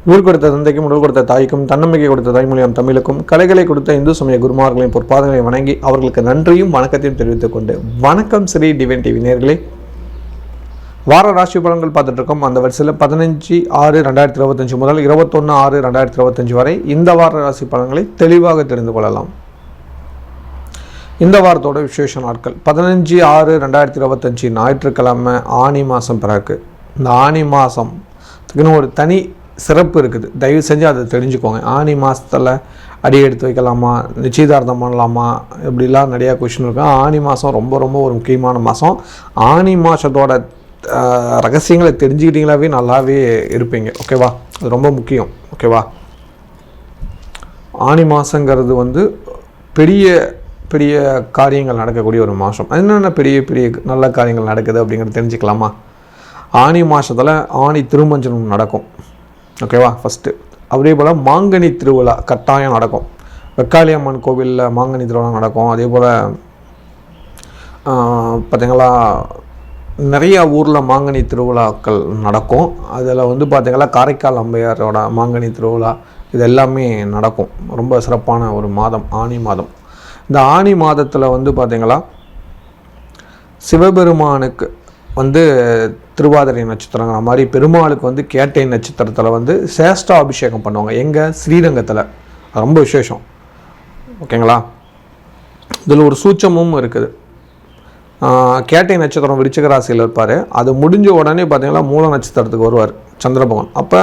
நூல் கொடுத்த தந்தைக்கும் உடல் கொடுத்த தாய்க்கும் தன்னம்பிக்கை கொடுத்த தாய்மொழியாம் தமிழுக்கும் கலைகளை கொடுத்த இந்து சமய குருமார்களின் பொற்பாதங்களை வணங்கி அவர்களுக்கு நன்றியும் வணக்கத்தையும் தெரிவித்துக் கொண்டு வணக்கம் ஸ்ரீ டிவைன் டிவி நேயர்களே. வார ராசி பலன்கள் பார்த்துட்டு இருக்கோம். அந்த வரிசையில் 15/6/2025 முதல் 21/6/2025 வரை இந்த வார ராசி பலன்களை தெளிவாக தெரிந்து கொள்ளலாம். இந்த வாரத்தோட விசேஷ நாட்கள் 15/6/2025 ஞாயிற்றுக்கிழமை ஆனி மாதம் பிறகு. இந்த ஆனி மாதத்துக்குன்னு ஒரு தனி சிறப்பு இருக்குது. தயவு செஞ்சு அதை தெரிஞ்சுக்கோங்க. ஆனி மாதத்தில் அடி எடுத்து வைக்கலாமா, நிச்சயதார்த்தம் பண்ணலாமா, இப்படிலாம் நிறையா கொஷின் இருக்கு. ஆனி மாதம் ரொம்ப ரொம்ப ஒரு முக்கியமான மாதம். ஆனி மாதத்தோட ரகசியங்களை தெரிஞ்சுக்கிட்டீங்களாவே நல்லாவே இருப்பீங்க. ஓகேவா? அது ரொம்ப முக்கியம். ஓகேவா? ஆனி மாதங்கிறது பெரிய பெரிய காரியங்கள் நடக்கக்கூடிய ஒரு மாதம். என்னென்ன பெரிய பெரிய நல்ல காரியங்கள் நடக்குது அப்படிங்கிறத தெரிஞ்சுக்கலாமா? ஆனி மாதத்தில் ஆனி திருமஞ்சனம் நடக்கும். ஓகேவா? ஃபஸ்ட்டு அதே போல் மாங்கனி திருவிழா கட்டாயம் நடக்கும். வெக்காளி அம்மன் கோவிலில் மாங்கனி திருவிழா நடக்கும். அதே போல் பார்த்திங்களா நிறையா ஊரில் மாங்கனி திருவிழாக்கள் நடக்கும். அதில் பார்த்திங்களா காரைக்கால் அம்மையாரோட மாங்கனி திருவிழா இது எல்லாமே நடக்கும். ரொம்ப சிறப்பான ஒரு மாதம் ஆனி மாதம். இந்த ஆனி மாதத்தில் பார்த்திங்களா சிவபெருமானுக்கு திருவாதிரை நட்சத்திரங்கிற மாதிரி பெருமாளுக்கு கேட்டை நட்சத்திரத்தில் சேஷ்டா அபிஷேகம் பண்ணுவாங்க. எங்கே? ஸ்ரீரங்கத்தில். ரொம்ப விசேஷம். ஓகேங்களா? இதில் ஒரு சூட்சமும் இருக்குது. கேட்டை நட்சத்திரம் விருச்சிக ராசியில் இருப்பார். அது முடிஞ்ச உடனே பார்த்தீங்கன்னா மூல நட்சத்திரத்துக்கு வருவார் சந்திரபகவான். அப்போ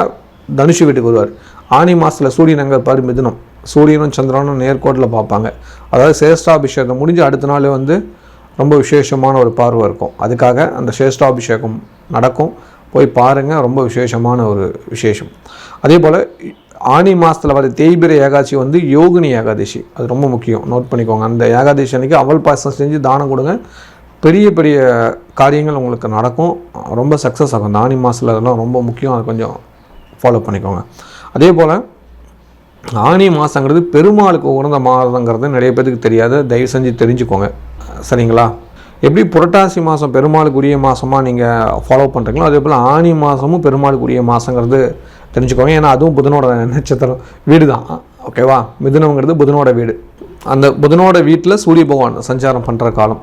தனுஷு வீட்டுக்கு வருவார். ஆனி மாதத்தில் சூரியன் அங்கே இருப்பார் மிதுனம். சூரியனும் சந்திரனும் நேர்கோட்டில் பார்ப்பாங்க. அதாவது சேஷ்டாபிஷேகம் முடிஞ்சு அடுத்த நாள் ரொம்ப விசேஷமான ஒரு பார்வை இருக்கும். அதுக்காக அந்த சேஷ்டாபிஷேகம் நடக்கும். போய் பாருங்கள். ரொம்ப விசேஷமான ஒரு விசேஷம். அதே போல் ஆனி மாதத்தில் வர தேய்பிரை ஏகாதசி யோகினி ஏகாதசி. அது ரொம்ப முக்கியம். நோட் பண்ணிக்கோங்க. அந்த ஏகாதசி அன்றைக்கி அவல் பாயசம் செஞ்சு தானம் கொடுங்க. பெரிய பெரிய காரியங்கள் உங்களுக்கு நடக்கும். ரொம்ப சக்ஸஸ் ஆகும். இந்த ஆனி மாதத்தில் அதெல்லாம் ரொம்ப முக்கியம். அதை கொஞ்சம் ஃபாலோ பண்ணிக்கோங்க. அதே போல் ஆனி மாதங்கிறது பெருமாளுக்கு உகந்த மாதங்கிறது நிறைய பேருக்கு தெரியாது. தயவு செஞ்சு தெரிஞ்சுக்கோங்க. சரிங்களா? எப்படி புரட்டாசி மாதம் பெருமாளுக்குரிய மாதமாக நீங்கள் ஃபாலோ பண்ணுறீங்களோ அதே போல் ஆனி மாதமும் பெருமாளுக்குரிய மாதங்கிறது தெரிஞ்சுக்கோங்க. ஏன்னா அதுவும் புதனோட நட்சத்திரம் வீடு தான். ஓகேவா? மிதுனங்கிறது புதனோட வீடு. அந்த புதனோட வீட்டில் சூரிய பகவான் சஞ்சாரம் பண்ணுற காலம்.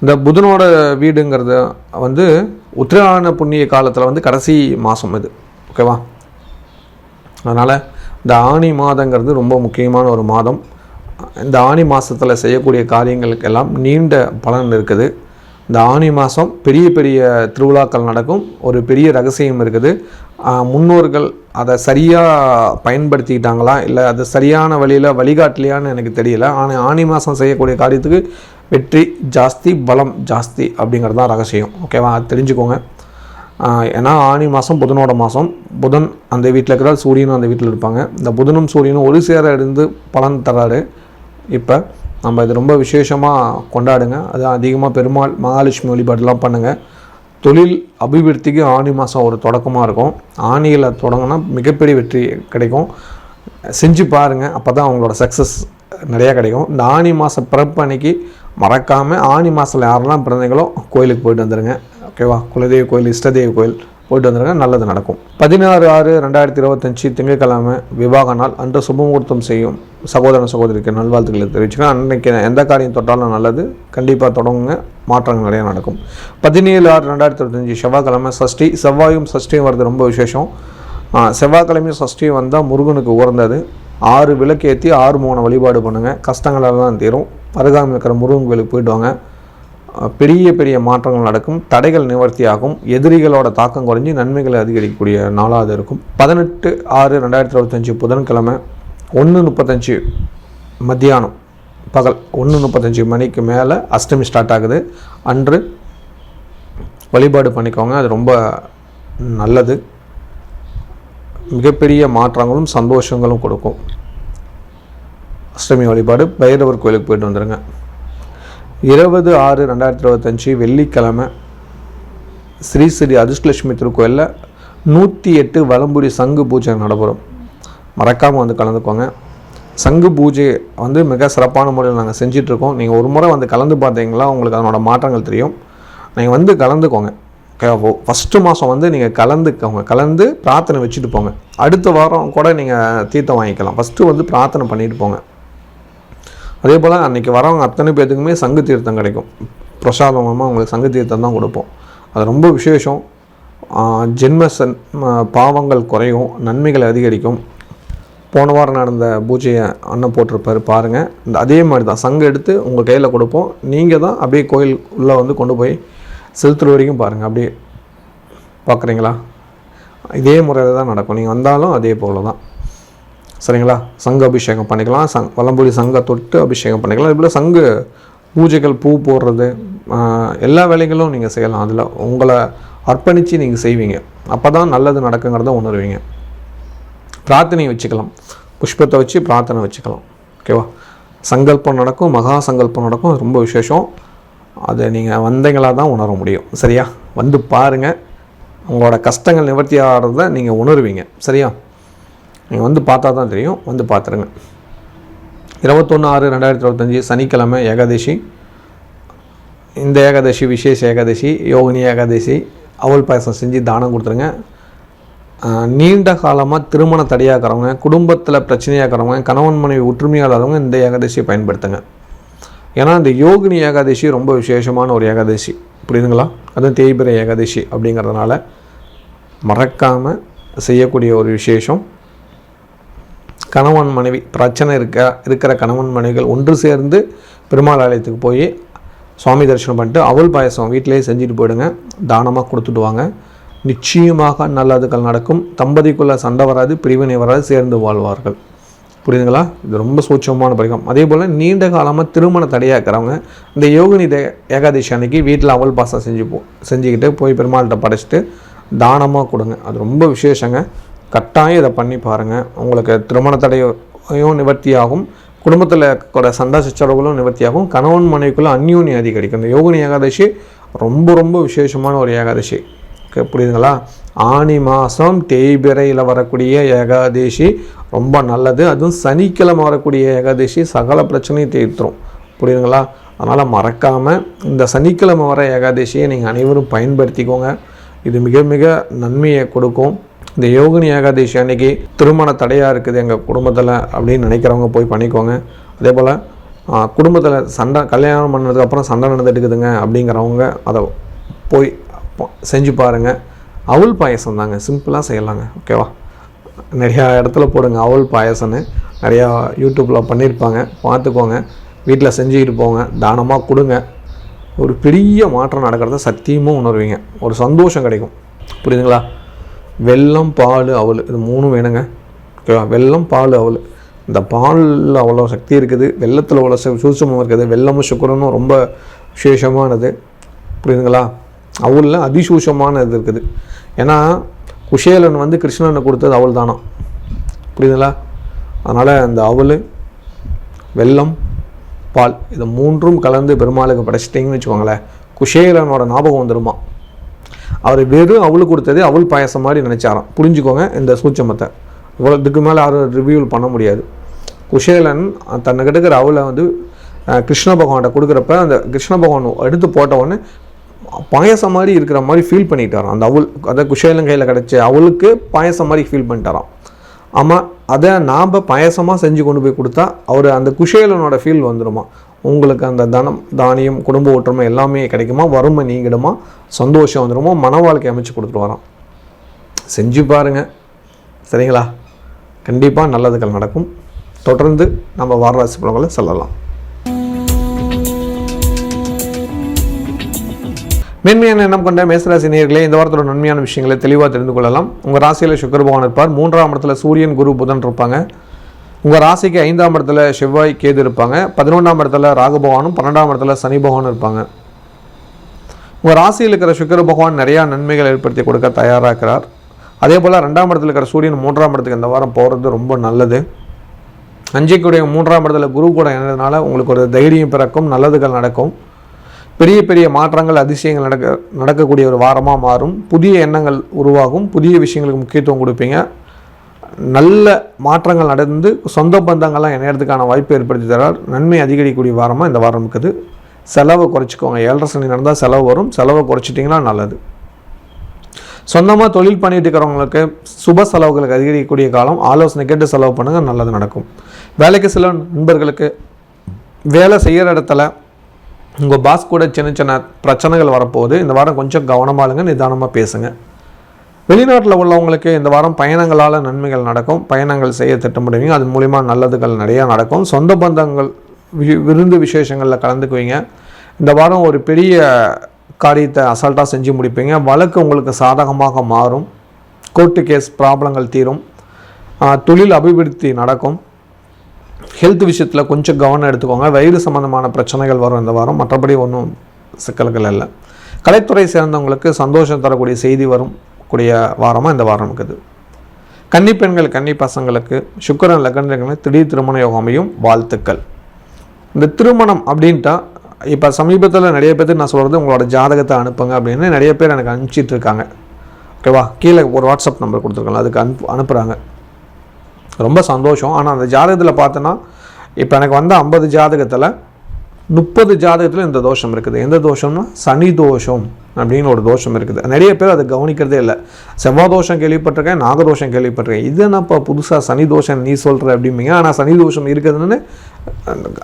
இந்த புதனோட வீடுங்கிறது உத்திராயண புண்ணிய காலத்தில் கடைசி மாதம் இது. ஓகேவா? அதனால் இந்த ஆனி மாதங்கிறது ரொம்ப முக்கியமான ஒரு மாதம். இந்த ஆனி மாதத்தில் செய்யக்கூடிய காரியங்களுக்கெல்லாம் நீண்ட பலன் இருக்குது. இந்த ஆனி மாதம் பெரிய பெரிய திருவிழாக்கள் நடக்கும். ஒரு பெரிய ரகசியம் இருக்குது. முன்னோர்கள் அதை சரியாக பயன்படுத்திக்கிட்டாங்களா இல்லை அது சரியான வழியில் வழிகாட்டலையான்னு எனக்கு தெரியல. ஆனால் ஆனி மாதம் செய்யக்கூடிய காரியத்துக்கு வெற்றி ஜாஸ்தி, பலம் ஜாஸ்தி அப்படிங்கிறது தான் ரகசியம். ஓகேவா? அது தெரிஞ்சுக்கோங்க. ஏன்னா ஆனி மாதம் புதனோட மாதம். புதன் அந்த வீட்டில் இருக்கிறார், சூரியனும் அந்த வீட்டில் இருப்பாங்க. இந்த புதனும் சூரியனும் ஒரு சேர இருந்து பலன் தராரு. இப்போ நம்ம இது ரொம்ப விசேஷமாக கொண்டாடுங்க. அது அதிகமாக பெருமாள் மகாலட்சுமி வழிபாடுலாம் பண்ணுங்கள். தொழில் அபிவிருத்திக்கு ஆனி மாதம் ஒரு தொடக்கமாக இருக்கும். ஆனியில் தொடங்கினா மிகப்பெரிய வெற்றி கிடைக்கும். செஞ்சு பாருங்கள். அப்போ தான் அவங்களோட சக்ஸஸ் நிறையா கிடைக்கும். இந்த ஆனி மாதம் பிறப்பு அன்னைக்கு மறக்காமல் ஆனி மாதத்தில் யாரெல்லாம் பிறந்தீங்களோ கோயிலுக்கு போயிட்டு வந்துடுங்க. ஓகேவா? குலதெய்வ கோயில், இஷ்டதெய்வ கோயில் போயிட்டு வந்துடுங்க. நல்லது நடக்கும். 16/6/2025 திங்கட்கிழமை விவாக நாள். அன்று சுபமுகூர்த்தம் செய்யும் சகோதரன் சகோதரிக்கு நல்வாழ்த்துக்களை தெரிவிச்சுக்கிறேன். அன்றைக்கி எந்த காரியம் தொட்டாலும் நல்லது. கண்டிப்பாக தொடங்குங்க. மாற்றங்கள் நிறையா நடக்கும். 17/6/2025 செவ்வாய்க்கிழமை சஷ்டி. செவ்வாயும் சஷ்டியும் வருது. ரொம்ப விசேஷம். செவ்வாய்க்கிழமையும் சஷ்டியும் வந்தால் முருகனுக்கு உகந்தது. 6 விளக்கு ஏற்றி 6 மோன வழிபாடு பண்ணுங்கள். கஷ்டங்களெல்லாம் தீரும். அருகாமையில் இருக்கிற முருகன் கோயிலுக்கு போயிட்டு வாங்க. பெரிய பெரிய மாற்றங்கள் நடக்கும். தடைகள் நிவர்த்தி ஆகும். எதிரிகளோட தாக்கம் குறைஞ்சி நன்மைகளை அதிகரிக்கக்கூடிய நாளாக இருக்கும். 18/6/2025 புதன்கிழமை 1:35 மத்தியானம் பகல் 1:35 மணிக்கு மேலே அஷ்டமி ஸ்டார்ட் ஆகுது. அன்று வழிபாடு பண்ணிக்கோங்க. அது ரொம்ப நல்லது. மிகப்பெரிய மாற்றங்களும் சந்தோஷங்களும் கொடுக்கும். அஷ்டமி வழிபாடு பைரவர் கோயிலுக்கு போயிட்டு வந்துடுங்க. 20/6/2025 வெள்ளிக்கிழமை ஸ்ரீ ஸ்ரீ அதிர்ஷ்டலட்சுமி திருக்கோயிலில் 108 வலம்புரி சங்கு பூஜை நடைபெறும். மறக்காமல் கலந்துக்கோங்க. சங்கு பூஜை மிக சிறப்பான முறையில் நாங்கள் செஞ்சிட்ருக்கோம். நீங்கள் ஒரு முறை கலந்து பார்த்தீங்களா உங்களுக்கு அதனோட மாற்றங்கள் தெரியும். நீங்கள் கலந்துக்கோங்க. ஃபஸ்ட்டு மாதம் வந்து நீங்கள் கலந்து பிரார்த்தனை வச்சுட்டு போங்க. அடுத்த வாரம் கூட நீங்கள் தீர்த்தம் வாங்கிக்கலாம். ஃபஸ்ட்டு வந்து பிரார்த்தனை பண்ணிட்டு போங்க. அதே போல் அன்றைக்கி வரவங்க அத்தனை பேர்த்துக்குமே சங்கு தீர்த்தம் கிடைக்கும். பிரசாதமாக உங்களுக்கு சங்கு தீர்த்தம் தான் கொடுப்போம். அது ரொம்ப விசேஷம். பாவங்கள் குறையும், நன்மைகள் அதிகரிக்கும். போன வாரம் நடந்த பூஜையை அண்ணன் போட்டிருப்பார் பாருங்கள். அதே மாதிரி தான் சங்கு எடுத்து உங்கள் கையில் கொடுப்போம். நீங்கள் தான் அப்படியே கோயில் உள்ளே வந்து கொண்டு போய் செலுத்துற வரைக்கும் பாருங்கள். அப்படியே பார்க்குறீங்களா? இதே முறையில் தான் நடக்கும். நீங்கள் வந்தாலும் அதே போல் தான். சரிங்களா? சங்கு அபிஷேகம் பண்ணிக்கலாம். வலம்புரி சங்கை தொட்டு அபிஷேகம் பண்ணிக்கலாம். இதுபோல் சங்கு பூஜைகள், பூ போடுறது, எல்லா வேலைகளும் நீங்கள் செய்யலாம். அதில் உங்களை அர்ப்பணித்து நீங்கள் செய்வீங்க. அப்போ தான் நல்லது நடக்குங்கிறத உணர்வீங்க. பிரார்த்தனை வச்சுக்கலாம். புஷ்பத்தை வச்சு பிரார்த்தனை வச்சுக்கலாம். ஓகேவா? சங்கல்பம் நடக்கும், மகா சங்கல்பம் நடக்கும். ரொம்ப விசேஷம். அதை நீங்கள் வந்தீங்களாக தான் உணர முடியும். சரியா? வந்து பாருங்கள். உங்களோட கஷ்டங்கள் நிவர்த்தி ஆகிறத நீங்கள் உணர்வீங்க. சரியா? நீங்கள் வந்து பார்த்தா தான் தெரியும். வந்து பார்த்துருங்க. 21/6/2025 சனிக்கிழமை ஏகாதசி. இந்த ஏகாதசி விசேஷ ஏகாதசி, யோகினி ஏகாதசி. அவல் பாயசம் செஞ்சு தானம் கொடுத்துருங்க. நீண்ட காலமாக திருமண தடையாக்கிறவங்க, குடும்பத்தில் பிரச்சனையாக்கிறவங்க, கணவன் மனைவி ஒற்றுமையாளவங்க இந்த ஏகாதசியை பயன்படுத்துங்க. ஏன்னா இந்த யோகினி ஏகாதசி ரொம்ப விசேஷமான ஒரு ஏகாதசி. புரியுதுங்களா? அதுவும் தேய்பிரை ஏகாதசி அப்படிங்கிறதுனால மறக்காமல் செய்யக்கூடிய ஒரு விசேஷம். கணவன் மனைவி பிரச்சனை இருக்கிற கணவன் மனைவிகள் ஒன்று சேர்ந்து பெருமாள் ஆலயத்துக்கு போய் சுவாமி தரிசனம் பண்ணிட்டு அவல் பாயசம் வீட்டிலேயே செஞ்சுட்டு போயிடுங்க. தானமாக கொடுத்துட்டு வாங்க. நிச்சயமாக நல்லதுகள் நடக்கும். தம்பதிக்குள்ளே சண்டை வராது, பிரிவினை வராது, சேர்ந்து வாழ்வார்கள். புரியுதுங்களா? இது ரொம்ப சூட்சமான பரிகாரம். அதே போல் நீண்ட காலமாக திருமண தடையாக்கிறவங்க இந்த யோகினி ஏகாதசி அன்னைக்கு வீட்டில் அவல் பாசம் செஞ்சுக்கிட்டு போய் பெருமாள்கிட்ட படைச்சிட்டு தானமாக கொடுங்க. அது ரொம்ப விசேஷங்க. கட்டாயம் இதை பண்ணி பாருங்கள். உங்களுக்கு திருமண தடையும் நிவர்த்தியாகும், குடும்பத்தில் கூட சண்டை சச்சரவுகளும் நிவர்த்தியாகும், கணவன் மனைவிக்குள்ளே அந்யோன்யம் அதிகரிக்கும். இந்த யோகினி ஏகாதசி ரொம்ப ரொம்ப விசேஷமான ஒரு ஏகாதசி. புரியுதுங்களா? ஆனி மாதம் தேய்பிரையில் வரக்கூடிய ஏகாதசி ரொம்ப நல்லது. அதுவும் சனிக்கிழமை வரக்கூடிய ஏகாதசி சகல பிரச்சனையும் தீர்த்துரும். புரியுதுங்களா? அதனால் மறக்காமல் இந்த சனிக்கிழமை வர ஏகாதசியை நீங்கள் அனைவரும் பயன்படுத்திக்கோங்க. இது மிக மிக நன்மையை கொடுக்கும். இந்த யோகினி ஏகாதசி அன்னைக்கு திருமண தடையாக இருக்குது எங்கள் குடும்பத்தில் அப்படின்னு நினைக்கிறவங்க போய் பண்ணிக்கோங்க. அதே போல் குடும்பத்தில் சண்டை, கல்யாணம் பண்ணதுக்கப்புறம் சண்டை நடந்துட்டு இருக்குதுங்க அப்படிங்கிறவங்க அதை போய் செஞ்சு பாருங்கள். அவல் பாயசம் தாங்க, சிம்பிளாக செய்யலாங்க. ஓகேவா? நிறையா இடத்துல போடுங்க அவல் பாயசம்னு, நிறையா யூடியூப்பில் பண்ணியிருப்பாங்க, பார்த்துக்கோங்க. வீட்டில் செஞ்சுக்கிட்டு போங்க, தானமாக கொடுங்க. ஒரு பெரிய மாற்றம் நடக்கிறத சத்தியமாக உணர்வீங்க. ஒரு சந்தோஷம் கிடைக்கும். புரியுதுங்களா? வெல்லம், பால், அவல் இது மூணும் வேணுங்க. ஓகேவா? வெல்லம், பால், அவல். இந்த பாலில் அவ்வளோ சக்தி இருக்குது, வெல்லத்தில் அவ்வளோ சூட்சமும் இருக்குது. வெல்லமும் சுக்கரனும் ரொம்ப விசேஷமானது. புரியுதுங்களா? அவலில் அதிசூஷமான இது இருக்குது. ஏன்னா குஷேலன் வந்து கிருஷ்ணனை கொடுத்தது அவல் தானா. புரியுதுங்களா? அதனால் அந்த அவல், வெல்லம், பால் இது மூன்றும் கலந்து பெருமாளுக்கு படைச்சிட்டிங்கன்னு வச்சுக்கோங்களேன், குஷேலனோட ஞாபகம் வந்துடுமா. அவர் வெறும் அவள் கொடுத்தது அவள் பாயசம் மாதிரி நினச்சாராம். புரிஞ்சுக்கோங்க இந்த சூட்சமத்தை. இவ்வளோ இதுக்கு மேலே யாரும் ரிவ்யூல் பண்ண முடியாது. குஷேலன் தன்னை எடுக்கிற அவளை வந்து கிருஷ்ண பகவான்கிட்ட கொடுக்குறப்ப அந்த கிருஷ்ண பகவான் எடுத்து போட்டவொடனே பாயசம் மாதிரி இருக்கிற மாதிரி ஃபீல் பண்ணிட்டாராம். அந்த அவள், அதை குஷேலன் கையில் கிடச்சி அவளுக்கு பாயசம் மாதிரி ஃபீல் பண்ணிட்டாராம். ஆமாம், அதை நாம் பாயசமாக செஞ்சு கொண்டு போய் கொடுத்தா அவர் அந்த குஷேலனோட ஃபீல் வந்துடுமா. உங்களுக்கு அந்த தனம், தானியம், குடும்ப ஒற்றுமை எல்லாமே கிடைக்குமா, வறுமை நீங்கிடுமா, சந்தோஷம் வந்துடுமா, மன வாழ்க்கை அமைச்சு கொடுத்துட்டு வரோம். செஞ்சு பாருங்கள். சரிங்களா? கண்டிப்பாக நல்லதுகள் நடக்கும். தொடர்ந்து நம்ம வாரராசி பலன்களை சொல்லலாம். மேன்மையான எண்ணம் கொண்ட மேசராசி நேயர்களே, இந்த வாரத்தோட நன்மையான விஷயங்களை தெளிவாக தெரிந்து கொள்ளலாம். உங்கள் ராசியில் சுக்கிர பகவான் இருப்பார். 3ஆம் இடத்துல சூரியன், குரு, புதன் இருப்பாங்க. உங்கள் ராசிக்கு 5ஆம் இடத்துல செவ்வாய், கேது இருப்பாங்க. 11ஆம் இடத்துல ராகு பகவானும் 12ஆம் இடத்துல சனி பகவானும் இருப்பாங்க. உங்கள் ராசியில் இருக்கிற சுக்கிர பகவான் நிறையா நன்மைகள் ஏற்படுத்தி கொடுக்க தயாராக இருக்கிறார். அதே போல் 2ஆம் இடத்துல இருக்கிற சூரியன் 3ஆம் இடத்துக்கு இந்த வாரம் போகிறது ரொம்ப நல்லது. அஞ்சிக்குடைய 3ஆம் இடத்துல குரு கூட இணைந்ததுனால உங்களுக்கு ஒரு தைரியம் பிறக்கும், நல்லதுகள் நடக்கும். பெரிய பெரிய மாற்றங்கள், அதிசயங்கள் நடக்கக்கூடிய ஒரு வாரமாக மாறும். புதிய எண்ணங்கள் உருவாகும். புதிய விஷயங்களுக்கு முக்கியத்துவம் கொடுப்பீங்க. நல்ல மாற்றங்கள் நடந்து சொந்த பந்தங்கள்லாம் இணையறதுக்கான வாய்ப்பு ஏற்படுத்தி தரார். நன்மை அதிகரிக்கக்கூடிய வாரமாக இந்த வாரம் இருக்குது. செலவை குறைச்சிக்கோங்க. 7.5 சனி நடந்தால் செலவு வரும். செலவை குறைச்சிட்டிங்கன்னா நல்லது. சொந்தமாக தொழில் பண்ணிட்டு இருக்கிறவங்களுக்கு சுப செலவுகளுக்கு அதிகரிக்கக்கூடிய காலம். ஆலோசனை கேட்டு செலவு பண்ணுங்கள், நல்லது நடக்கும். வேலைக்கு சில நண்பர்களுக்கு வேலை செய்கிற இடத்துல உங்கள் பாஸ் கூட சின்ன சின்ன பிரச்சனைகள் வரப்போகுது. இந்த வாரம் கொஞ்சம் கவனமாக இருங்க, நிதானமாக பேசுங்க. வெளிநாட்டில் உள்ளவங்களுக்கு இந்த வாரம் பயணங்களால் நன்மைகள் நடக்கும். பயணங்கள் செய்ய திட்டமிடுவீங்க, அது மூலிமா நல்லதுகள் நிறையா நடக்கும். சொந்த பந்தங்கள் விருந்து விசேஷங்களில் கலந்துக்குவீங்க. இந்த வாரம் ஒரு பெரிய காரியத்தை அசால்ட்டாக செஞ்சு முடிப்பீங்க. வழக்கு உங்களுக்கு சாதகமாக மாறும். கோர்ட்டு கேஸ் ப்ராப்ளங்கள் தீரும். தொழில் அபிவிருத்தி நடக்கும். ஹெல்த் விஷயத்தில் கொஞ்சம் கவனம் எடுத்துக்கோங்க. வயிறு சம்மந்தமான பிரச்சனைகள் வரும் இந்த வாரம், மற்றபடி ஒன்றும் சிக்கல்கள் இல்லை. கலைத்துறை சேர்ந்தவங்களுக்கு சந்தோஷம் தரக்கூடிய செய்தி வரும் கூடிய வாரமாக இந்த வாரம் இருக்குது. கன்னி பெண்கள் கன்னி பசங்களுக்கு சுக்கிரன் லக்னங்களுக்கு திடீர் திருமண யோகம் அமையும். வாழ்த்துக்கள். இந்த திருமணம் அப்படின்ட்டா இப்போ சமீபத்தில் நிறைய பேருக்கு நான் சொல்கிறது உங்களோட ஜாதகத்தை அனுப்புங்க அப்படின்னு நிறைய பேர் எனக்கு அனுப்பிச்சிட்டு இருக்காங்க. ஓகேவா, கீழே ஒரு வாட்ஸ்அப் நம்பர் கொடுத்துருக்காங்க, அதுக்கு அனுப்புகிறாங்க. ரொம்ப சந்தோஷம். ஆனால் அந்த ஜாதகத்தில் பார்த்தோன்னா இப்போ எனக்கு வந்த 50 ஜாதகத்தில் 30 ஜாதகத்தில் இந்த தோஷம் இருக்குது. எந்த தோஷம்னா சனி தோஷம் அப்படின்னு ஒரு தோஷம் இருக்குது. நிறைய பேர் அதை கவனிக்கிறதே இல்லை. செவ்வாய் தோஷம் கேள்விப்பட்டிருக்கேன், நாகதோஷம் கேள்விப்பட்டிருக்கேன். இது என்னப்பா புதுசாக சனி தோஷம் நீ சொல்கிற அப்படிம்பிங்க. ஆனால் சனி தோஷம் இருக்குதுன்னு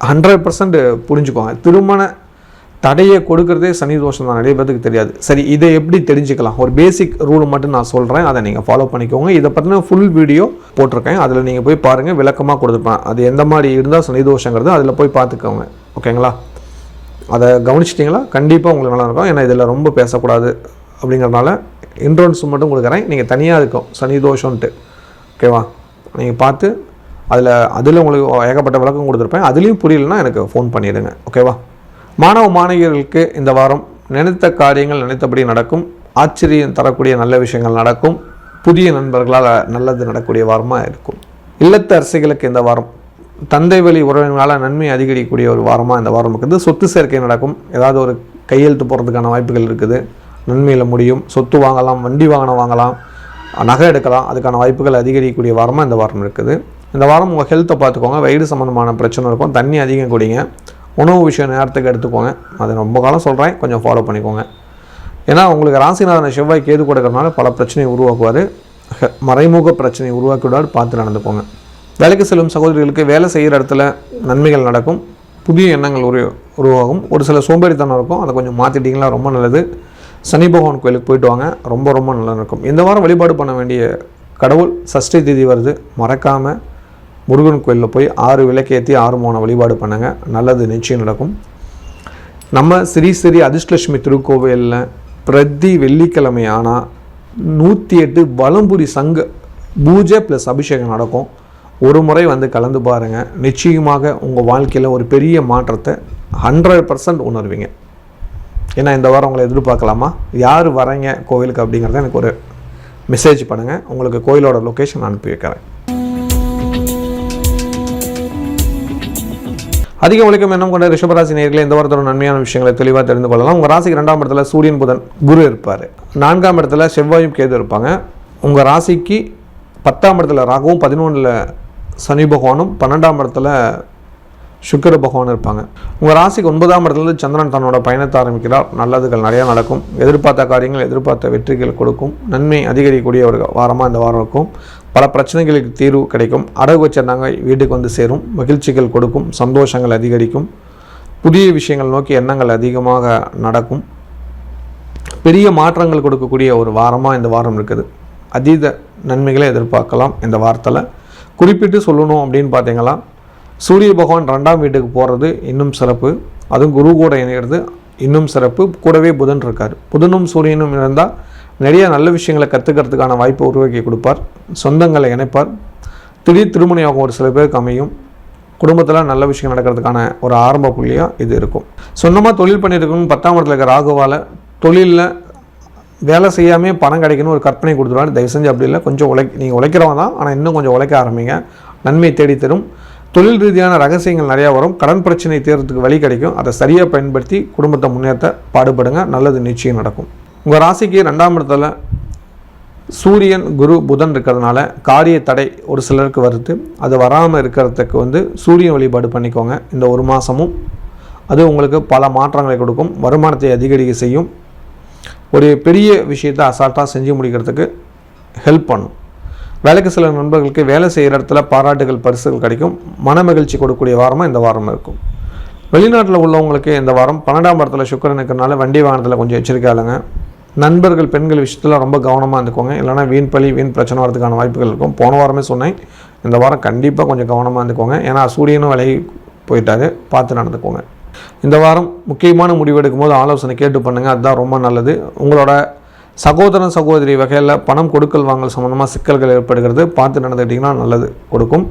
100% புரிஞ்சுக்கோங்க. திருமண தடையை கொடுக்கறதே சனி தோஷம் தான், நிறைய பேருக்கு தெரியாது. சரி, இதை எப்படி தெரிஞ்சுக்கலாம்? ஒரு பேசிக் ரூல் மட்டும் நான் சொல்கிறேன், அதை நீங்கள் ஃபாலோ பண்ணிக்கோங்க. இதை பற்றின ஃபுல் வீடியோ போட்டிருக்கேன், அதில் நீங்கள் போய் பாருங்கள், விளக்கமாக கொடுத்துருப்பேன். அது எந்த மாதிரி இருந்தால் சனி தோஷங்கிறது அதில் போய் பார்த்துக்கோங்க. ஓகேங்களா, அதை கவனிச்சிட்டிங்களா? கண்டிப்பாக உங்களுக்கு நல்லா இருக்கும். ஏன்னா இதில் ரொம்ப பேசக்கூடாது அப்படிங்கிறதுனால இன்ட்ரோன்ஸ் மட்டும் கொடுக்குறேன். நீங்கள் தனியாக இருக்கும் சனி தோஷம்ன்ட்டு. ஓகேவா, நீங்கள் பார்த்து அதில் உங்களுக்கு ஏகப்பட்ட விளக்கம் கொடுத்துருப்பேன். அதுலேயும் புரியலன்னா எனக்கு ஃபோன் பண்ணிவிடுங்க. ஓகேவா. மாணவ மாணவியர்களுக்கு இந்த வாரம் நினைத்த காரியங்கள் நினைத்தபடி நடக்கும். ஆச்சரியம் தரக்கூடிய நல்ல விஷயங்கள் நடக்கும். புதிய நண்பர்களால் நல்லது நடக்கக்கூடிய வாரமாக இருக்கும். இல்லத்தரசிகளுக்கு இந்த வாரம் தந்தை வழி உறவினர்களால் நன்மை அதிகரிக்கக்கூடிய ஒரு வாரமாக இந்த வாரம் இருக்குது. சொத்து சேர்க்கை நடக்கும். ஏதாவது ஒரு கையெழுத்து போகிறதுக்கான வாய்ப்புகள் இருக்குது. நன்மையில் முடியும். சொத்து வாங்கலாம், வண்டி வாகனம் வாங்கலாம், நகை எடுக்கலாம். அதுக்கான வாய்ப்புகள் அதிகரிக்கக்கூடிய வாரமாக இந்த வாரம் இருக்குது. இந்த வாரம் உங்கள் ஹெல்த்தை பார்த்துக்கோங்க. வயிறு சம்மந்தமான பிரச்சனை இருக்கும். தண்ணி அதிகம் குடிங்க. உணவு விஷயம் நேரத்துக்கு எடுத்துக்கோங்க. அதை ரொம்ப காலம் சொல்கிறேன், கொஞ்சம் ஃபாலோ பண்ணிக்கோங்க. ஏன்னா உங்களுக்கு ராசிநாதன செவ்வாய் கேது கொடுக்கறதுனால பல பிரச்சனையை உருவாக்குவார். மறைமுக பிரச்சனையை உருவாக்கி விடாது, பார்த்து நடந்துக்கோங்க. வேலைக்கு செல்லும் சகோதரிகளுக்கு வேலை செய்கிற இடத்துல நன்மைகள் நடக்கும். புதிய எண்ணங்கள் உருவாகும். ஒரு சில சோம்பேறித்தனம் இருக்கும், அதை கொஞ்சம் மாற்றிட்டிங்களா ரொம்ப நல்லது. சனி பகவான் கோயிலுக்கு போயிட்டு வாங்க, ரொம்ப ரொம்ப நல்லா இருக்கும். இந்த வாரம் வழிபாடு பண்ண வேண்டிய கடவுள் சஷ்டி திதி வருது, மறக்காமல் முருகன் கோயிலில் போய் 6 விளக்கேற்றி 6 மோன வழிபாடு பண்ணுங்க, நல்லது நிச்சயம் நடக்கும். நம்ம ஸ்ரீ ஸ்ரீ அதிர்ஷ்டலட்சுமி திருக்கோவிலில் பிரதி வெள்ளிக்கிழமை ஆனால் 108 வலம்புரி சங்க பூஜை ப்ளஸ் அபிஷேகம் நடக்கும். ஒரு முறை வந்து கலந்து பாருங்கள், நிச்சயமாக உங்கள் வாழ்க்கையில் ஒரு பெரிய மாற்றத்தை 100% உணர்வீங்க. ஏன்னா இந்த வாரம் உங்களை எதிர்பார்க்கலாமா, யார் வரீங்க கோவிலுக்கு அப்படிங்கிறத எனக்கு ஒரு மெசேஜ் பண்ணுங்கள். உங்களுக்கு கோயிலோட லொக்கேஷன் அனுப்பி வைக்கிறேன். அதிக உழைக்கும் எண்ணம் கொண்ட ரிஷபராசி நேயர்களே, இந்த வாரத்தோட நன்மையான விஷயங்களை தெளிவாக தெரிந்து கொள்ளலாம். உங்கள் ராசிக்கு 2ஆம் இடத்துல சூரியன் புதன் குரு இருப்பார். 4ஆம் இடத்துல செவ்வாயும் கேது இருப்பாங்க. உங்கள் ராசிக்கு 10ஆம் இடத்துல ராகுவும், 11ல் சனி பகவானும், 12ஆம் இடத்துல சுக்கிர பகவான் இருப்பாங்க. உங்கள் ராசிக்கு 9ஆம் இடத்துலேருந்து சந்திரன் தன்னோட பயணத்தை ஆரம்பிக்கிறார். நல்லதுகள் நிறையா நடக்கும். எதிர்பார்த்த காரியங்கள் எதிர்பார்த்த வெற்றிகள் கொடுக்கும். நன்மை அதிகரிக்கக்கூடிய ஒரு வாரமாக இந்த வாரம் இருக்கும். பல பிரச்சனைகளுக்கு தீர்வு கிடைக்கும். அடகு வச்ச நகை வீட்டுக்கு வந்து சேரும். மகிழ்ச்சிகள் கொடுக்கும். சந்தோஷங்கள் அதிகரிக்கும். புதிய விஷயங்கள் நோக்கி எண்ணங்கள் அதிகமாக நடக்கும். பெரிய மாற்றங்கள் கொடுக்கக்கூடிய ஒரு வாரமாக இந்த வாரம் இருக்குது. அதீத நன்மைகளை எதிர்பார்க்கலாம் இந்த வாரத்தில். குறிப்பிட்டு சொல்லணும் அப்படின்னு பார்த்தீங்களா, சூரிய பகவான் 2ஆம் வீட்டுக்கு போகிறது இன்னும் சிறப்பு. அதுவும் குரு கூட இணைகிறது இன்னும் சிறப்பு. கூடவே புதன் இருக்கார். புதனும் சூரியனும் இருந்தால் நிறைய நல்ல விஷயங்களை கற்றுக்கிறதுக்கான வாய்ப்பை உருவாக்கி கொடுப்பார். சொந்தங்களை இணைப்பார். திடீர் திருமண யோகம் ஒரு சில பேருக்கு அமையும். குடும்பத்தில் நல்ல விஷயம் நடக்கிறதுக்கான ஒரு ஆரம்ப புள்ளியாக இது இருக்கும். சொந்தமாக தொழில் பண்ணியிருக்கணும். 10ஆம் இடத்துல இருக்க ராகுவால் தொழிலில் வேலை செய்யாமல் பணம் கிடைக்கணும் ஒரு கற்பனை கொடுத்துருவாரு. தயவு செஞ்சு அப்படி இல்லை, கொஞ்சம் நீங்கள் உழைக்கிறவங்க தான், ஆனால் இன்னும் கொஞ்சம் உழைக்க ஆரம்பிங்க. நன்மை தேடி தரும். தொழில் ரீதியான ரகசியங்கள் நிறையா வரும். கடன் பிரச்சனை தீர்றதுக்கு வழி கிடைக்கும். அதை சரியாக பயன்படுத்தி குடும்பத்தை முன்னேற்ற பாடுபடுங்க. நல்லது நிச்சயம் நடக்கும். உங்கள் ராசிக்கு 2ஆம் இடத்துல சூரியன் குரு புதன் இருக்கிறதுனால காரிய தடை ஒரு சிலருக்கு வருது. அது வராமல் இருக்கிறதுக்கு சூரியன் வழிபாடு பண்ணிக்கோங்க இந்த ஒரு மாதமும். அது உங்களுக்கு பல மாற்றங்களை கொடுக்கும். வருமானத்தை அதிகரிக்க செய்யும். ஒரு பெரிய விஷயத்தை அசால்ட்டாக செஞ்சு முடிக்கிறதுக்கு ஹெல்ப் பண்ணும். வேலைக்கு சில நண்பர்களுக்கு வேலை செய்கிற இடத்துல பாராட்டுகள், பரிசுகள் கிடைக்கும். மன மகிழ்ச்சி கொடுக்கக்கூடிய வாரமாக இந்த வாரம் இருக்கும். வெளிநாட்டில் உள்ளவங்களுக்கு இந்த வாரம் 12ஆம் இடத்துல சுக்கிரன் இருக்கிறனால வண்டி வாகனத்தில் கொஞ்சம் எச்சரிக்கையாளுங்க. நண்பர்கள், பெண்கள் விஷயத்தில் ரொம்ப கவனமாக இருந்துக்கோங்க. இல்லைனா வீண் பழி, வீண் பிரச்சனை வரதுக்கான வாய்ப்புகள் இருக்கும். போன வாரமே சொன்னேன், இந்த வாரம் கண்டிப்பாக கொஞ்சம் கவனமாக இருந்துக்கோங்க. ஏன்னா சூரியனும் விலகி போயிட்டாரு, பார்த்து நடந்துக்கோங்க. இந்த வாரம் முக்கியமான முடிவு எடுக்கும் போது ஆலோசனை கேட்டு பண்ணுங்கள், அதுதான் ரொம்ப நல்லது. உங்களோட சகோதரன் சகோதரி வகையில் பணம் கொடுக்கல் வாங்கல் சம்மந்தமாக சிக்கல்கள் ஏற்படுகிறது, பார்த்து நடந்துக்கிட்டிங்கன்னா நல்லது கொடுக்கும்.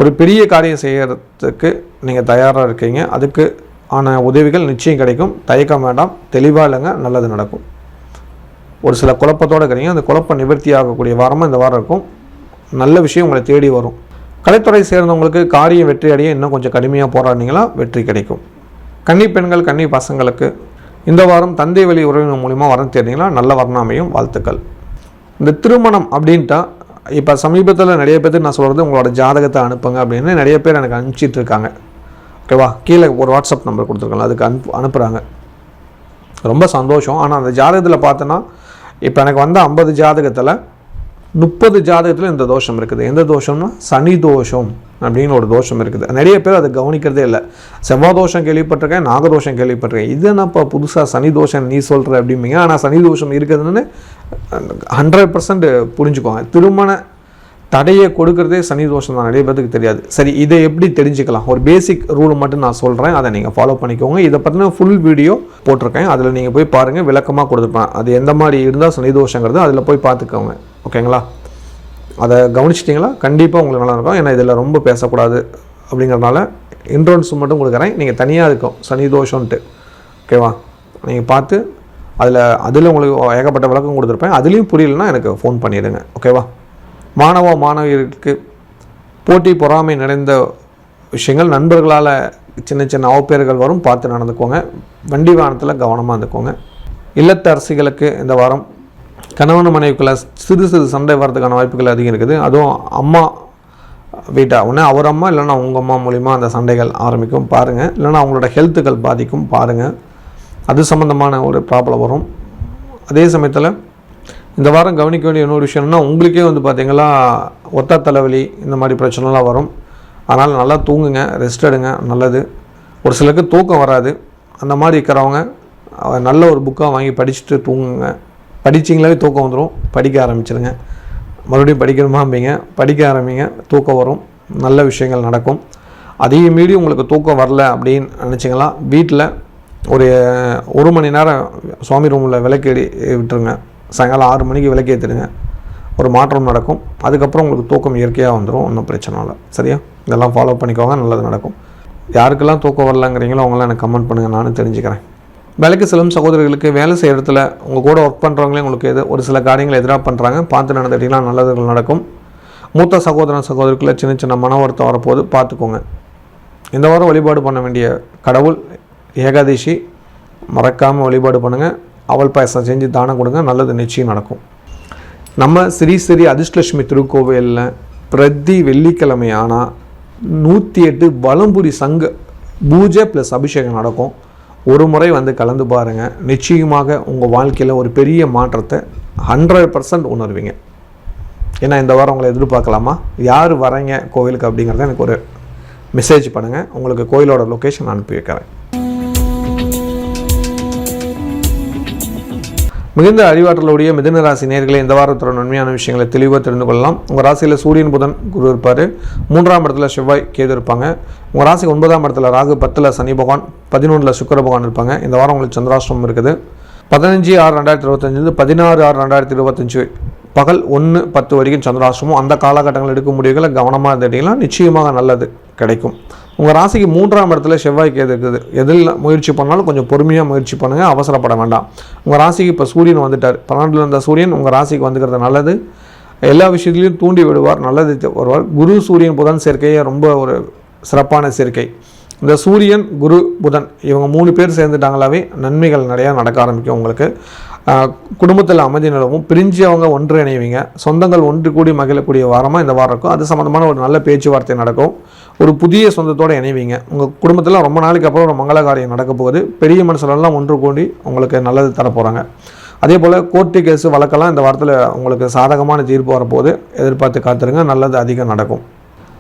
ஒரு பெரிய காரியம் செய்கிறதுக்கு நீங்கள் தயாராக இருக்கீங்க, அதுக்கு ஆன உதவிகள் நிச்சயம் கிடைக்கும். தயக்கம் வேண்டாம், தெளிவாக இல்லைங்க, நல்லது நடக்கும். ஒரு சில குழப்பத்தோடு இருக்கிறீங்க, அந்த குழப்பம் நிவர்த்தி ஆகக்கூடிய வாரமாக இந்த வாரம் இருக்கும். நல்ல விஷயம் உங்களை தேடி வரும். கலைத்துறை சேர்ந்தவங்களுக்கு காரியம் வெற்றி அடைய இன்னும் கொஞ்சம் கடுமையாக போராடினீங்களா வெற்றி கிடைக்கும். கன்னி பெண்கள், கன்னி பசங்களுக்கு இந்த வாரம் தந்தை வழி உறவினர் மூலிமா வரம் தேடினீங்களா நல்ல வர்ணாமையும் வாழ்த்துக்கள். இந்த திருமணம் அப்படின்ட்டா இப்போ சமீபத்தில் நிறைய பேருக்கு நான் சொல்கிறது உங்களோட ஜாதகத்தை அனுப்புங்க அப்படின்னு நிறைய பேர் எனக்கு அனுப்பிச்சிட்டு இருக்காங்க. ஓகேவா, கீழே ஒரு வாட்ஸ்அப் நம்பர் கொடுத்துருக்காங்க, அதுக்கு அனுப்புகிறாங்க. ரொம்ப சந்தோஷம். ஆனால் அந்த ஜாதகத்தில் பார்த்தோன்னா இப்போ எனக்கு வந்த 50 ஜாதகத்தில் 30 ஜாதகத்தில் இந்த தோஷம் இருக்குது. எந்த தோஷம்னா சனி தோஷம் அப்படின்னு ஒரு தோஷம் இருக்குது. நிறைய பேர் அதை கவனிக்கிறதே இல்லை. செவ்வாய் தோஷம் கேள்விப்பட்டிருக்கேன், நாகதோஷம் கேள்விப்பட்டிருக்கேன். இது என்னப்பா புதுசாக சனி தோஷம் நீ சொல்கிற அப்படிம்பீங்க. ஆனால் சனி தோஷம் இருக்குதுன்னு 100% புரிஞ்சுக்கோங்க. திருமண தடையை கொடுக்குறதே சனி தோஷம் தான், நிறைய பேருக்கு தெரியாது. சரி, இதை எப்படி தெரிஞ்சுக்கலாம்? ஒரு பேசிக் ரூல் மட்டும் நான் சொல்கிறேன், அதை நீங்கள் ஃபாலோ பண்ணிக்கோங்க. இதை பற்றின ஃபுல் வீடியோ போட்டிருக்கேன், அதில் நீங்கள் போய் பாருங்கள், விளக்கமாக கொடுத்துருப்பேன். அது எந்த மாதிரி இருந்தால் சனி தோஷங்கிறது அதில் போய் பார்த்துக்கோங்க. ஓகேங்களா, அதை கவனிச்சிட்டிங்களா? கண்டிப்பாக உங்களுக்கு நல்லா இருக்கும். ஏன்னா இதில் ரொம்ப பேசக்கூடாது அப்படிங்கிறதுனால இன்ட்ரோன்ஸ் மட்டும் கொடுக்குறேன். நீங்கள் தனியாக இருக்கும் சனி தோஷம்ன்ட்டு. ஓகேவா, நீங்கள் பார்த்து அதில் உங்களுக்கு ஏகப்பட்ட விளக்கம் கொடுத்துருப்பேன். அதுலேயும் புரியலன்னா எனக்கு ஃபோன் பண்ணிவிடுங்க. ஓகேவா, மாணவ மாணவியர்களுக்கு போட்டி பொறாமை நிறைந்த விஷயங்கள், நண்பர்களால் சின்ன சின்ன அவப்பேறுகள் வரும், பார்த்து நடந்துக்கோங்க. வண்டி வாகனத்தில் கவனமாக இருந்துக்கோங்க. இல்லத்தரசிகளுக்கு இந்த வாரம் கணவன் மனைவிக்குள்ள சிறு சிறு சண்டை வர்றதுக்கான வாய்ப்புகள் அதிகம் இருக்குது. அதுவும் அம்மா வீட்டா ஒன்று அவர் அம்மா இல்லைன்னா உங்கள் அம்மா மூலிமா அந்த சண்டைகள் ஆரம்பிக்கும், பாருங்கள். இல்லைன்னா அவங்களோட ஹெல்த்துகள் பாதிக்கும், பாருங்கள். அது சம்மந்தமான ஒரு ப்ராப்ளம் வரும். அதே சமயத்தில் இந்த வாரம் கவனிக்க வேண்டிய இன்னொரு விஷயம்னா, உங்களுக்கே பார்த்திங்களா ஒத்த தலைவலி இந்த மாதிரி பிரச்சனைலாம் வரும். அதனால் நல்லா தூங்குங்க, ரெஸ்ட் எடுங்க, நல்லது. ஒரு சிலருக்கு தூக்கம் வராது. அந்த மாதிரி இருக்கிறவங்க நல்ல ஒரு புக்காக வாங்கி படிச்சுட்டு தூங்குங்க. படிச்சிங்களாவே தூக்கம் வந்துடும், படிக்க ஆரம்பிச்சிருங்க. மறுபடியும் படிக்கணுமாம்பிங்க, படிக்க ஆரம்பிங்க, தூக்கம் வரும், நல்ல விஷயங்கள் நடக்கும். அதையும் மீறி உங்களுக்கு தூக்கம் வரல அப்படின்னு நினச்சிங்களா, வீட்டில் ஒரு 1 மணி நேரம் சுவாமி ரூமில் விளக்கேறி விட்டுருங்க. சாயங்காலம் 6 மணிக்கு விளக்கேற்றிடுங்க, ஒரு மாற்றம் நடக்கும். அதுக்கப்புறம் உங்களுக்கு தூக்கம் இயற்கையாக வந்துடும், ஒன்றும் பிரச்சனை இல்லை. சரியா, இதெல்லாம் ஃபாலோ பண்ணிக்கோங்க, நல்லது நடக்கும். யாருக்கெல்லாம் தூக்கம் வரலங்கிறீங்களோ அவங்களாம் எனக்கு கமெண்ட் பண்ணுங்கள், நானும் தெரிஞ்சுக்கிறேன். வேலைக்கு செல்லும் சகோதரர்களுக்கு வேலை செய்கிற இடத்துல உங்கள் கூட ஒர்க் பண்ணுறவங்களே உங்களுக்கு ஒரு சில காரியங்கள் எதிராக பண்ணுறாங்க, பார்த்து நடந்துட்டிங்கன்னா நல்லதுகள் நடக்கும். மூத்த சகோதரன் சகோதரிக்குள்ளே சின்ன சின்ன மன வருத்தம் வரப்போது, பார்த்துக்கோங்க. இந்த வாரம் வழிபாடு பண்ண வேண்டிய கடவுள் ஏகாதசி, மறக்காமல் வழிபாடு பண்ணுங்கள். அவல் பாயசம் செஞ்சு தானம் கொடுங்க, நல்லது நிச்சயம் நடக்கும். நம்ம ஸ்ரீ ஸ்ரீ அதிர்ஷ்டலட்சுமி திருக்கோவிலில் பிரதி வெள்ளிக்கிழமை ஆனால் 108 வலம்புரி சங்க பூஜை ப்ளஸ் அபிஷேகம் நடக்கும். ஒரு முறை கலந்து பாருங்கள், நிச்சயமாக உங்கள் வாழ்க்கையில் ஒரு பெரிய மாற்றத்தை 100% உணர்வீங்க. ஏன்னா இந்த வாரம் உங்களை எதிர்பார்க்கலாமா, யார் வரீங்க கோவிலுக்கு அப்படிங்கிறத எனக்கு ஒரு மெசேஜ் பண்ணுங்கள், உங்களுக்கு கோயிலோட லொக்கேஷன் அனுப்பி வைக்கிறேன். மிகுந்த அறிவாற்றலுடைய மிதுன ராசி நேயர்களே, இந்த வாரத்தோட நன்மையான விஷயங்களை தெளிவாக தெரிந்து கொள்ளலாம். உங்கள் ராசியில் சூரியன் புதன் குரு இருப்பார், 3ஆம் இடத்துல செவ்வாய் கேது இருப்பாங்க. உங்கள் ராசிக்கு 9ஆம் இடத்துல ராகு, 10ல் சனி பகவான், 11ல் சுக்கிர பகவான் இருப்பாங்க. இந்த வாரம் உங்களுக்கு சந்திராஷ்டிரமம் இருக்குது. 15/6/2025 16/6/2025 பகல் 1:10 வரைக்கும் சந்திராஷ்டிரமம். அந்த காலகட்டங்கள் எடுக்கும் முடிவுகளை கவனமாக இருந்துட்டீங்கன்னா நிச்சயமாக நல்லது கிடைக்கும். உங்கள் ராசிக்கு 3ஆம் இடத்துல செவ்வாய் கேது இருக்குது. எதில் முயற்சி பண்ணாலும் கொஞ்சம் பொறுமையாக முயற்சி பண்ணுங்கள், அவசரப்பட வேண்டாம். உங்கள் ராசிக்கு இப்போ சூரியன் வந்துட்டார், 12ல் இருந்த சூரியன் உங்கள் ராசிக்கு வந்துக்கிறது நல்லது. எல்லா விஷயத்துலையும் தூண்டி விடுவார், நல்லது வருவார். குரு சூரியன் புதன் சேர்க்கையே ரொம்ப ஒரு சிறப்பான சேர்க்கை. இந்த சூரியன், குரு, புதன் இவங்க 3 பேர் சேர்ந்துட்டாங்களாவே நன்மைகள் நிறையா நடக்க ஆரம்பிக்கும். உங்களுக்கு குடும்பத்தில் அமைதி நிலவும், பிரிஞ்சவங்க ஒன்று இணைவீங்க, சொந்தங்கள் ஒன்று கூடி மகிழக்கூடிய வாரமாக இந்த வாரம் இருக்கும். அது சம்மந்தமான ஒரு நல்ல பேச்சுவார்த்தை நடக்கும். ஒரு புதிய சொந்தத்தோடு இணைவீங்க. உங்கள் குடும்பத்தில் ரொம்ப நாளைக்கு அப்புறம் ஒரு மங்கள காரியம் நடக்க போகுது. பெரிய மனுஷரெல்லாம் ஒன்று கூடி உங்களுக்கு நல்லது தரப்போகிறாங்க. அதே போல் கோர்ட்டு கேஸு வழக்கெல்லாம் இந்த வாரத்தில் உங்களுக்கு சாதகமான தீர்ப்பு வரப்போகுது. எதிர்பார்த்து காத்துருங்க, நல்லது அதிகம் நடக்கும்.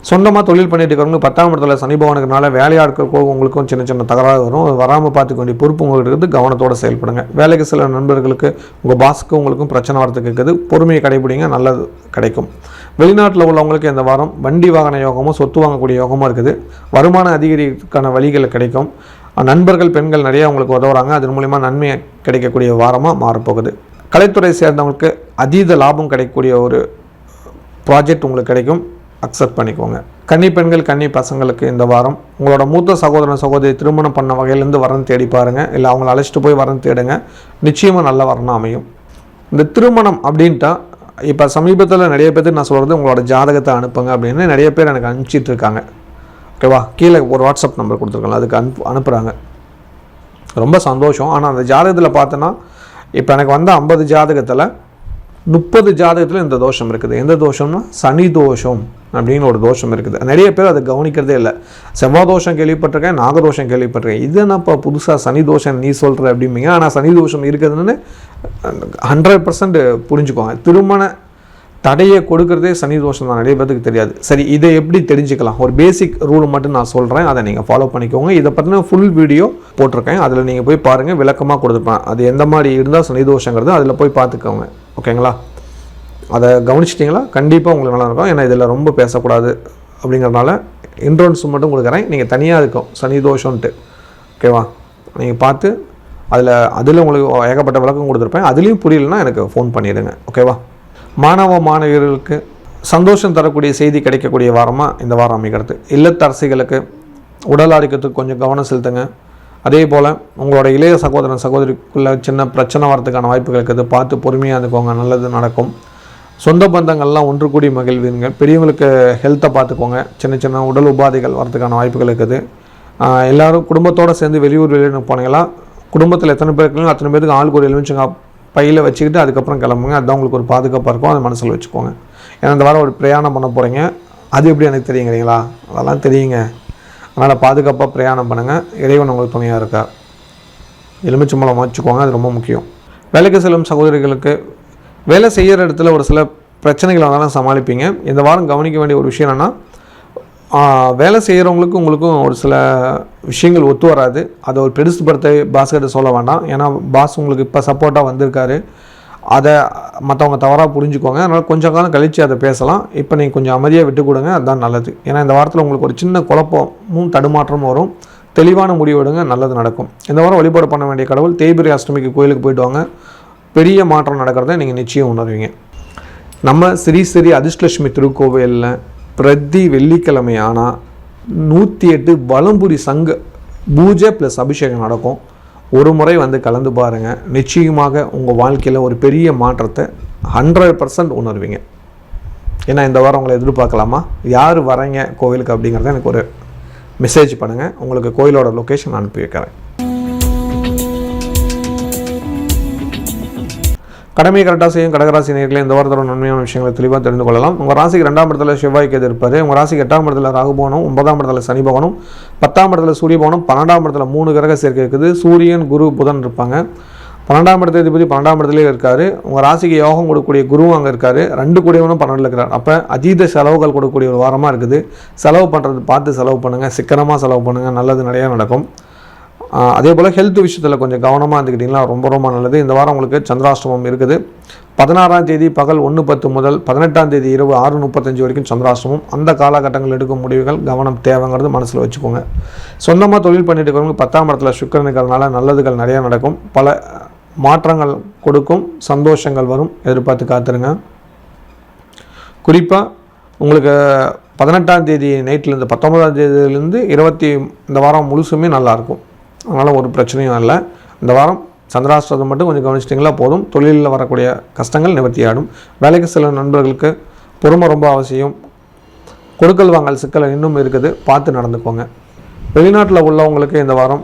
சொந்தமாக தொழில் பண்ணிட்டு இருக்கிறவங்க 10ஆம் இடத்துல சனி பகவானுக்குனால வேலையாட்களுக்கும் உங்களுக்கும் சின்ன சின்ன தகராறு வரும். அது வராமல் பார்த்துக்க வேண்டிய பொறுப்பு உங்களுக்கு இருக்குது. கவனத்தோடு செயல்படுங்க. வேலைக்கு சில நண்பர்களுக்கு உங்கள் பாஸுக்கு உங்களுக்கும் பிரச்சனை வரத்துக்கு இருக்குது. பொறுமையை கடைபிடிங்க, நல்லது கிடைக்கும். வெளிநாட்டில் உள்ளவங்களுக்கு இந்த வாரம் வண்டி வாகன யோகமும் சொத்து வாங்கக்கூடிய யோகமும் இருக்குது. வருமான அதிகரிக்கான வழிகள் கிடைக்கும். நண்பர்கள், பெண்கள் நிறைய உங்களுக்கு உதவுறாங்க. அதன் மூலிமா நன்மை கிடைக்கக்கூடிய வாரமாக மாறப்போகுது. கலைத்துறை சேர்ந்தவங்களுக்கு அதீத லாபம் கிடைக்கக்கூடிய ஒரு ப்ராஜெக்ட் உங்களுக்கு கிடைக்கும். அக்செப்ட் பண்ணிக்கோங்க. கன்னி பெண்கள், கன்னி பசங்களுக்கு இந்த வாரம் உங்களோட மூத்த சகோதரன், சகோதரி திருமணம் பண்ண வகையிலேருந்து வரன் தேடி பாருங்கள். இல்லை அவங்கள அழைச்சிட்டு போய் வரன் தேடுங்க. நிச்சயமாக நல்ல வரணும் அமையும். இந்த திருமணம் அப்படின்ட்டா இப்போ சமீபத்தில் நிறைய பேருக்கு நான் சொல்கிறது உங்களோட ஜாதகத்தை அனுப்புங்க அப்படின்னு நிறைய பேர் எனக்கு அனுப்பிச்சிட்டு இருக்காங்க. ஓகேவா? கீழே ஒரு வாட்ஸ்அப் நம்பர் கொடுத்துருக்காங்க, அதுக்கு அனுப்புகிறாங்க. ரொம்ப சந்தோஷம். ஆனால் அந்த ஜாதகத்தில் பார்த்தோன்னா இப்போ எனக்கு வந்த 50 ஜாதகத்தில் 30 ஜாதகத்தில் இந்த தோஷம் இருக்குது. எந்த தோஷம்னா சனி தோஷம் அப்படின்னு ஒரு தோஷம் இருக்குது. நிறைய பேர் அதை கவனிக்கிறதே இல்லை. செவ்வாய் தோஷம் கேள்விப்பட்டிருக்கேன், நாகதோஷம் கேள்விப்பட்டிருக்கேன். இது என்னப்பா புதுசாக சனி தோஷம் நீ சொல்கிற அப்படிம்பீங்க. ஆனால் சனி தோஷம் இருக்குதுன்னு 100% புரிஞ்சுக்கோங்க. திருமண தடையை கொடுக்கறதே சனி தோஷம் தான். நிறைய பேருக்கு தெரியாது. சரி, இதை எப்படி தெரிஞ்சுக்கலாம்? ஒரு பேசிக் ரூல் மட்டும் நான் சொல்கிறேன், அதை நீங்கள் ஃபாலோ பண்ணிக்கோங்க. இதை பற்றின ஃபுல் வீடியோ போட்டிருக்கேன், அதில் நீங்கள் போய் பாருங்கள், விளக்கமாக கொடுத்துருப்பேன். அது எந்த மாதிரி இருந்தால் சனி தோஷங்கிறது அதில் போய் பார்த்துக்கோங்க. ஓகேங்களா? அதை கவனிச்சிட்டிங்களா? கண்டிப்பாக உங்களுக்கு நல்லா இருக்கும். ஏன்னா இதில் ரொம்ப பேசக்கூடாது அப்படிங்கிறதுனால இன்ட்ரோன்ஸ் மட்டும் கொடுக்குறேன். நீங்கள் தனியாக இருக்கும் சனி தோஷம்ன்ட்டு. ஓகேவா? நீங்கள் பார்த்து அதில் உங்களுக்கு ஏகப்பட்ட விளக்கம் கொடுத்துருப்பேன். அதுலேயும் புரியலன்னா எனக்கு ஃபோன் பண்ணிடுங்க. ஓகேவா? மாணவ மாணவியர்களுக்கு சந்தோஷம் தரக்கூடிய செய்தி கிடைக்கக்கூடிய வாரமாக இந்த வாரம் அமைகிறது. இல்லத்தரசிகளுக்கு உடல் ஆரோக்கியத்துக்கு கொஞ்சம் கவனம் செலுத்துங்க. அதே போல் உங்களோட இளைய சகோதரன், சகோதரிக்குள்ளே சின்ன பிரச்சனை வரதுக்கான வாய்ப்புகள் இருக்குது. பார்த்து பொறுமையாக இருந்துக்கோங்க, நல்லது நடக்கும். சொந்த பந்தங்கள்லாம் ஒன்று கூடி மகிழ்வீங்க. பெரியவங்களுக்கு ஹெல்த்தை பார்த்துக்கோங்க. சின்ன சின்ன உடல் உபாதைகள் வரதுக்கான வாய்ப்புகள் இருக்குது. எல்லோரும் குடும்பத்தோடு சேர்ந்து வெளியூர் போனீங்களா, குடும்பத்தில் எத்தனை பேர் இருக்கீங்களோ அத்தனை பேருக்கு ஆளுக்கு ஒரு எலுமிச்சங்க பையில் வச்சுக்கிட்டு அதுக்கப்புறம் கிளம்புங்க. அதுதான் உங்களுக்கு ஒரு பாதுகாப்பாக இருக்கும். அதை மனசில் வச்சுக்கோங்க. ஏன்னா இந்த வாரம் ஒரு பிரயாணம் பண்ண போகிறீங்க. அது எப்படி எனக்கு தெரியுங்கிறீங்களா? அதெல்லாம் தெரியுங்க. அதனால் பாதுகாப்பாக பிரயாணம் பண்ணுங்கள். இறைவன் உங்களுக்கு துணையாக இருக்கார். எலுமிச்சம்பழம் வச்சுக்கோங்க, அது ரொம்ப முக்கியம். வேலைக்கு செல்லும் சகோதரிகளுக்கு வேலை செய்கிற இடத்துல ஒரு சில பிரச்சனைகள் வந்தாலும் சமாளிப்பீங்க. இந்த வாரம் கவனிக்க வேண்டிய ஒரு விஷயம் என்னென்னா, வேலை செய்கிறவங்களுக்கும் உங்களுக்கும் ஒரு சில விஷயங்கள் ஒத்து வராது. அதை ஒரு பெருசுபடுத்த பாஸ்கிட்ட சொல்ல வேண்டாம். ஏன்னா பாஸ் உங்களுக்கு இப்போ சப்போர்ட்டாக வந்திருக்காரு. அதை மற்றவங்க தவறாக புரிஞ்சுக்கோங்க. அதனால் கொஞ்சம் காலம் கழித்து அதை பேசலாம். இப்போ நீங்கள் கொஞ்சம் அமைதியாக விட்டு கொடுங்க, அதுதான் நல்லது. ஏன்னா இந்த வாரத்தில் உங்களுக்கு ஒரு சின்ன குழப்பமும் தடுமாற்றமும் வரும். தெளிவான முடிவு எடுங்க, நல்லது நடக்கும். இந்த வாரம் வழிபாடு பண்ண வேண்டிய கடவுள் தேய்பிரை அஷ்டமிக்கு கோயிலுக்கு போயிட்டு வாங்க. பெரிய மாற்றம் நடக்கிறத நீங்கள் நிச்சயம் உணர்வீங்க. நம்ம ஸ்ரீ ஸ்ரீ அதிர்ஷ்டலட்சுமி திருக்கோவிலில் பிரதி வெள்ளிக்கிழமை ஆனால் 108 வலம்புரி சங்க பூஜை ப்ளஸ் அபிஷேகம் நடக்கும். ஒரு முறை வந்து கலந்து பாருங்கள். நிச்சயமாக உங்கள் வாழ்க்கையில் ஒரு பெரிய மாற்றத்தை 100% உணர்வீங்க. ஏன்னா இந்த வாரம் உங்களை எதிர்பார்க்கலாமா, யார் வரீங்க கோவிலுக்கு அப்படிங்கிறத எனக்கு ஒரு மெசேஜ் பண்ணுங்கள். உங்களுக்கு கோயிலோட லொக்கேஷன் அனுப்பி வைக்கிறேன். கடமையை கரெக்டாக செய்யும் கடகராசி நேயர்களே, இந்த வாரத்தோட நன்மையான விஷயங்களை தெளிவாக தெரிந்து கொள்ளலாம். உங்கள் ராசிக்கு 2ஆம் இடத்துல செவ்வாய் கேது இருப்பார். உங்கள் ராசிக்கு 8ஆம் இடத்துல ராகு பகவானும், 9ஆம் இடத்துல சனி பகவானும், 10ஆம் இடத்துல சூரிய பகவானும், 12ஆம் இடத்துல 3 கிரக சேர்க்கை இருக்குது. சூரியன், குரு, புதன் இருப்பாங்க. 12ஆம் இடத்துல அதிபதி 12ஆம் இடத்துலேயே இருக்கார். உங்கள் ராசிக்கு யோகம் கொடுக்கக்கூடிய குருவும் அங்கே இருக்கார். 2 கூடியவனும் 12 இருக்கிறார். அப்போ அதீத செலவுகள் கொடுக்கக்கூடிய ஒரு வாரமாக இருக்குது. செலவு பண்ணுறது பார்த்து செலவு பண்ணுங்கள், சிக்கனமாக செலவு பண்ணுங்கள், நல்லது நிறையா நடக்கும். அதே போல் ஹெல்த் விஷயத்தில் கொஞ்சம் கவனமாக இருந்துக்கிட்டிங்கன்னா ரொம்ப ரொம்ப நல்லது. இந்த வாரம் உங்களுக்கு சந்திராஷ்டமம் இருக்குது. 16ஆம் தேதி பகல் 1:10 முதல் 18ஆம் தேதி இரவு 6:35 வரைக்கும் சந்திராஷ்டமம். அந்த காலகட்டங்கள் எடுக்கும் முடிவுகள் கவனம் தேவைங்கிறது மனசில் வச்சுக்கோங்க. சொந்தமாக தொழில் பண்ணிட்டு இருக்கிறவங்க 10ஆம் இடத்துல சுக்கிரன் இருக்கிறதுனால நல்லதுகள் நிறையா நடக்கும். பல மாற்றங்கள் கொடுக்கும், சந்தோஷங்கள் வரும். எதிர்பார்த்து காத்துருங்க. குறிப்பாக உங்களுக்கு 18ஆம் தேதி நைட்லேருந்து 19ஆம் தேதியிலேருந்து 20 இந்த வாரம் முழுசுமே நல்லாயிருக்கும். அதனால் ஒரு பிரச்சனையும் இல்லை. இந்த வாரம் சந்திராஷ்டமம் மட்டும் கொஞ்சம் கவனிச்சிட்டிங்களா போதும். தொழிலில் வரக்கூடிய கஷ்டங்கள் நிவர்த்தியாடும். வேலைக்கு சில நண்பர்களுக்கு பொறுமை ரொம்ப அவசியம். கொடுக்கல் வாங்கல் சிக்கல் இன்னும் இருக்குது, பார்த்து நடந்துக்கோங்க. வெளிநாட்டில் உள்ளவங்களுக்கு இந்த வாரம்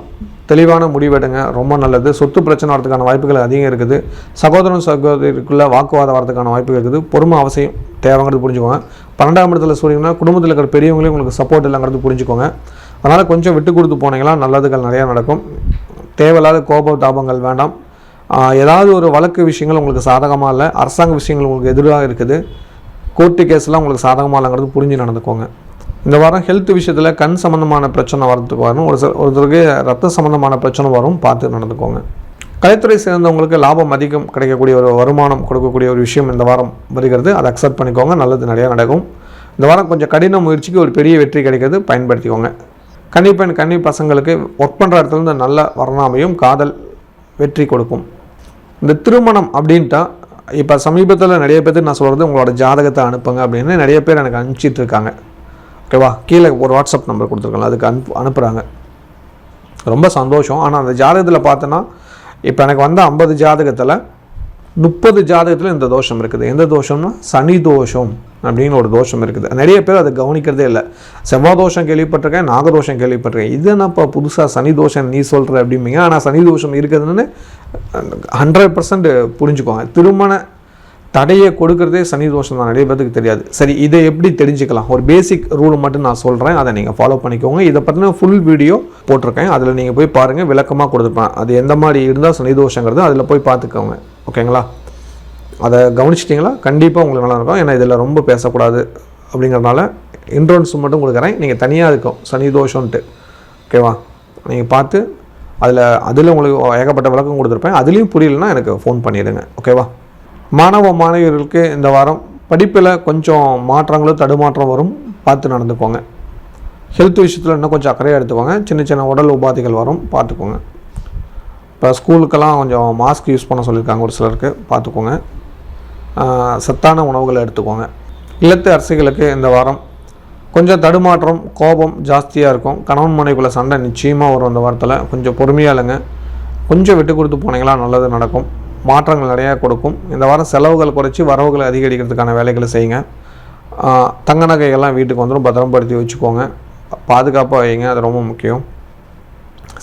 தெளிவான முடிவெடுங்க, ரொம்ப நல்லது. சொத்து பிரச்சனை வரதுக்கான வாய்ப்புகள் அதிகம் இருக்குது. சகோதரன் சகோதரிக்குள்ளே வாக்குவாதம் வரதுக்கான வாய்ப்புகள் இருக்குது. பொறுமை அவசியம் தேவைங்கிறது புரிஞ்சுக்கோங்க. 12ஆம் இடத்துல சூரியன்னா குடும்பத்தில் இருக்கிற பெரியவங்களையும் உங்களுக்கு சப்போர்ட் இல்லைங்கிறது புரிஞ்சுக்கோங்க. அதனால் கொஞ்சம் விட்டு கொடுத்து போனீங்களா நல்லதுகள் நிறையா நடக்கும். தேவையில்லாத கோப தாபங்கள் வேண்டாம். ஏதாவது ஒரு வழக்கு விஷயங்கள் உங்களுக்கு சாதகமாக இல்லை, அரசாங்க விஷயங்கள் உங்களுக்கு எதிராக இருக்குது, கோர்ட்டு கேஸ்லாம் உங்களுக்கு சாதகமாக இல்லைங்கிறது புரிஞ்சு நடந்துக்கோங்க. இந்த வாரம் ஹெல்த் விஷயத்தில் கண் சம்மந்தமான பிரச்சனை வரதுக்கு வரும். ஒருத்தருக்கு ரத்த சம்மந்தமான பிரச்சனை வரும், பார்த்து நடந்துக்கோங்க. கலைத்துறை சேர்ந்தவங்களுக்கு லாபம் அதிகம் கிடைக்கக்கூடிய ஒரு வருமானம் கொடுக்கக்கூடிய ஒரு விஷயம் இந்த வாரம் வருகிறது. அதை அக்செப்ட் பண்ணிக்கோங்க, நல்லது நிறையா நடக்கும். இந்த வாரம் கொஞ்சம் கடின முயற்சிக்கு ஒரு பெரிய வெற்றி கிடைக்கிறது, பயன்படுத்திக்கோங்க. கன்னிப்பெண் கன்னி பசங்களுக்கு ஒர்க் பண்ணுற இடத்துலேருந்து நல்ல வரணாமையும் காதல் வெற்றி கொடுக்கும். இந்த திருமணம் அப்படின்ட்டா இப்போ சமீபத்தில் நிறைய பேருக்கு நான் சொல்கிறது உங்களோட ஜாதகத்தை அனுப்புங்க அப்படின்னு நிறைய பேர் எனக்கு அனுப்பிச்சிட்டு இருக்காங்க. ஓகேவா, கீழே ஒரு வாட்ஸ்அப் நம்பர் கொடுத்துருக்காங்க, அதுக்கு அனுப்புகிறாங்க. ரொம்ப சந்தோஷம். ஆனால் அந்த ஜாதகத்தில் பார்த்தோன்னா இப்போ எனக்கு வந்த 50 ஜாதகத்தில் 30 ஜாதகத்தில் இந்த தோஷம் இருக்குது. எந்த தோஷம்னா சனி தோஷம் அப்படின்னு ஒரு தோஷம் இருக்குது. நிறைய பேர் அதை கவனிக்கிறதே இல்லை. செவ்வாய் தோஷம் கேள்விப்பட்டிருக்கேன், நாகதோஷம் கேள்விப்பட்டிருக்கேன். இது என்னப்பா புதுசாக சனி தோஷம் நீ சொல்கிற அப்படிம்பிங்க. ஆனால் சனி தோஷம் இருக்குதுன்னு 100% புரிஞ்சுக்கோங்க. திருமண தடையை கொடுக்கறதே சனி தோஷம் தான், நிறைய பேருக்கு தெரியாது. சரி, இதை எப்படி தெரிஞ்சுக்கலாம்? ஒரு பேசிக் ரூல் மட்டும் நான் சொல்கிறேன், அதை நீங்கள் ஃபாலோ பண்ணிக்கோங்க. இதை பற்றின ஃபுல் வீடியோ போட்டிருக்கேன், அதில் நீங்கள் போய் பாருங்கள், விளக்கமாக கொடுத்துருப்பேன். அது எந்த மாதிரி இருந்தால் சனி தோஷங்கிறது அதில் போய் பார்த்துக்கோங்க. ஓகேங்களா, அதை கவனிச்சிட்டிங்களா? கண்டிப்பாக உங்களுக்கு நல்லா இருக்கும். ஏன்னா இதில் ரொம்ப பேசக்கூடாது அப்படிங்கிறதுனால இன்ட்ரோன்ஸ் மட்டும் கொடுக்குறேன். நீங்கள் தனியாக இருக்கும் சனி தோஷம்ன்ட்டு. ஓகேவா, நீங்கள் பார்த்து அதில் உங்களுக்கு ஏகப்பட்ட விளக்கம் கொடுத்துருப்பேன். அதுலேயும் புரியலன்னா எனக்கு ஃபோன் பண்ணிவிடுங்க. ஓகேவா. மாணவ மாணவியர்களுக்கு இந்த வாரம் படிப்பில் கொஞ்சம் மாற்றங்களும் தடுமாற்றம் வரும், பார்த்து நடந்துக்கோங்க. ஹெல்த் விஷயத்தில் இன்னும் கொஞ்சம் அக்கறையாக எடுத்துக்கோங்க. சின்ன சின்ன உடல் உபாதைகள் வரும், பார்த்துக்கோங்க. இப்போ ஸ்கூலுக்கெல்லாம் கொஞ்சம் மாஸ்க் யூஸ் பண்ண சொல்லியிருக்காங்க ஒரு சிலருக்கு, பார்த்துக்கோங்க. சத்தான உணவுகளை எடுத்துக்கோங்க. இல்லத்து அரசிகளுக்கு இந்த வாரம் கொஞ்சம் தடுமாற்றம், கோபம் ஜாஸ்தியாக இருக்கும். கணவன் மனைவிக்குள்ள சண்டை நிச்சயமாக வரும். இந்த வாரத்தில் கொஞ்சம் பொறுமையாக இல்லைங்க, கொஞ்சம் விட்டு கொடுத்து போனீங்களா நல்லது நடக்கும். மாற்றங்கள் நிறையா கொடுக்கும். இந்த வாரம் செலவுகள் குறைச்சி வரவுகளை அதிகரிக்கிறதுக்கான வேலைகளை செய்யுங்க. தங்க நகைகள்லாம் வீட்டுக்கு வந்துடும், பத்திரப்படுத்தி வச்சுக்கோங்க, பாதுகாப்பாக வைங்க, அது ரொம்ப முக்கியம்.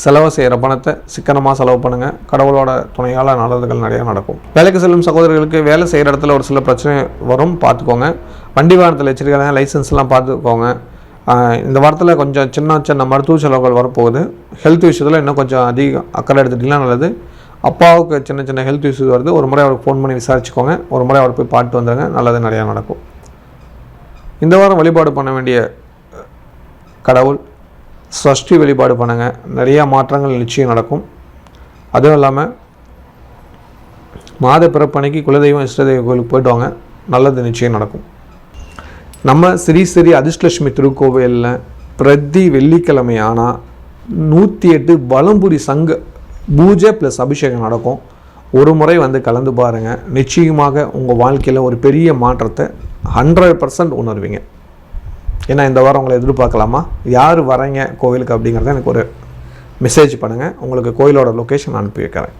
செலவு செய்கிற பணத்தை சிக்கனமாக செலவு பண்ணுங்கள். கடவுளோட துணையால் நல்லதுகள் நிறையா நடக்கும். வேலைக்கு செல்லும் சகோதரர்களுக்கு வேலை செய்கிற இடத்துல ஒரு சில பிரச்சனை வரும், பார்த்துக்கோங்க. வண்டி வாகனத்தில் எச்சரிக்கையாக லைசன்ஸ்லாம் பார்த்துக்கோங்க. இந்த வாரத்தில் கொஞ்சம் சின்ன சின்ன மருத்துவ செலவுகள் வரப்போகுது. ஹெல்த் விஷயத்தில் இன்னும் கொஞ்சம் அதிக அக்கறை எடுத்துட்டிங்கன்னா நல்லது. அப்பாவுக்கு சின்ன சின்ன ஹெல்த் இஷ்யூஸ் வருது, ஒரு முறை அவருக்கு ஃபோன் பண்ணி விசாரிச்சுக்கோங்க. ஒரு முறை அவர் போய் பார்த்து வந்துடுங்க, நல்லது நிறையா நடக்கும். இந்த வாரம் வழிபாடு பண்ண வேண்டிய கடவுள் சஷ்டி வழிபாடு பண்ணுங்கள், நிறையா மாற்றங்கள் நிச்சயம் நடக்கும். அதுவும் இல்லாமல் மாத பிறப்பன்னைக்கு குலதெய்வம் இஷ்டதெய்வ கோயிலுக்கு போய்ட்டு வாங்க, நல்லது நிச்சயம் நடக்கும். நம்ம ஸ்ரீ அதிர்ஷ்டலட்சுமி திருக்கோவிலில் பிரதி வெள்ளிக்கிழமை ஆனால் 108 வலம்புரி சங்க பூஜை ப்ளஸ் அபிஷேகம் நடக்கும். ஒரு முறை வந்து கலந்து பாருங்கள், நிச்சயமாக உங்கள் வாழ்க்கையில் ஒரு பெரிய மாற்றத்தை 100% உணர்வீங்க. ஏன்னா இந்த வாரம் உங்களை எதிர்பார்க்கலாமா, யார் வரீங்க கோவிலுக்கு அப்படிங்கிறத எனக்கு ஒரு மெசேஜ் பண்ணுங்கள். உங்களுக்கு கோயிலோட லொக்கேஷன் அனுப்பி வைக்கிறேன்.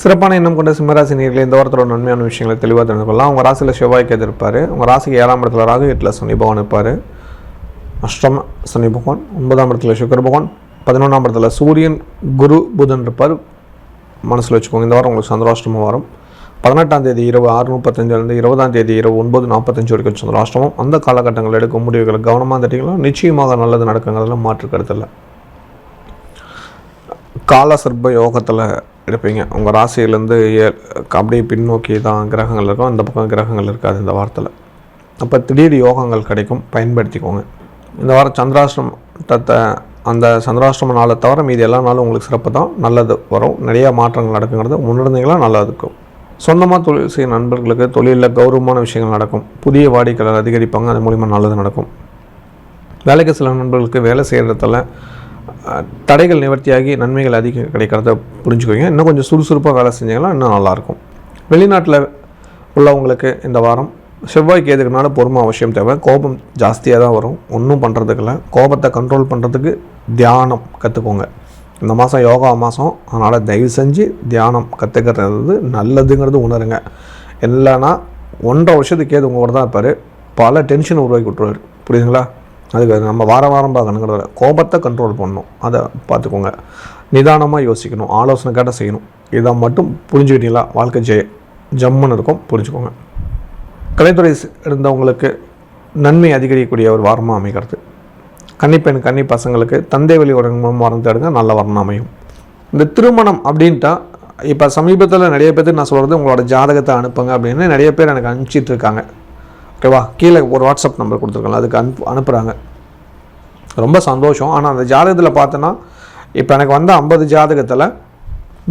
சிறப்பான எண்ணம் கொண்ட சிம்மராசி நேயர்களே, இந்த வாரத்தோட நன்மையான விஷயங்களை தெளிவாக தெரிந்து கொள்ளலாம். உங்கள் ராசியில் செவ்வாய்க்கு எதிர்ப்பார், உங்கள் ராசிக்கு 7ஆம் இடத்துல ராகு, 8ல் சனி பகவான் இருப்பார். அஷ்டம சனி பகவான், 9ஆம் இடத்துல சுக்கிர பகவான், 11ஆம் இடத்துல சூரியன் குரு புதன் இருப்பார். மனசில் வச்சுக்கோங்க. இந்த வாரம் உங்களுக்கு சந்திராஷ்டமம் வரும். 18ஆம் தேதி இரவு 6:35 20ஆம் தேதி இரவு 9:45 வரைக்கும் சந்திராஷ்டமம். அந்த காலகட்டங்கள் எடுக்கும் முடிவுகளை கவனமாக தட்டிங்களா நிச்சயமாக நல்லது நடக்குங்கிறதுல மாற்று கருத்தில். கால சர்ப்ப யோகத்தில் எடுப்பீங்க. உங்கள் ராசியிலேருந்து அப்படியே பின்னோக்கி தான் கிரகங்கள் இருக்கும், அந்த பக்கம் கிரகங்கள் இருக்காது இந்த வாரத்தில். அப்போ திடீர் யோகங்கள் கிடைக்கும், பயன்படுத்திக்கோங்க. இந்த வாரம் சந்திராஷ்டிரமத்தை அந்த சந்திராஷ்டிரம நாளை தவிர மீதி எல்லா நாளும் உங்களுக்கு சிறப்பு தான், நல்லது வரும், நிறைய மாற்றங்கள் நடக்குங்கிறது உணர்ந்தீங்களா நல்லா இருக்கும். சொந்தமாக தொழில் செய்யும் நண்பர்களுக்கு தொழிலில் கௌரவமான விஷயங்கள் நடக்கும், புதிய வாடிக்கையாளர் அதிகரிப்பாங்க, அது மூலிமா நல்லது நடக்கும். வேலைக்கு சில நண்பர்களுக்கு வேலை செய்கிறதுல தடைகள் நிவர்த்தியாகி நன்மைகள் அதிகம் கிடைக்கிறத புரிஞ்சுக்கோங்க. இன்னும் கொஞ்சம் சுறுசுறுப்பாக வேலை செஞ்சீங்கன்னா இன்னும் நல்லாயிருக்கும். வெளிநாட்டில் உள்ளவங்களுக்கு இந்த வாரம் செவ்வாய்க்கு எதுக்குனால பொறுமை அவசியம் தேவை. கோபம் ஜாஸ்தியாக தான் வரும், ஒன்றும் பண்ணுறதுக்கு இல்லை. கோபத்தை கண்ட்ரோல் பண்ணுறதுக்கு தியானம் கற்றுக்கோங்க. இந்த மாதம் யோகா மாதம், அதனால் தயவு செஞ்சு தியானம் கற்றுக்கிறது நல்லதுங்கிறது உணருங்க. இல்லைன்னா 1.5 வருஷத்துக்கு ஏது உங்கள் கூட தான் இருப்பார், பல டென்ஷன் உருவாக்கி விட்டுருவார். புரியுதுங்களா? அதுக்கு நம்ம வாரம் பார்க்கணுங்கிறத கோபத்தை கண்ட்ரோல் பண்ணணும். அதை பார்த்துக்கோங்க. நிதானமாக யோசிக்கணும், ஆலோசனை கேட்ட செய்யணும். இதை மட்டும் புரிஞ்சுக்கிட்டீங்களா வாழ்க்கை ஜம்முன்னு இருக்கும். புரிஞ்சுக்கோங்க. கலைத்துறை இருந்தவங்களுக்கு நன்மை அதிகரிக்கக்கூடிய ஒரு வாரமாக அமைகிறது. கன்னிப்பெண் கன்னி பசங்களுக்கு தந்தை வழி உறங்கும் வாரம் தேடுங்க, நல்ல வாரம் அமையும். இந்த திருமணம் அப்படின்ட்டா இப்போ சமீபத்தில் நிறைய பேர் நான் சொல்கிறது உங்களோட ஜாதகத்தை அனுப்புங்க அப்படின்னு நிறைய பேர் எனக்கு அனுப்பிச்சிட்டு இருக்காங்க. ஓகேவா? கீழே ஒரு வாட்ஸ்அப் நம்பர் கொடுத்துருக்காங்க, அதுக்கு அனுப்புகிறாங்க. ரொம்ப சந்தோஷம். ஆனால் அந்த ஜாதகத்தில் பார்த்தோன்னா இப்போ எனக்கு வந்த 50 ஜாதகத்தில்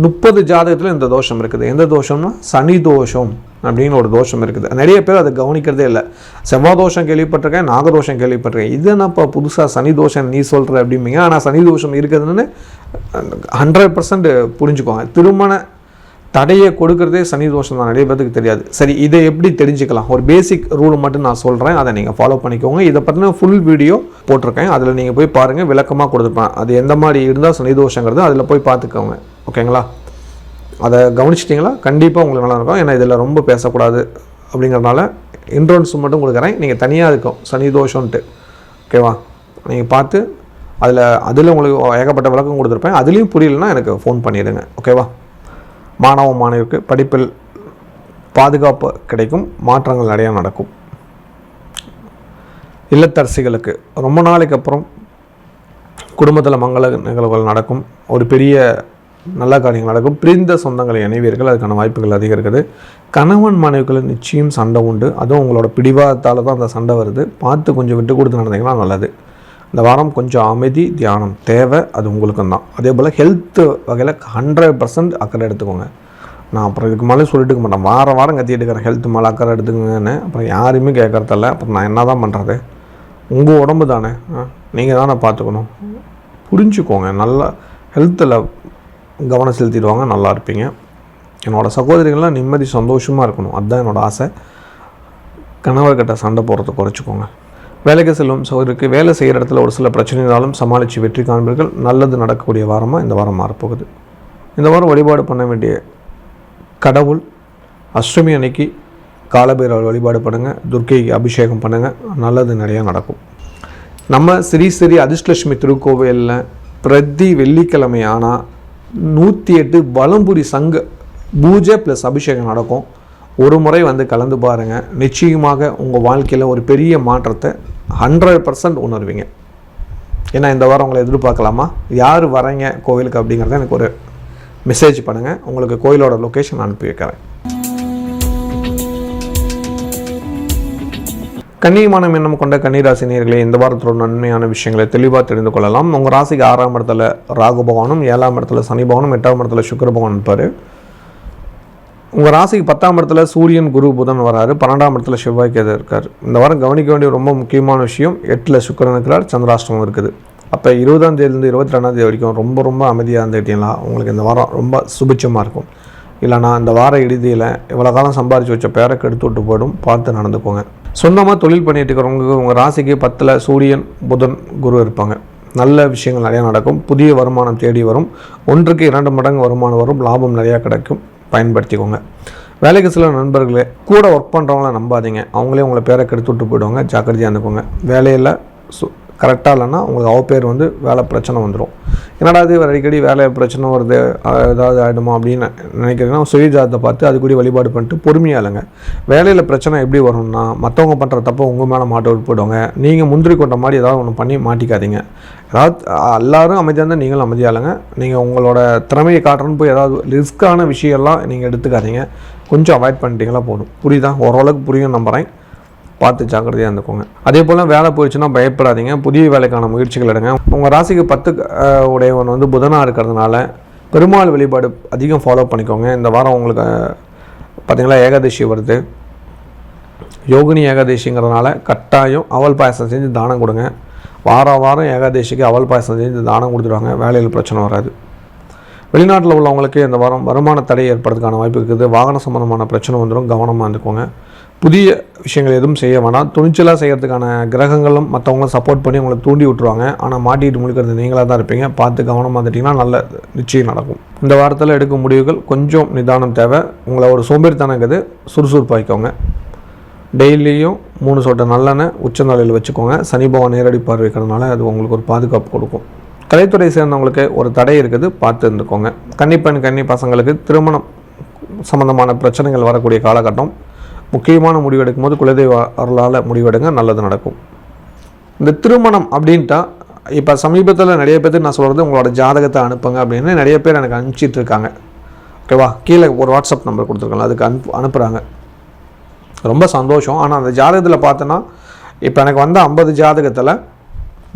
30 ஜாதகத்தில் இந்த தோஷம் இருக்குது. எந்த தோஷம்னா சனி தோஷம் அப்படின்னு ஒரு தோஷம் இருக்குது. நிறைய பேர் அதை கவனிக்கிறதே இல்லை. செவ்வாய் தோஷம் கேள்விப்பட்டிருக்கேன், நாகதோஷம் கேள்விப்பட்டிருக்கேன். இது என்னப்பா புதுசாக சனி தோஷம் நீ சொல்கிற அப்படிம்பிங்க. ஆனால் சனி தோஷம் இருக்குதுன்னு 100% புரிஞ்சுக்கோங்க. திருமண தடையை கொடுக்கறதே சனி தோஷம் தான், நிறைய பேருக்கு தெரியாது. சரி, இதை எப்படி தெரிஞ்சுக்கலாம்? ஒரு பேசிக் ரூல் மட்டும் நான் சொல்கிறேன், அதை நீங்கள் ஃபாலோ பண்ணிக்கோங்க. இதை பற்றின ஃபுல் வீடியோ போட்டிருக்கேன், அதில் நீங்கள் போய் பாருங்கள், விளக்கமாக கொடுத்துருப்பேன். அது எந்த மாதிரி இருந்தால் சனி தோஷங்கிறது அதில் போய் பார்த்துக்கோங்க. ஓகேங்களா? அதை கவனிச்சிட்டிங்களா? கண்டிப்பாக உங்களுக்கு நல்லா இருக்கும். ஏன்னா இதில் ரொம்ப பேசக்கூடாது அப்படிங்கிறதுனால இன்ட்ரோன்ஸ் மட்டும் கொடுக்குறேன். நீங்கள் தனியாக இருக்கும் சனி தோஷம்ன்ட்டு. ஓகேவா? நீங்கள் பார்த்து அதில் உங்களுக்கு ஏகப்பட்ட விளக்கம் கொடுத்துருப்பேன். அதுலேயும் புரியலன்னா எனக்கு ஃபோன் பண்ணிடுங்க. ஓகேவா? மாணவருக்கு படிப்பில் பாதுகாப்பு கிடைக்கும், மாற்றங்கள் நிறையா நடக்கும். இல்லத்தரசிகளுக்கு ரொம்ப நாளைக்கு அப்புறம் குடும்பத்தில் மங்கள நிகழ்வுகள் நடக்கும், ஒரு பெரிய நல்ல காரியங்கள் நடக்கும். பிரிந்த சொந்தங்களை இணைவீர்கள், அதுக்கான வாய்ப்புகள் அதிகம் இருக்குது. கணவன் மனைவிகள் நிச்சயம் சண்டை உண்டு. அதுவும் உங்களோட பிடிவாதத்தால் தான் அந்த சண்டை வருது. பார்த்து கொஞ்சம் விட்டு கொடுத்து நடந்தீங்கன்னா நல்லது. இந்த வாரம் கொஞ்சம் அமைதி தியானம் தேவை, அது உங்களுக்கும் தான். அதே போல் ஹெல்த்து வகையில் 100% அக்கறை எடுத்துக்கோங்க. நான் அப்புறம் இதுக்கு மேலே சொல்லிட்டு இருக்க மாட்டேன், வாரம் கத்திட்டு இருக்கிறேன் ஹெல்த்து மேலே அக்கறை எடுத்துக்கோங்கன்னு. அப்புறம் யாரையுமே கேட்கறதில்ல. அப்புறம் நான் என்ன தான் பண்ணுறது? உங்கள் உடம்பு தானே, நீங்கள் தானே பார்த்துக்கணும். புரிஞ்சுக்கோங்க. நல்லா ஹெல்த்தில் கவனம் செலுத்திடுவாங்க, நல்லா இருப்பீங்க. என்னோடய சகோதரிகள்லாம் நிம்மதி சந்தோஷமாக இருக்கணும், அதுதான் என்னோடய ஆசை. கணவர்கிட்ட சண்டை போடுறத குறைச்சிக்கோங்க. வேலைக்கு செல்லும் சகோதரிக்கு வேலை செய்கிற இடத்துல ஒரு சில பிரச்சனைகளாலும் சமாளித்து வெற்றி காண்பீர்கள். நல்லது நடக்கக்கூடிய வாரமாக இந்த வாரம் மாறப்போகுது. இந்த வாரம் வழிபாடு பண்ண வேண்டிய கடவுள் அஷ்டமி அன்னைக்கு காலபைரவர் வழிபாடு பண்ணுங்கள், துர்க்கைக்கு அபிஷேகம் பண்ணுங்கள், நல்லது நிறையா நடக்கும். நம்ம ஸ்ரீ அதிர்ஷ்டலட்சுமி திருக்கோவிலில் பிரதி வெள்ளிக்கிழமை ஆனால் 108 வலம்புரி சங்க பூஜை ப்ளஸ் அபிஷேகம் நடக்கும். ஒரு முறை வந்து கலந்து பாருங்கள், நிச்சயமாக உங்கள் வாழ்க்கையில் ஒரு பெரிய மாற்றத்தை 100% உணர்வீங்க. ஏன்னா இந்த வாரம் உங்களை எதிர்பார்க்கலாமா, யார் வரீங்க கோவிலுக்கு அப்படிங்கிறத எனக்கு ஒரு மெசேஜ் பண்ணுங்கள், உங்களுக்கு கோயிலோட லொக்கேஷன் அனுப்பி வைக்கிறேன். கன்னியமான எண்ணம் கொண்ட கன்னிராசி நேயர்களே, இந்த வாரத்தோட நன்மையான விஷயங்களை தெளிவாக தெரிந்து கொள்ளலாம். உங்கள் ராசிக்கு 6ஆம் இடத்துல ராகு பகவானும், 7ஆம் இடத்துல சனி பகவானும், 8ஆம் இடத்துல சுக்கிர பகவான் இருப்பார். உங்கள் ராசிக்கு 10ஆம் இடத்துல சூரியன் குரு புதன் வராரு, 12ஆம் இடத்துல செவ்வாய் கேது இருக்கார். இந்த வாரம் கவனிக்க வேண்டிய ரொம்ப முக்கியமான விஷயம், 8ல் சுக்கிரன் இருக்கிறார், சந்திராஷ்டமம் இருக்குது. அப்போ 20ஆம் தேதியிலேருந்து 22ஆம் தேதி வரைக்கும் ரொம்ப அமைதியாக இருந்துக்கிட்டீங்களா உங்களுக்கு இந்த வாரம் ரொம்ப சுபிட்சமாக இருக்கும். இல்லைனா இந்த வார இறுதியில் இவ்வளோ காலம் சம்பாரித்து வச்ச பேரை கெடுத்து விட்டு போய்டும், பார்த்து நடந்துக்கோங்க. சொந்தமாக தொழில் பண்ணிட்டு இருக்கிறவங்களுக்கு உங்கள் ராசிக்கு 10ல் சூரியன் புதன் குரு இருப்பாங்க. நல்ல விஷயங்கள் நிறையா நடக்கும், புதிய வருமானம் தேடி வரும், 1க்கு 2 மடங்கு வருமானம் வரும், லாபம் நிறையா கிடைக்கும், பயன்படுத்திக்கோங்க. வேலைக்கு சில நண்பர்களே கூட ஒர்க் பண்ணுறவங்கள நம்பாதீங்க, அவங்களே உங்களை பேரை கெடுத்து விட்டு போயிடுவாங்க, ஜாக்கிரதையாக இருந்துக்கோங்க. வேலையில் கரெக்டாக இல்லைன்னா உங்களுக்கு பேர் வந்து வேலை பிரச்சனை வந்துடும். என்னடா இது அடிக்கடி வேலை பிரச்சனை வருது, ஏதாவது ஆகிடுமா அப்படின்னு நினைக்கிறீங்கன்னா சுயஜாதத்தை பார்த்து அது கூட வழிபாடு பண்ணிட்டு பொறுமையாக இல்லைங்க. வேலையில் பிரச்சனை எப்படி வரும்னா, மற்றவங்க பண்ணுற தப்பை உங்கள் மேலே மாட்ட விட்டு போயிடுவாங்க, நீங்கள் முந்திரி கொண்ட மாதிரி ஏதாவது ஒன்று பண்ணி மாட்டிக்காதீங்க. ஏதாவது எல்லோரும் அமைதியாக இருந்தால் நீங்களும் அமைதியாக இல்லைங்க. நீங்கள் உங்களோட திறமையை காட்டுறன்னு போய் ஏதாவது ரிஸ்க்கான விஷயம்லாம் நீங்கள் எடுத்துக்காதீங்க, கொஞ்சம் அவாய்ட் பண்ணிட்டீங்களா போதும். புரியுதா? ஓரளவுக்கு புரியும் நம்புகிறேன், பார்த்து ஜாக்கிரதையாக இருந்துக்கோங்க. அதே போல் வேலை போயிடுச்சுன்னா பயப்படாதீங்க, புதிய வேலைக்கான முயற்சிகள் எடுங்க. உங்கள் ராசிக்கு 10 உடையவன் வந்து புதனாக இருக்கிறதுனால பெருமாள் வழிபாடு அதிகம் ஃபாலோ பண்ணிக்கோங்க. இந்த வாரம் உங்களுக்கு பார்த்திங்களா ஏகாதசி வருது, யோகினி ஏகாதசிங்கிறதுனால கட்டாயம் அவல் பாயசம் செஞ்சு தானம் கொடுங்க. வாரம் ஏகாதசிக்கு அவல் பாயசம் செஞ்சு தானம் கொடுத்துருவாங்க, வேலையில் பிரச்சனை வராது. வெளிநாட்டில் உள்ளவங்களுக்கு இந்த வாரம் வருமான தடை ஏற்படுறதுக்கான வாய்ப்பு இருக்குது, வாகன சம்பந்தமான பிரச்சனை வந்துடும், கவனமாக இருந்துக்கோங்க. புதிய விஷயங்கள் எதுவும் செய்ய வேண்டாம், துணிச்சலாக செய்கிறதுக்கான கிரகங்களும் மற்றவங்களும் சப்போர்ட் பண்ணி உங்களை தூண்டி விட்டுருவாங்க. ஆனால் மாட்டிகிட்டு முழிக்கிறது நீங்களாக தான் இருப்பீங்க, பார்த்து கவனமாக இருந்துட்டிங்கன்னா நல்ல நிச்சயம் நடக்கும். இந்த வாரத்தில் எடுக்கும் முடிவுகள் கொஞ்சம் நிதானம் தேவை. உங்களை ஒரு சோம்பேறித்தனம் இருக்குது, சுறுசுறுப்பாய்க்கோங்க. டெய்லியும் 3 சொட்டு நல்லெண்ணெய் உச்சந்தலையில் வச்சுக்கோங்க. சனி பகவான் நேரடி பார்வை இருக்கிறதுனால அது உங்களுக்கு ஒரு பாதுகாப்பு கொடுக்கும். கலைத்துறை சேர்ந்தவங்களுக்கு ஒரு தடை இருக்குது, பார்த்து இருந்துக்கோங்க. கன்னிப்பெண் கன்னி பசங்களுக்கு திருமணம் சம்பந்தமான பிரச்சனைகள் வரக்கூடிய காலகட்டம். முக்கியமான முடிவெடுக்கும் போது குலதெய்வ அருளால் முடிவெடுங்க, நல்லது நடக்கும். இந்த திருமணம் அப்படின்ட்டா இப்போ சமீபத்தில் நிறைய பேருக்கு நான் சொல்கிறது உங்களோட ஜாதகத்தை அனுப்புங்க அப்படின்னு நிறைய பேர் எனக்கு அனுப்பிச்சிட்டு இருக்காங்க. ஓகேவா, கீழே ஒரு வாட்ஸ்அப் நம்பர் கொடுத்துருக்காங்க, அதுக்கு அனுப்புகிறாங்க. ரொம்ப சந்தோஷம். ஆனால் அந்த ஜாதகத்தில் பார்த்தோன்னா இப்போ எனக்கு வந்த 50 ஜாதகத்தில்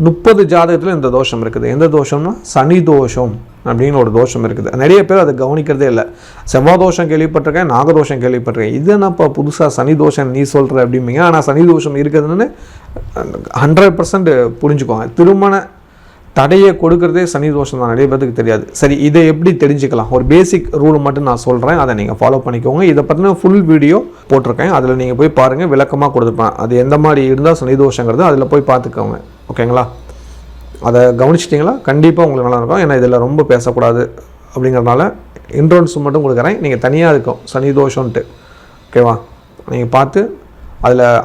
30 ஜாதகத்தில் இந்த தோஷம் இருக்குது. எந்த தோஷம்னா சனி தோஷம் அப்படின்னு ஒரு தோஷம் இருக்குது. நிறைய பேர் அதை கவனிக்கிறதே இல்லை. செவ்வாய் தோஷம் கேள்விப்பட்டிருக்கேன், நாகதோஷம் கேள்விப்பட்டிருக்கேன். இது என்னப்பா புதுசாக சனி தோஷம் நீ சொல்கிற அப்படிம்பீங்க. ஆனால் சனி தோஷம் இருக்குதுன்னு 100% புரிஞ்சுக்கோங்க. திருமண தடையை கொடுக்கறதே சனி தோஷம் தான், நிறைய பேருக்கு தெரியாது. சரி, இதை எப்படி தெரிஞ்சுக்கலாம்? ஒரு பேசிக் ரூல் மட்டும் நான் சொல்கிறேன், அதை நீங்கள் ஃபாலோ பண்ணிக்கோங்க. இதை பற்றின ஃபுல் வீடியோ போட்டிருக்கேன், அதில் நீங்கள் போய் பாருங்கள், விளக்கமாக கொடுத்துருப்பேன். அது எந்த மாதிரி இருந்தால் சனி தோஷங்கிறது அதில் போய் பார்த்துக்கோங்க. ஓகேங்களா, அதை கவனிச்சிட்டிங்களா? கண்டிப்பாக உங்களுக்கு நல்லா இருக்கும். ஏன்னா இதில் ரொம்ப பேசக்கூடாது அப்படிங்கிறதுனால இன்ட்ரோன்ஸ் மட்டும் கொடுக்குறேன். நீங்கள் தனியாக இருக்கும் சனி தோஷம்ன்ட்டு. ஓகேவா, நீங்கள் பார்த்து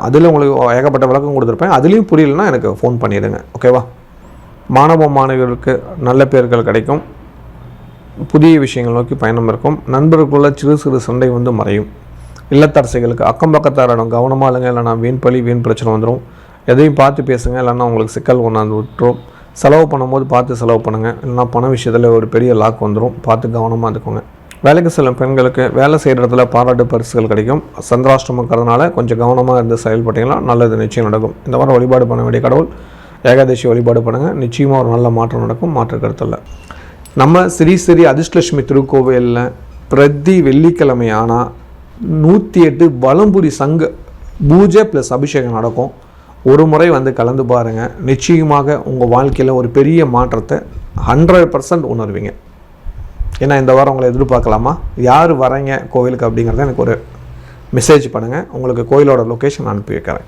அதில் உங்களுக்கு ஏகப்பட்ட விளக்கம் கொடுத்துருப்பேன். அதுலேயும் புரியலன்னா எனக்கு ஃபோன் பண்ணிடுங்க. ஓகேவா, மாணவர்களுக்கு நல்ல பேர்கள் கிடைக்கும். புதிய விஷயங்கள் நோக்கி பயணம் இருக்கும். நண்பர்களுக்குள்ள சிறு சிறு சண்டை வந்து மறையும். இல்லத்தரசிகளுக்கு அக்கம் பக்கத்தாரிடம் கவனமாக இல்லைங்க, இல்லைனா வீண் பழி வீண் பிரச்சனை வந்துடும். எதையும் பார்த்து பேசுங்க, இல்லைன்னா உங்களுக்கு சிக்கல் கொண்டாந்து விட்டுரும். செலவு பண்ணும்போது பார்த்து செலவு பண்ணுங்கள், இல்லைனா பண விஷயத்தில் ஒரு பெரிய லாக் வந்துடும். பார்த்து கவனமாக இருந்துக்கோங்க. வேலைக்கு செல்லும் பெண்களுக்கு வேலை செய்கிற இடத்துல பாராட்டு பரிசுகள் கிடைக்கும். சந்திராஷ்டமக்கிறதுனால கொஞ்சம் கவனமாக இருந்து செயல்பட்டிங்கன்னா நல்லது நிச்சயம் நடக்கும். இந்த வாரம் வழிபாடு பண்ண வேண்டிய கடவுள் ஏகாதசி வழிபாடு பண்ணுங்கள், நிச்சயமாக ஒரு நல்ல மாற்றம் நடக்கும், மாற்று கருத்தில். நம்ம ஸ்ரீ ஸ்ரீ அதிர்ஷ்டலட்சுமி திருக்கோவிலில் பிரதி வெள்ளிக்கிழமை ஆனால் 108 வலம்புரி சங்க பூஜை ப்ளஸ் அபிஷேகம் நடக்கும். ஒரு முறை வந்து கலந்து பாருங்கள், நிச்சயமாக உங்கள் வாழ்க்கையில் ஒரு பெரிய மாற்றத்தை 100% உணர்வீங்க. ஏன்னா இந்த வாரம் உங்களை எதிர்பார்க்கலாமா, யார் வரீங்க கோவிலுக்கு அப்படிங்கிறத எனக்கு ஒரு மெசேஜ் பண்ணுங்கள். உங்களுக்கு கோயிலோட லொக்கேஷன் அனுப்பி வைக்கிறேன்.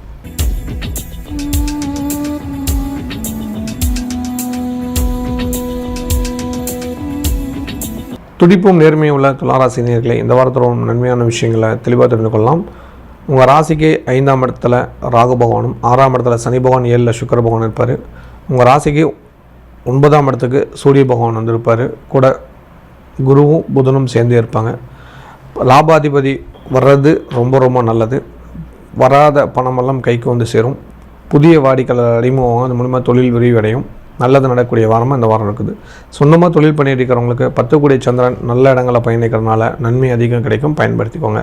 துடிப்பும் நேர்மையும் உள்ள துளாராசி நேயர்களே, இந்த வாரத்தோட நன்மையான விஷயங்களை தெளிவாக தெரிந்து கொள்ளலாம். உங்கள் ராசிக்கு 5ஆம் இடத்துல ராகு பகவானும் 6ஆம் இடத்துல சனி பகவான் 7ல் சுக்கிர பகவான் இருப்பார். உங்கள் ராசிக்கு 9ஆம் இடத்துக்கு சூரிய பகவான் வந்து இருப்பார். கூட குருவும் புதனும் சேர்ந்தே இருப்பாங்க. லாபாதிபதி வர்றது ரொம்ப ரொம்ப நல்லது. வராத பணமெல்லாம் கைக்கு வந்து சேரும். புதிய வாடிக்கையாளர் அறிமுகம், அது மூலிமா தொழில் விரிவடையும். நல்லது நடக்கக்கூடிய வாரமாக இந்த வாரம் இருக்குது. சொந்தமாக தொழில் பண்ணிட்டு இருக்கிறவங்களுக்கு 10 கூடிய சந்திரன் நல்ல இடங்களை பயணிக்கிறதுனால நன்மை அதிகம் கிடைக்கும், பயன்படுத்திக்கோங்க.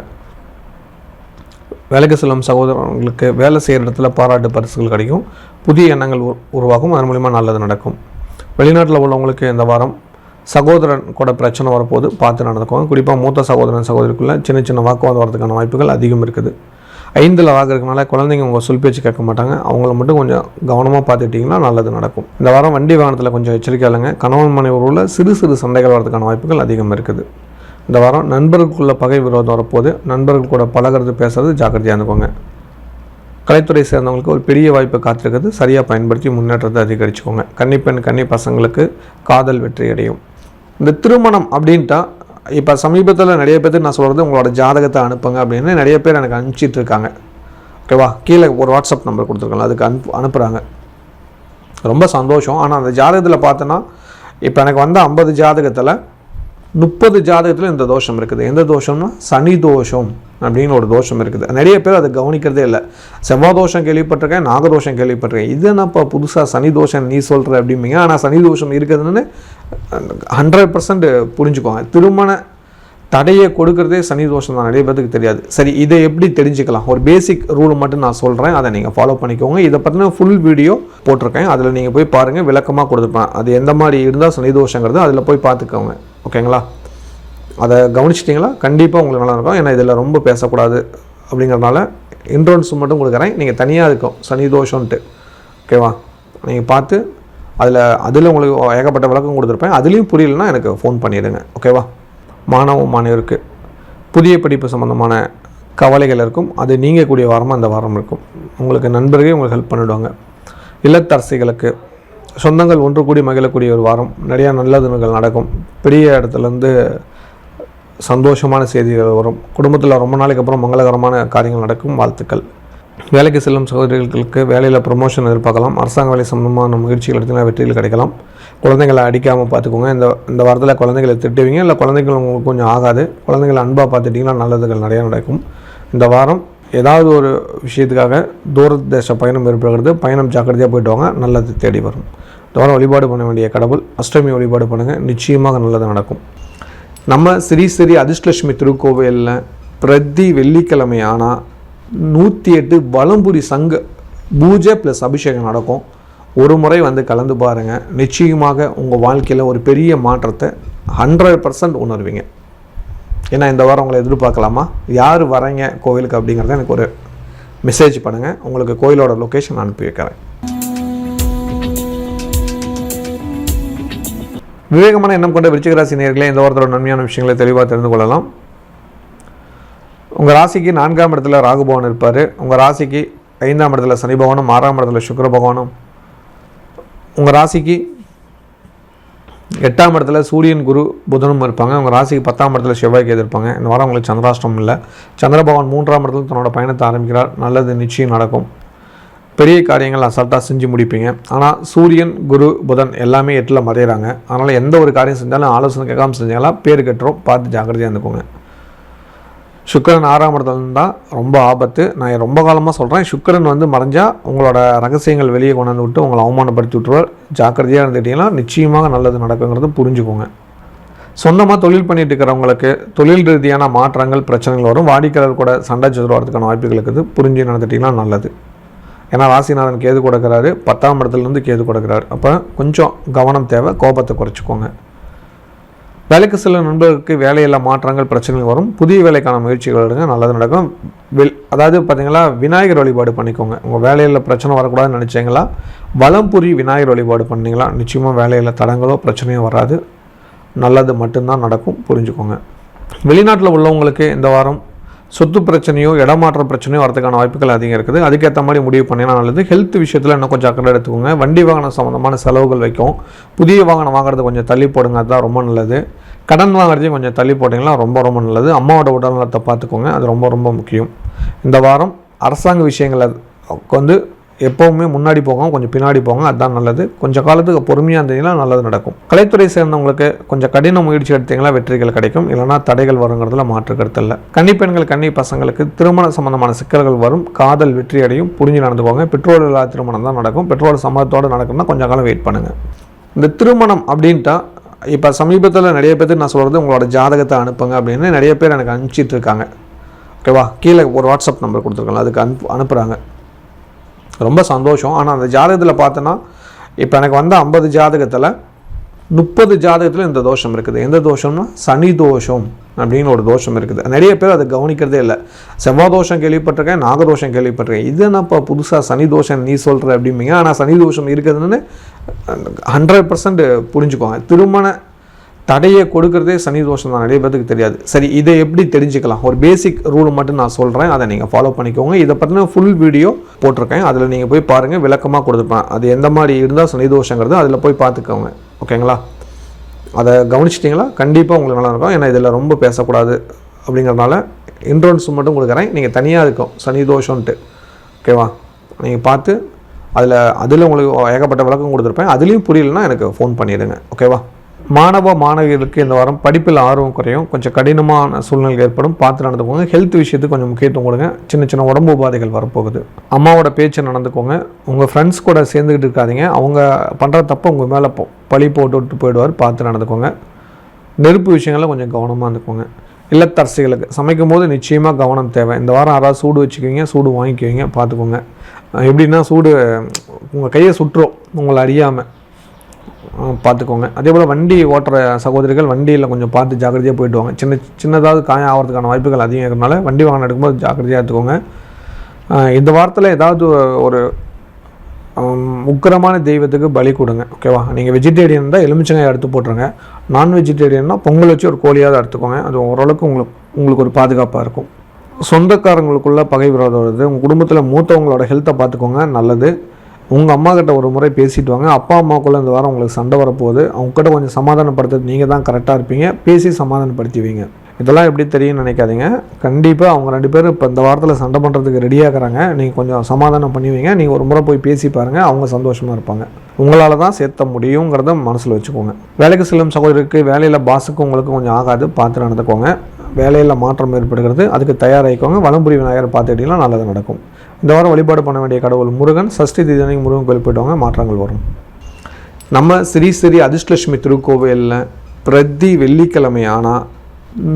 வேலைக்கு செல்லும் சகோதரர்களுக்கு வேலை செய்கிற இடத்துல பாராட்டு பரிசுகள் கிடைக்கும். புதிய எண்ணங்கள் உருவாகும், அதன் மூலிமா நல்லது நடக்கும். வெளிநாட்டில் உள்ளவங்களுக்கு இந்த வாரம் சகோதரன் கூட பிரச்சனை வரப்போது, பார்த்து நடந்துக்கோங்க. குறிப்பாக மூத்த சகோதரன் சகோதரிக்குள்ளே சின்ன சின்ன வாக்குவாதம் வரதுக்கான வாய்ப்புகள் அதிகம் இருக்குது. 5ல் ராகு இருக்கனால குழந்தைங்க உங்கள் சொல் பேச்சு கேட்க மாட்டாங்க, அவங்கள மட்டும் கொஞ்சம் கவனமாக பார்த்துட்டிங்கன்னா நல்லது நடக்கும். இந்த வாரம் வண்டி வாகனத்தில் கொஞ்சம் எச்சரிக்கை இல்லைங்க. கணவன் மனைவி உள்ள சிறு சிறு சண்டைகள் வரதுக்கான வாய்ப்புகள் அதிகம் இருக்குது. இந்த வாரம் நண்பர்களுக்குள்ள பகை விரோதம் வரப்போது, நண்பர்கள் கூட பழகிறது பேசுறது ஜாக்கிரதையாக இருந்துக்கோங்க. கலைத்துறை சேர்ந்தவங்களுக்கு ஒரு பெரிய வாய்ப்பு காத்திருக்கிறது, சரியாக பயன்படுத்தி முன்னேற்றத்தை அதிகரிச்சுக்கோங்க. கன்னிப்பெண் கன்னி பசங்களுக்கு காதல் வெற்றி அடையும். இந்த திருமணம் அப்படின்ட்டா இப்போ சமீபத்தில் நிறைய பேருக்கு நான் சொல்கிறது உங்களோட ஜாதகத்தை அனுப்புங்க அப்படின்னு நிறைய பேர் எனக்கு அனுப்பிச்சிட்டு இருக்காங்க. ஓகேவா, கீழே ஒரு வாட்ஸ்அப் நம்பர் கொடுத்துருக்காங்க, அதுக்கு அனுப்புகிறாங்க. ரொம்ப சந்தோஷம். ஆனால் அந்த ஜாதகத்தில் பார்த்தோன்னா இப்போ எனக்கு வந்த 50 ஜாதகத்தில் 30 ஜாதகத்தில் இந்த தோஷம் இருக்குது. எந்த தோஷம்னா சனி தோஷம் அப்படின்னு ஒரு தோஷம் இருக்குது. நிறைய பேர் அதை கவனிக்கிறதே இல்லை. செவ்வாய் தோஷம் கேள்விப்பட்டிருக்கேன், நாகதோஷம் கேள்விப்பட்டிருக்கேன். இது என்னப்பா புதுசாக சனி தோஷம் நீ சொல்கிற அப்படிம்பீங்க. ஆனால் சனி தோஷம் இருக்குதுன்னு 100% புரிஞ்சுக்கோங்க. திருமண தடையை கொடுக்கறதே சனி தோஷம் தான், நிறைய பேருக்கு தெரியாது. சரி, இதை எப்படி தெரிஞ்சுக்கலாம்? ஒரு பேசிக் ரூல் மட்டும் நான் சொல்கிறேன், அதை நீங்கள் ஃபாலோ பண்ணிக்கோங்க. இதை பற்றின ஃபுல் வீடியோ போட்டிருக்கேன், அதில் நீங்கள் போய் பாருங்கள், விளக்கமாக கொடுத்துருப்பேன். அது எந்த மாதிரி இருந்தால் சனி தோஷங்கிறது அதில் போய் பார்த்துக்கோங்க. ஓகேங்களா, அதை கவனிச்சிட்டிங்களா? கண்டிப்பாக உங்களுக்கு நல்லா இருக்கும். ஏன்னா இதில் ரொம்ப பேசக்கூடாது அப்படிங்கிறதுனால இன்ட்ரோன்ஸ் மட்டும் கொடுக்குறேன். நீங்கள் தனியாக இருக்கும் சனி தோஷம்ன்ட்டு. ஓகேவா, நீங்கள் பார்த்து அதில் உங்களுக்கு ஏகப்பட்ட விளக்கம் கொடுத்துருப்பேன். அதுலேயும் புரியலன்னா எனக்கு ஃபோன் பண்ணிடுங்க. ஓகேவா, மாணவருக்கு புதிய படிப்பு சம்மந்தமான கவலைகள் இருக்கும், அது நீங்கக்கூடிய வாரமாக அந்த வாரம் இருக்கும். உங்களுக்கு நண்பர்களே உங்களுக்கு ஹெல்ப் பண்ணிவிடுவாங்க. இல்லத்தரசிகளுக்கு சொந்தங்கள் ஒன்று கூடி மகிழக்கூடிய ஒரு வாரம். நிறையா நல்லதுகள் நடக்கும். பெரிய இடத்துலேருந்து சந்தோஷமான செய்திகள் வரும். குடும்பத்தில் ரொம்ப நாளைக்கு அப்புறம் மங்களகரமான காரியங்கள் நடக்கும். வாழ்த்துக்கள். வேலைக்கு செல்லும் சகோதரிகளுக்கு வேலையில் ப்ரொமோஷன் எதிர்பார்க்கலாம். அரசாங்க வேலை சம்பந்தமான முயற்சிகள் எடுத்தீங்கன்னா வெற்றிகள் கிடைக்கலாம். குழந்தைங்களை அடிக்காமல் பார்த்துக்கோங்க. இந்த வாரத்தில் குழந்தைகளை திட்டுவீங்க, இல்லை குழந்தைகள் உங்களுக்கு கொஞ்சம் ஆகாது. குழந்தைகளை அன்பாக பார்த்துட்டிங்கன்னா நல்லதுகள் நிறையா நடக்கும். இந்த வாரம் ஏதாவது ஒரு விஷயத்துக்காக தூரதேச பயணம் ஏற்படுகிறது. பயணம் ஜாக்கிரதையாக போய்ட்டு வாங்க, நல்லது தேடி வரும். இந்த வாரம் வழிபாடு பண்ண வேண்டிய கடவுள் அஷ்டமி வழிபாடு பண்ணுங்கள், நிச்சயமாக நல்லது நடக்கும். நம்ம ஸ்ரீ அதிர்ஷ்டலட்சுமி திருக்கோவிலில் பிரதி வெள்ளிக்கிழமை ஆனால் 108 வலம்புரி சங்க பூஜை ப்ளஸ் அபிஷேகம் நடக்கும். ஒரு முறை வந்து கலந்து பாருங்கள், நிச்சயமாக உங்கள் வாழ்க்கையில் ஒரு பெரிய மாற்றத்தை 100% உணர்வீங்க. ஏன்னா இந்த வாரம் உங்களை எதிர்பார்க்கலாமா, யார் வரீங்க கோவிலுக்கு அப்படிங்கிறத எனக்கு ஒரு மெசேஜ் பண்ணுங்கள். உங்களுக்கு கோயிலோட லொக்கேஷன் அனுப்பி வைக்கிறேன். விவேகமான எண்ணம் கொண்ட விருச்சிக ராசி நேயர்களே, இந்த வாரத்தோட நன்மையான விஷயங்களை தெளிவாக தெரிந்து கொள்ளலாம். உங்கள் ராசிக்கு 4ஆம் இடத்துல ராகு பகவான் இருப்பார். உங்கள் ராசிக்கு 5ஆம் இடத்துல சனி பகவானும் 6ஆம் இடத்துல சுக்கிர பகவானும், உங்கள் ராசிக்கு 8ஆம் இடத்துல சூரியன் குரு புதனும் இருப்பாங்க. உங்கள் ராசிக்கு 10ஆம் இடத்துல செவ்வாய்க்கு எதிர்ப்பாங்க. இந்த வாரம் உங்களுக்கு சந்திராஷ்டமம் இல்லை. சந்திர பகவான் 3ஆம் இடத்துல தன்னோட பயணத்தை ஆரம்பிக்கிறார். நல்லது நிச்சயம் நடக்கும். பெரிய காரியங்கள் அசால்ட்டாக செஞ்சு முடிப்பீங்க. ஆனால் சூரியன் குரு புதன் எல்லாமே 8ல் மறையிறாங்க. அதனால் எந்த ஒரு காரியம் செஞ்சாலும் ஆலோசனை கேட்காமல் செஞ்சாலும் பேர் கட்டுறோம், பார்த்து ஜாக்கிரதையாக இருந்துக்கோங்க. சுக்கிரன் 6ஆம் இடத்துல இருந்தால் ரொம்ப ஆபத்து. நான் ரொம்ப காலமாக சொல்கிறேன், சுக்கிரன் வந்து மறைஞ்சால் உங்களோட ரகசியங்கள் வெளியே கொண்டாந்து விட்டு உங்களை அவமானப்படுத்தி விட்டுருவார். ஜாக்கிரதையாக இருந்துக்கிட்டீங்கன்னா நிச்சயமாக நல்லது நடக்குங்கிறது புரிஞ்சுக்கோங்க. சொந்தமாக தொழில் பண்ணிட்டு இருக்கிறவங்களுக்கு தொழில் ரீதியான மாற்றங்கள் பிரச்சனைகள் வரும். வாடிக்கையாளர் கூட சண்டை சதுரம் வரதுக்கான வாய்ப்புகள் இருக்குது. புரிஞ்சு நடந்துட்டிங்கன்னா நல்லது. ஏன்னா ராசிநாதன் கேது கொடுக்குறாரு, 10ஆம் இடத்துலேருந்து கேது கொடுக்குறாரு. அப்போ கொஞ்சம் கவனம் தேவை, கோபத்தை குறைச்சிக்கோங்க. வேலைக்கு செல்ல நண்பர்களுக்கு வேலையில் மாற்றங்கள் பிரச்சனைகள் வரும். புதிய வேலைக்கான முயற்சிகள் எடுங்க, நல்லது நடக்கும். அதாவது பார்த்தீங்களா, விநாயகர் வழிபாடு பண்ணிக்கோங்க. உங்கள் வேலையில் பிரச்சனை வரக்கூடாதுன்னு நினச்சிங்களா, வலம்புரி விநாயகர் வழிபாடு பண்ணிங்களா, நிச்சயமாக வேலையில் தடங்களோ பிரச்சனையோ வராது, நல்லது மட்டும்தான் நடக்கும், புரிஞ்சுக்கோங்க. வெளிநாட்டில் உள்ளவங்களுக்கு இந்த வாரம் சொத்து பிரச்சனையோ இடமாற்ற பிரச்சனையோ வரதுக்கான வாய்ப்புகள் அதிகம் இருக்குது. அதுக்கேற்ற மாதிரி முடிவு பண்ணினா நல்லது. ஹெல்த் விஷயத்தில் இன்னும் கொஞ்சம் அக்கறை எடுத்துக்கோங்க. வண்டி வாகனம் சம்மந்தமான செலவுகள் வைக்கும். புதிய வாகனம் வாங்குறது கொஞ்சம் தள்ளி போடுங்க, அதுதான் ரொம்ப நல்லது. கடன் வாங்குறதையும் கொஞ்சம் தள்ளி போட்டிங்கன்னா ரொம்ப ரொம்ப நல்லது. அம்மாவோட உடல்நலத்தை பார்த்துக்கோங்க, அது ரொம்ப ரொம்ப முக்கியம். இந்த வாரம் அரசாங்க விஷயங்களை வந்து எப்போவுமே முன்னாடி போங்க, கொஞ்சம் பின்னாடி போங்க, அதுதான் நல்லது. கொஞ்சம் காலத்துக்கு பொறுமையாக இருந்தீங்கன்னா நல்லது நடக்கும். கலைத்துறை சேர்ந்தவங்களுக்கு கொஞ்சம் கடின முயற்சி எடுத்தீங்களா வெற்றிகள் கிடைக்கும், இல்லைனா தடைகள் வருங்கிறதுல மாற்று கருத்து இல்லை. கன்னிப்பெண்கள் கன்னி பசங்களுக்கு திருமண சம்பந்தமான சிக்கல்கள் வரும். காதல் வெற்றி அடையும், புரிஞ்சு நடந்துக்கோங்க. பெற்றோர் இல்லாத திருமணம் தான் நடக்கும். பெற்றோர் சம்மதத்தோடு நடக்கும்னா கொஞ்சம் காலம் வெயிட் பண்ணுங்கள். இந்த திருமணம் அப்படின்ட்டா இப்போ சமீபத்தில் நிறைய பேருக்கு நான் சொல்கிறது, உங்களோட ஜாதகத்தை அனுப்புங்க அப்படின்னு நிறைய பேர் எனக்கு அனுப்பிச்சிட்டு இருக்காங்க. ஓகேவா, கீழே ஒரு வாட்ஸ்அப் நம்பர் கொடுத்துருக்காங்க, அதுக்கு அனுப்புகிறாங்க. ரொம்ப சந்தோஷம். ஆனால் அந்த ஜாதகத்தில் பார்த்தோன்னா இப்போ எனக்கு வந்த 50 ஜாதகத்தில் 30 ஜாதகத்தில் இந்த தோஷம் இருக்குது. எந்த தோஷம்னா சனி தோஷம் அப்படின்னு ஒரு தோஷம் இருக்குது. நிறைய பேர் அதை கவனிக்கிறதே இல்லை. செவ்வாய் தோஷம் கேள்விப்பட்டிருக்கேன், நாகதோஷம் கேள்விப்பட்டிருக்கேன். இது என்னப்பா புதுசாக சனி தோஷம் நீ சொல்கிற அப்படிம்பீங்க. ஆனால் சனி தோஷம் இருக்குதுன்னு 100% புரிஞ்சுக்கோங்க. திருமண தடையை கொடுக்குறதே சனி தோஷம் தான், நிறைய பேருக்கு தெரியாது. சரி, இதை எப்படி தெரிஞ்சுக்கலாம்? ஒரு பேசிக் ரூல் மட்டும் நான் சொல்கிறேன், அதை நீங்கள் ஃபாலோ பண்ணிக்கோங்க. இதை பற்றின ஃபுல் வீடியோ போட்டிருக்கேன், அதில் நீங்கள் போய் பாருங்கள், விளக்கமாக கொடுத்துருப்பேன். அது எந்த மாதிரி இருந்தால் சனி தோஷங்கிறது அதில் போய் பார்த்துக்கோங்க. ஓகேங்களா, அதை கவனிச்சிட்டிங்களா? கண்டிப்பாக உங்களுக்கு நல்லா இருக்கும். ஏன்னா இதில் ரொம்ப பேசக்கூடாது அப்படிங்கிறதுனால இன்ட்ரோன்ஸ் மட்டும் கொடுக்குறேன். நீங்கள் தனியாக இருக்கும் சனி தோஷம்ன்ட்டு. ஓகேவா, நீங்கள் பார்த்து அதில் உங்களுக்கு ஏகப்பட்ட விளக்கம் கொடுத்துருப்பேன். அதுலேயும் புரியலன்னா எனக்கு ஃபோன் பண்ணிவிடுங்க. ஓகேவா. மாணவிகளுக்கு இந்த வாரம் படிப்பில் ஆர்வம் குறையும். கொஞ்சம் கடினமான சூழ்நிலை ஏற்படும், பார்த்து நடந்துக்கோங்க. ஹெல்த் விஷயத்துக்கு கொஞ்சம் முக்கியத்துவம் கொடுங்க. சின்ன சின்ன உடம்பு உபாதைகள் வரப்போகுது. அம்மாவோட பேச்சை நடந்துக்கோங்க. உங்கள் ஃப்ரெண்ட்ஸ் கூட சேர்ந்துக்கிட்டு இருக்காதிங்க. அவங்க பண்ணுற தப்பை உங்கள் மேலே பழி போட்டு போயிடுவார், பார்த்து நடந்துக்கோங்க. நெருப்பு விஷயங்களில் கொஞ்சம் கவனமாக இருந்துக்கோங்க. இல்லத்தரசிகளுக்கு சமைக்கும் போது நிச்சயமாக கவனம் தேவை. இந்த வாரம் யாராவது சூடு வச்சுக்குவீங்க, சூடு வாங்கிக்குவீங்க, பார்த்துக்கோங்க. எப்படின்னா சூடு உங்கள் கையை சுற்றுறோம் உங்களை அறியாமல், பார்த்துக்கோங்க. அதே போல் வண்டி ஓட்டுற சகோதரிகள் வண்டியில் கொஞ்சம் பார்த்து ஜாக்கிரதையாக போயிட்டு வாங்க. சின்னதாவது காயம் ஆகிறதுக்கான வாய்ப்புகள் அதிகம் இருக்கிறனால வண்டி வாகனம் எடுக்கும்போது ஜாக்கிரதையாக எடுத்துக்கோங்க. இந்த வாரத்தில் ஏதாவது ஒரு உக்கிரமான தெய்வத்துக்கு பலி கொடுங்க. ஓகேவா, நீங்கள் வெஜிடேரியன் இருந்தால் எலுமிச்சங்காய் எடுத்து போட்டுருங்க. நான் வெஜிடேரியன்னா பொங்கல் வச்சு ஒரு கோழியாவது எடுத்துக்கோங்க. அது ஓரளவுக்கு உங்களுக்கு ஒரு பாதுகாப்பாக இருக்கும். சொந்தக்காரங்களுக்குள்ள பகை விரோதம் வருது. உங்கள் குடும்பத்தில் மூத்தவங்களோட ஹெல்த்தை பார்த்துக்கோங்க, நல்லது. உங்கள் அம்மா கிட்ட ஒரு முறை பேசிட்டு வாங்க. அப்பா அம்மாக்குள்ளே இந்த வாரம் உங்களுக்கு சண்டை வரப்போகுது. அவங்ககிட்ட கொஞ்சம் சமாதானப்படுத்துறது நீங்கள் தான் கரெக்டாக இருப்பீங்க. பேசி சமாதானப்படுத்திவீங்க. இதெல்லாம் எப்படி தெரியும்னு நினைக்காதீங்க. கண்டிப்பாக அவங்க 2 பேரும் இப்போ இந்த வாரத்தில் சண்டை பண்ணுறதுக்கு ரெடியாகிறாங்க. நீங்கள் கொஞ்சம் சமாதானம் பண்ணுவீங்க. நீங்கள் ஒரு முறை போய் பேசி பாருங்கள், அவங்க சந்தோஷமாக இருப்பாங்க. உங்களால் தான் சேர்த்த முடியுங்கிறத மனசில் வச்சுக்கோங்க. வேலைக்கு செல்லும் சகோதரருக்கு வேலையில் பாஸுக்கு உங்களுக்கு கொஞ்சம் ஆகாது, பார்த்து நடந்துக்கோங்க. வேலையில் மாற்றம் ஏற்படுகிறது, அதுக்கு தயாராகிக்கோங்க. வலம்புரி விநாயகர் பார்த்துக்கிட்டிங்கன்னா நல்லது நடக்கும். இந்த வாரம் வழிபாடு பண்ண வேண்டிய கடவுள் முருகன். சஷ்டி தீதனைக்கு முருகன் கோயில் போய்ட்டு வாங்க, மாற்றங்கள் வரும். நம்ம ஸ்ரீ ஸ்ரீ அதிர்ஷ்டலட்சுமி திருக்கோவிலில் பிரதி வெள்ளிக்கிழமை ஆனால்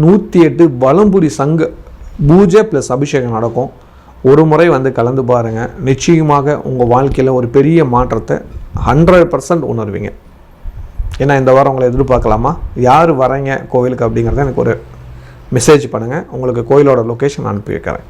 108 வலம்புரி சங்க பூஜை ப்ளஸ் அபிஷேகம் நடக்கும். ஒரு முறை வந்து கலந்து பாருங்கள். நிச்சயமாக உங்கள் வாழ்க்கையில் ஒரு பெரிய மாற்றத்தை 100% உணர்வீங்க. ஏன்னா இந்த வாரம் உங்களை எதிர்பார்க்கலாமா, யார் வரீங்க கோவிலுக்கு அப்படிங்கிறத எனக்கு ஒரு மெசேஜ் பண்ணுங்கள். உங்களுக்கு கோயிலோட லொக்கேஷன் அனுப்பி வைக்கிறேன்.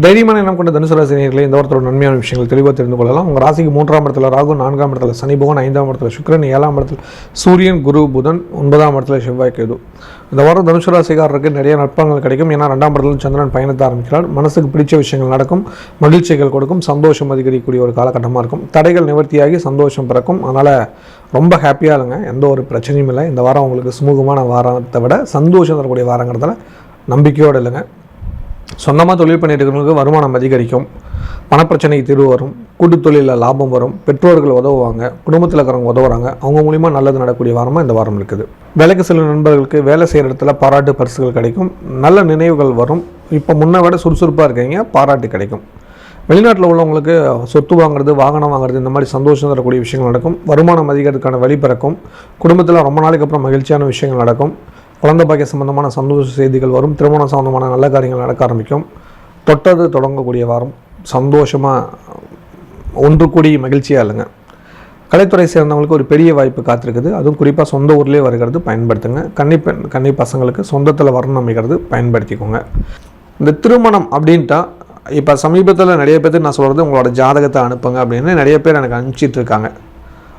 தைரியமான எண்ணம் கொண்ட தனுசு ராசி நேயர்களே, இந்த வாரத்தோட நன்மையான விஷயங்கள் தெளிவாக தெரிந்து கொள்ளலாம். உங்கள் ராசிக்கு 3ஆம் இடத்துல ராகு, 4ஆம் இடத்துல சனி பகவான், 5ஆம் இடத்துல சுக்கிரன், 7ஆம் இடத்துல சூரியன், குரு, புதன், 9ஆம் இடத்துல செவ்வாய், கேது. இந்த வாரம் தனுசு ராசிக்காரருக்கு நிறைய நற்பலன்கள் கிடைக்கும். ஏன்னா 2ஆம் இடத்துல சந்திரன் பயணத்தை ஆரம்பிக்கிறார். மனசுக்கு பிடிச்ச விஷயங்கள் நடக்கும், மகிழ்ச்சிகள் கொடுக்கும், சந்தோஷம் அதிகரிக்கக்கூடிய ஒரு காலகட்டமாக இருக்கும். தடைகள் நிவர்த்தியாகி சந்தோஷம் பிறக்கும். அதனால் ரொம்ப ஹாப்பியாக இருங்க, எந்த ஒரு பிரச்சனையும் இல்லை. இந்த வாரம் உங்களுக்கு சுமூகமான வாரத்தை விட சந்தோஷம் தரக்கூடிய வாரங்கிறதுல நம்பிக்கையோடு இல்லைங்க. சொந்தமாக தொழில் பண்ணிட்டு இருக்கிறவங்களுக்கு வருமானம் அதிகரிக்கும், பணப்பிரச்சனைக்கு தீர்வு வரும், கூட்டு தொழிலில் லாபம் வரும், பெற்றோர்கள் உதவுவாங்க, குடும்பத்தில் இருக்கிறவங்க உதவுறாங்க, அவங்க மூலிமா நல்லது நடக்கக்கூடிய வாரமாக இந்த வாரம் இருக்குது. வேலைக்கு செல்லும் நண்பர்களுக்கு வேலை செய்கிற இடத்துல பாராட்டு பரிசுகள் கிடைக்கும், நல்ல நினைவுகள் வரும். இப்போ முன்னை விட சுறுசுறுப்பாக இருக்கீங்க, பாராட்டு கிடைக்கும். வெளிநாட்டில் உள்ளவங்களுக்கு சொத்து வாங்குறது, வாகனம் வாங்குறது, இந்த மாதிரி சந்தோஷம் தரக்கூடிய விஷயங்கள் நடக்கும். வருமானம் அதிகரிக்கிறதுக்கான வழி பிறக்கும். குடும்பத்தில் ரொம்ப நாளைக்கு அப்புறம் மகிழ்ச்சியான விஷயங்கள் நடக்கும். குழந்தை பாக்கிய சம்பந்தமான சந்தோஷ செய்திகள் வரும். திருமணம் சம்பந்தமான நல்ல காரியங்கள் நடக்க ஆரம்பிக்கும். தொட்டது தொடங்கக்கூடிய வாரம். சந்தோஷமாக ஒன்று கூடி மகிழ்ச்சியாக இல்லைங்க. கலைத்துறை சேர்ந்தவங்களுக்கு ஒரு பெரிய வாய்ப்பு காத்திருக்குது. அதுவும் குறிப்பாக சொந்த ஊர்லேயே வருகிறது, பயன்படுத்துங்க. கன்னி பசங்களுக்கு சொந்தத்தில் வரணும் அமைக்கிறது, பயன்படுத்திக்கோங்க. இந்த திருமணம் அப்படின்ட்டா இப்போ சமீபத்தில் நிறைய பேர் நான் சொல்கிறது உங்களோட ஜாதகத்தை அனுப்புங்க அப்படின்னு நிறைய பேர் எனக்கு அனுப்பிச்சிட்டு இருக்காங்க.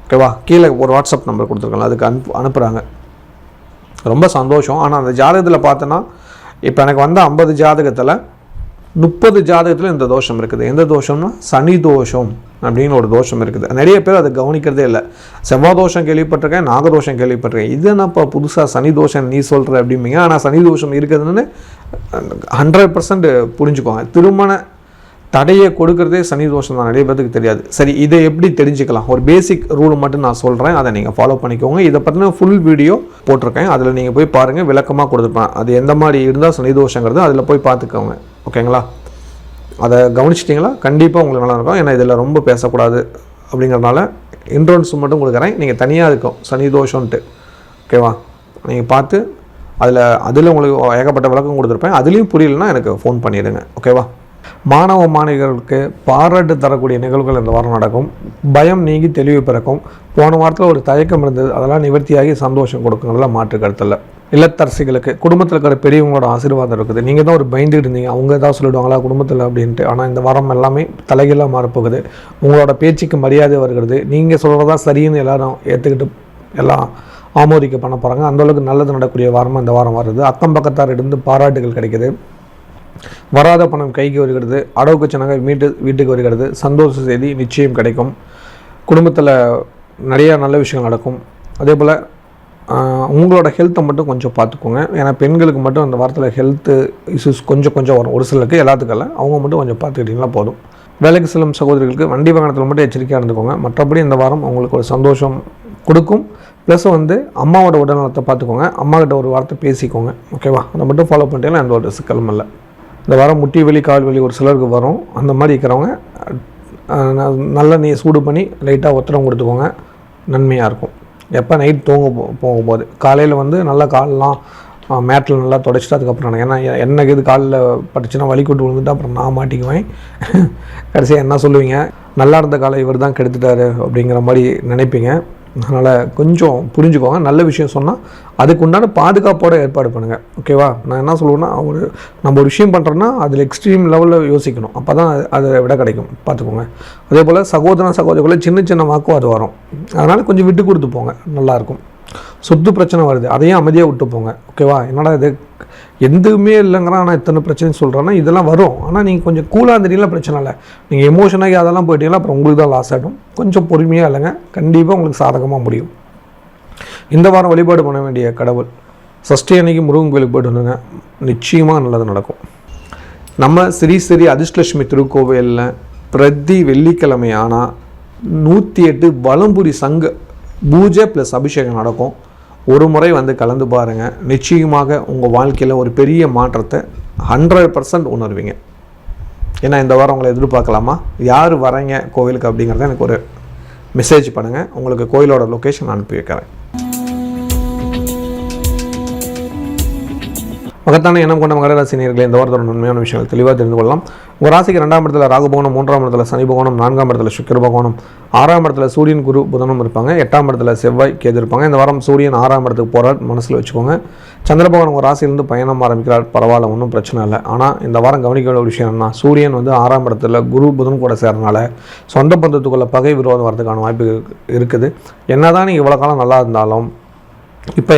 ஓகேவா, கீழே ஒரு வாட்ஸ்அப் நம்பர் கொடுத்துருக்காங்க, அதுக்கு அனுப்புகிறாங்க. ரொம்ப சந்தோஷம். ஆனால் அந்த ஜாதகத்தில் பார்த்தோன்னா இப்போ எனக்கு வந்த 50 ஜாதகத்தில் 30 ஜாதகத்தில் இந்த தோஷம் இருக்குது. எந்த தோஷம்னா சனி தோஷம் அப்படின்னு ஒரு தோஷம் இருக்குது. நிறைய பேர் அதை கவனிக்கிறதே இல்லை. செவ்வாய் தோஷம் கேள்விப்பட்டிருக்கேன், நாகதோஷம் கேள்விப்பட்டிருக்கேன். இது என்னப்பா புதுசாக சனி தோஷம் நீ சொல்கிற அப்படிம்பீங்க. ஆனால் சனி தோஷம் இருக்குதுன்னு 100% புரிஞ்சுக்கோங்க. திருமண தடையை கொடுக்குறதே சனி தோஷம் தான், நிறைய பேருக்கு தெரியாது. சரி, இதை எப்படி தெரிஞ்சுக்கலாம்? ஒரு பேசிக் ரூல் மட்டும் நான் சொல்கிறேன், அதை நீங்கள் ஃபாலோ பண்ணிக்கோங்க. இதை பற்றின ஃபுல் வீடியோ போட்டிருக்கேன், அதில் நீங்கள் போய் பாருங்கள், விளக்கமாக கொடுத்துருப்பேன். அது எந்த மாதிரி இருந்தால் சனி தோஷங்கிறது அதில் போய் பார்த்துக்கோங்க. ஓகேங்களா, அதை கவனிச்சிட்டிங்களா? கண்டிப்பாக உங்களுக்கு நல்லா இருக்கும். ஏன்னா இதில் ரொம்ப பேசக்கூடாது அப்படிங்கிறதுனால இன்ட்ரோன்ஸ் மட்டும் கொடுக்குறேன். நீங்கள் தனியாக இருக்கும் சனி தோஷம்ன்ட்டு. ஓகேவா, நீங்கள் பார்த்து அதில் உங்களுக்கு ஏகப்பட்ட விளக்கம் கொடுத்துருப்பேன். அதுலேயும் புரியலன்னா எனக்கு ஃபோன் பண்ணிவிடுங்க. ஓகேவா. மாணவ மாணவிகளுக்கு பாராட்டு தரக்கூடிய நிகழ்வுகள் இந்த வாரம் நடக்கும். பயம் நீங்கி தெளிவு பிறக்கும். போன வாரத்தில் ஒரு தயக்கம் இருந்தது, அதெல்லாம் நிவர்த்தியாகி சந்தோஷம் கொடுக்குறதுல மாற்று கருத்தில். இல்லத்தரசிகளுக்கு குடும்பத்தில் இருக்கிற பெரியவங்களோட ஆசீர்வாதம் இருக்குது. நீங்கள் தான் ஒரு பயந்துட்டு இருந்தீங்க, அவங்க ஏதாவது சொல்லிவிடுவாங்களா குடும்பத்தில் அப்படின்ட்டு. ஆனால் இந்த வாரம் எல்லாமே தலைகீழாக மாறப்போகுது. உங்களோட பேச்சுக்கு மரியாதை வருகிறது. நீங்கள் சொல்கிறதா சரின்னு எல்லாரும் ஏற்றுக்கிட்டு எல்லாம் ஆமோதிக்க பண்ண போகிறாங்க. அந்தளவுக்கு நல்லது நடக்கூடிய வாரமாக இந்த வாரம் வருது. அக்கம் பக்கத்தார் இருந்து பாராட்டுகள் கிடைக்குது. வராத பணம் கைக்கு வருகிறது. அடவுக்கு சொன்னாங்க வீட்டுக்கு வருகிறது. சந்தோஷ செய்தி நிச்சயம் கிடைக்கும். குடும்பத்தில் நிறையா நல்ல விஷயங்கள் நடக்கும். அதே போல் உங்களோட ஹெல்த்தை மட்டும் கொஞ்சம் பார்த்துக்கோங்க. ஏன்னா பெண்களுக்கு மட்டும் அந்த வாரத்தில் ஹெல்த்து இஷ்யூஸ் கொஞ்சம் வரும். ஒரு சிலருக்கு, எல்லாத்துக்கல்ல. அவங்க மட்டும் கொஞ்சம் பார்த்துக்கிட்டிங்கன்னா போதும். வேலைக்கு செல்லும் சகோதரிகளுக்கு வண்டி வாகனத்தில் மட்டும் எச்சரிக்கையாக இருந்துக்கோங்க. மற்றபடி இந்த வாரம் உங்களுக்கு ஒரு சந்தோஷம் கொடுக்கும். ப்ளஸ் அம்மாவோட உடல்நலத்தை பார்த்துக்கோங்க. அம்மாக்கிட்ட ஒரு வார்த்தை பேசிக்கோங்க. ஓகேவா, அதை மட்டும் ஃபாலோ பண்ணிட்டீங்கன்னா எந்த ஒரு சிக்கலும் இல்லை. இந்த வாரம் முட்டி வலி, கால் வலி ஒரு சிலருக்கு வரும். அந்த மாதிரி இருக்கிறவங்க நல்லா சூடு பண்ணி லைட்டாக ஒத்தடம் கொடுத்துக்கோங்க, நன்மையாக இருக்கும். எப்போ நைட் போகும்போது காலையில் நல்லா காலெலாம் மேட்டில் நல்லா தொடச்சிட்டு அதுக்கப்புறம் ஏன்னா எனக்கு இது காலில் பட்டுச்சுன்னா வலி கொண்டு விழுந்துட்டு அப்புறம் நான் மாட்டிக்குவேன். கடைசியாக என்ன சொல்லுவீங்க, நல்லா இருந்த காலை இவர் தான் கெடுத்துட்டாரு அப்படிங்கிற மாதிரி நினைப்பீங்க. அதனால் கொஞ்சம் புரிஞ்சுக்கோங்க. நல்ல விஷயம் சொன்னால் அதுக்கு உண்டான பாதுகாப்போடு ஏற்பாடு பண்ணுங்கள். ஓகேவா. நான் என்ன சொல்லுவேன்னா, நம்ம ஒரு விஷயம் பண்ணுறோன்னா அதில் எக்ஸ்ட்ரீம் லெவலில் யோசிக்கணும். அப்போ தான் அதை விட கிடைக்கும். பார்த்துக்கோங்க. அதே போல் சகோதரர்களுக்குள்ளே சின்ன வாக்குவாதம் வரும். அதனால் கொஞ்சம் விட்டு கொடுத்து போங்க, நல்லாயிருக்கும். சொத்து பிரச்சனை வருது, அதையும் அமைதியாக விட்டு போங்க. ஓகேவா. என்னடா இது எதுவுமே இல்லைங்கிறான் ஆனால் இத்தனை பிரச்சனை சொல்கிறேன்னா இதெல்லாம் வரும். ஆனால் நீங்கள் கொஞ்சம் கூலாக இருந்தீங்களா பிரச்சனை இல்லை. நீங்கள் எமோஷனாகி அதெல்லாம் போயிட்டீங்களா அப்புறம் உங்களுக்கு தான் லாஸ் ஆகிடும். கொஞ்சம் பொறுமையாக இல்லைங்க, கண்டிப்பாக உங்களுக்கு சாதகமாக முடியும். இந்த வாரம் வழிபாடு பண்ண வேண்டிய கடவுள் சஷ்டி அன்னைக்கு முருகன் கோயிலுக்கு போய்ட்டு வந்துங்க, நிச்சயமாக நல்லது நடக்கும். நம்ம ஸ்ரீ ஸ்ரீ அதிர்ஷ்டலட்சுமி திருக்கோவிலில் பிரதி வெள்ளிக்கிழமை ஆனால் 108 வலம்புரி சங்க பூஜை ப்ளஸ் அபிஷேகம் நடக்கும். ஒரு முறை வந்து கலந்து பாருங்கள், நிச்சயமாக உங்கள் வாழ்க்கையில் ஒரு பெரிய மாற்றத்தை 100% உணர்வீங்க. ஏன்னா இந்த வாரம் உங்களை எதிர்பார்க்கலாமா, யார் வரீங்க கோவிலுக்கு அப்படிங்கிறத எனக்கு ஒரு மெசேஜ் பண்ணுங்கள், உங்களுக்கு கோயிலோட லொக்கேஷன் அனுப்பி வைக்கிறேன். மகத்தான எண்ணம் கொண்ட மகர ராசி நேயர்களே, இந்த வாரத்தோட உண்மையான விஷயங்கள் தெளிவாக தெரிந்து கொள்ளலாம். உங்கள் ராசிக்கு 2ஆம் இடத்துல ராகு பகவானும், 3ஆம் இடத்துல சனி பகவானும், 4ஆம் இடத்துல சுக்கிர பகவானும், 6ஆம் இடத்துல சூரியன் குரு புதனும் இருப்பாங்க. 8ஆம் இடத்துல செவ்வாய் கேது இருப்பாங்க. இந்த வாரம் சூரியன் 6ஆம் இடத்துக்கு போகிறார், மனசில் வச்சுக்கோங்க. சந்திர பகவான் உங்கள் ராசியிலிருந்து பயணம் ஆரம்பிக்கிறார், பரவாயில்ல, ஒன்றும் பிரச்சனை இல்லை. ஆனால் இந்த வாரம் கவனிக்க வேண்டிய ஒரு விஷயம் என்ன, சூரியன் வந்து 6ஆம் இடத்துல குரு புதன் கூட சேர்றதுனால சொந்த பந்தத்துக்குள்ள பகை விரோதம் வரதுக்கான வாய்ப்பு இருக்குது. என்ன தான் நீங்கள் இவ்வளோ காலம் நல்லா இருந்தாலும் இப்போ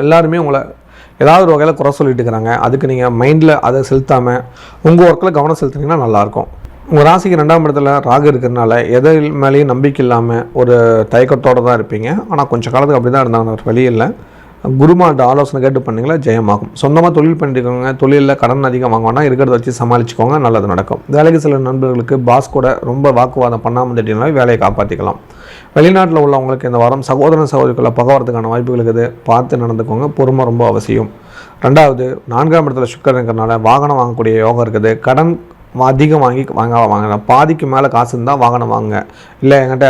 எல்லாருமே உங்களை ஏதாவது ஒரு வகையில் குறை சொல்லிட்டு இருக்கிறாங்க. அதுக்கு நீங்கள் மைண்டில் அதை செலுத்தாமல் உங்கள் ஒர்க்கில் கவனம் செலுத்தினீங்கன்னா நல்லாயிருக்கும். உங்கள் ராசிக்கு 2ஆம் இடத்துல ராகு இருக்கிறதுனால எதை மேலேயும் நம்பிக்கை இல்லாமல் ஒரு தயக்கத்தோடு தான் இருப்பீங்க. ஆனால் கொஞ்சம் காலத்துக்கு அப்படி தான் இருந்தாங்க, ஒரு வழி இல்லை. குருமாட்ட ஆலோசனை கேட்டு பண்ணிங்களா ஜெயமாகும். சொந்தமாக தொழில் பண்ணிட்டுக்கோங்க, தொழிலில் கடன் அதிகம் வாங்க வேண்டாம், இருக்கிறத வச்சு சமாளிச்சுக்கோங்க, நல்லது நடக்கும். வேலைக்கு சில நண்பர்களுக்கு பாஸ் கூட ரொம்ப வாக்குவாதம் பண்ணாமல் தட்டினாலே வேலையை காப்பாற்றிக்கலாம். வெளிநாட்டில் உள்ளவங்களுக்கு இந்த வாரம் சகோதரன் சகோதரிக்குள்ள பகவரத்துக்கான வாய்ப்புகள் இருக்குது, பார்த்து நடந்துக்கோங்க, பொறுமை ரொம்ப அவசியம். 2வது 4ஆம் இடத்துல சுக்கிரன் இருக்கிறனால வாகனம் வாங்கக்கூடிய யோகம் இருக்குது. கடன் அதிகம் வாங்க பாதிக்கு மேலே காசு இருந்தால் வாகனம் வாங்க, இல்லை என்கிட்ட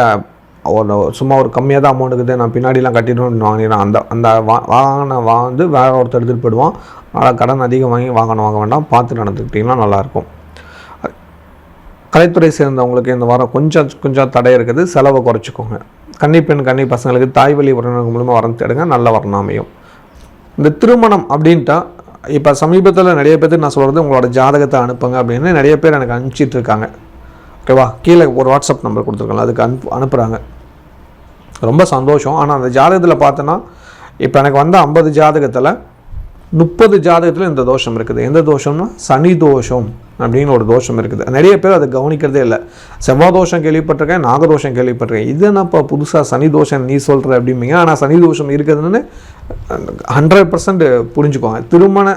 சும்மா ஒரு கம்மியாக தான் அமௌண்ட் இருக்குது, நான் பின்னாடிலாம் கட்டிடணும்னு வாங்கினா அந்த வாகனம் வந்து வேறு ஒருத்தர் எடுத்துகிட்டு போயிடுவோம். அதனால் கடன் அதிகம் வாங்கி வாகனம் வாங்க வேண்டாம், பார்த்து நடந்துக்கிட்டிங்கன்னா நல்லாயிருக்கும். கலைத்துறை சேர்ந்தவங்களுக்கு இந்த வாரம் கொஞ்சம் தடை இருக்குது, செலவை குறைச்சிக்கோங்க. கன்னி பசங்களுக்கு தாய் வழி உறவினர்கள் மூலமாக வரம் தேடுங்க, நல்ல வரணம் அமையும். இந்த திருமணம் அப்படின்ட்டா இப்போ சமீபத்தில் நிறைய பேருக்கு நான் சொல்கிறது உங்களோட ஜாதகத்தை அனுப்புங்க அப்படின்னு நிறைய பேர் எனக்கு அனுப்பிச்சிட்டு இருக்காங்க. ஓகேவா, கீழே ஒரு வாட்ஸ்அப் நம்பர் கொடுத்துருக்கலாம், அதுக்கு அனுப்புகிறாங்க. ரொம்ப சந்தோஷம். ஆனால் அந்த ஜாதகத்தில் பார்த்தோன்னா இப்போ எனக்கு வந்த 50 ஜாதகத்தில் 30 ஜாதகத்தில் இந்த தோஷம் இருக்குது. எந்த தோஷம்னா சனி தோஷம் அப்படின்னு ஒரு தோஷம் இருக்குது. நிறைய பேர் அதை கவனிக்கிறதே இல்லை. செவ்வாய் தோஷம் கேள்விப்பட்டிருக்கேன், நாகதோஷம் கேள்விப்பட்டிருக்கேன். இது என்னப்பா புதுசாக சனி தோஷம் நீ சொல்கிற அப்படிம்பிங்க. ஆனால் சனி தோஷம் இருக்குதுன்னு 100% புரிஞ்சுக்குவாங்க. திருமண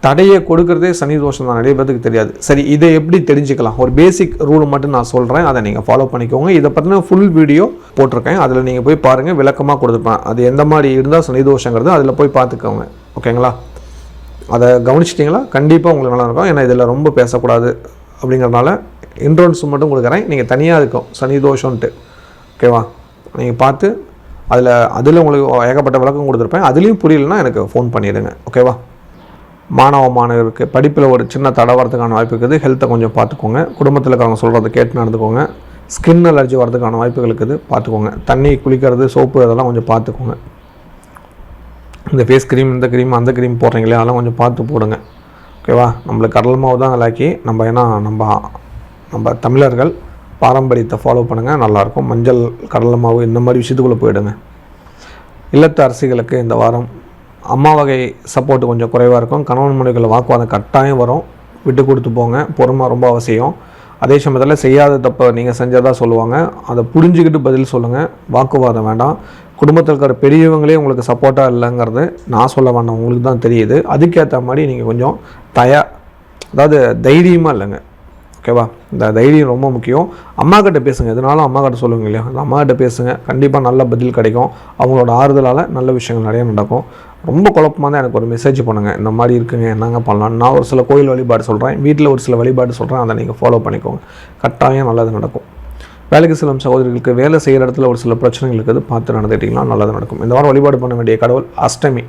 தடையை கொடுக்கறதே சனி தோஷம் தான், நிறைய பேருக்கு தெரியாது. சரி, இதை எப்படி தெரிஞ்சுக்கலாம், ஒரு பேசிக் ரூல் மட்டும் நான் சொல்கிறேன், அதை நீங்கள் ஃபாலோ பண்ணிக்கோங்க. இதை பற்றின ஃபுல் வீடியோ போட்டிருக்கேன், அதில் நீங்கள் போய் பாருங்கள், விளக்கமாக கொடுத்துருப்பேன். அது எந்த மாதிரி இருந்தால் சனி தோஷங்கிறது அதில் போய் பார்த்துக்கோங்க. ஓகேங்களா, அதை கவனிச்சிட்டிங்களா கண்டிப்பாக உங்களுக்கு நல்லா இருக்கும். ஏன்னா இதில் ரொம்ப பேசக்கூடாது அப்படிங்கிறதுனால இன்ட்ரோன்ஸ் மட்டும் கொடுக்குறேன், நீங்கள் தனியாக இருக்கும் சனி தோஷம்ன்ட்டு. ஓகேவா, நீங்கள் பார்த்து அதில் உங்களுக்கு ஏகப்பட்ட விளக்கம் கொடுத்துருப்பேன். அதுலேயும் புரியலன்னா எனக்கு ஃபோன் பண்ணிவிடுங்க. ஓகேவா, மாணவருக்கு படிப்பில் ஒரு சின்ன தடை வரதுக்கான வாய்ப்பு இருக்குது, ஹெல்த்தை கொஞ்சம் பார்த்துக்கோங்க. குடும்பத்தில் இருக்கிறவங்க சொல்கிறத கேட்டு நடந்துக்கோங்க. ஸ்கின் அலர்ஜி வரதுக்கான வாய்ப்புகள் இருக்குது, பார்த்துக்கோங்க. தண்ணி குளிக்கிறது, சோப்பு இதெல்லாம் கொஞ்சம் பார்த்துக்கோங்க. இந்த ஃபேஸ் க்ரீம், இந்த க்ரீம், அந்த க்ரீம் போடுறீங்களே அதெல்லாம் கொஞ்சம் பார்த்து போடுங்க. ஓகேவா, நம்மளுக்கு கடல் மாவு தான் லாக்கி, ஏன்னா நம்ம தமிழர்கள் பாரம்பரியத்தை ஃபாலோ பண்ணுங்கள், நல்லாயிருக்கும். மஞ்சள், கடலை மாவு இந்த மாதிரி விஷயத்துக்குள்ளே போயிடுங்க. இல்லத்து அரசிகளுக்கு இந்த வாரம் அம்மா வகை சப்போர்ட்டு கொஞ்சம் குறைவாக இருக்கும். கணவன் மனைவிகளை வாக்குவாதம் கட்டாயம் வரும், விட்டு கொடுத்து போங்க, பொறுமை ரொம்ப அவசியம். அதே சமயத்தில் செய்யாத தப்பை நீங்கள் செஞ்சதாக சொல்லுவாங்க, அதை புரிஞ்சுக்கிட்டு பதில் சொல்லுங்கள், வாக்குவாதம் வேண்டாம். குடும்பத்தில் இருக்கிற பெரியவங்களே உங்களுக்கு சப்போர்ட்டாக இல்லைங்கிறது நான் சொல்ல வேண்டாம், உங்களுக்கு தான் தெரியுது. அதுக்கேற்ற மாதிரி நீங்கள் கொஞ்சம் அதாவது தைரியமாக இல்லைங்க. ஓகேவா, இந்த தைரியம் ரொம்ப முக்கியம். அம்மா கிட்ட பேசுங்க, எதுனாலும் அம்மா கிட்ட சொல்லுங்க இல்லையா, அந்த அம்மா கிட்ட பேசுங்க, கண்டிப்பாக நல்ல பதில் கிடைக்கும். அவங்களோட ஆறுதலால் நல்ல விஷயங்கள் நிறைய நடக்கும். ரொம்ப குழப்பமாக தான் எனக்கு ஒரு மெசேஜ் பண்ணுங்கள், இந்த மாதிரி இருக்குங்க, என்னங்க பண்ணலாம். நான் ஒரு சில கோயில் வழிபாடு சொல்கிறேன், வீட்டில் ஒரு சில வழிபாடு சொல்கிறேன், அதை நீங்கள் ஃபாலோ பண்ணிக்கோங்க, கட்டாயம் நல்லது நடக்கும். வேலைக்கு செல்லும் சகோதரிகளுக்கு வேலை செய்கிற இடத்துல ஒரு சில பிரச்சனைகள் இருக்குது, பார்த்து நடந்துக்கிட்டிங்கன்னா நல்லது நடக்கும். இந்த வாரம் வழிபாடு பண்ண வேண்டிய கடவுள் அஷ்டமி,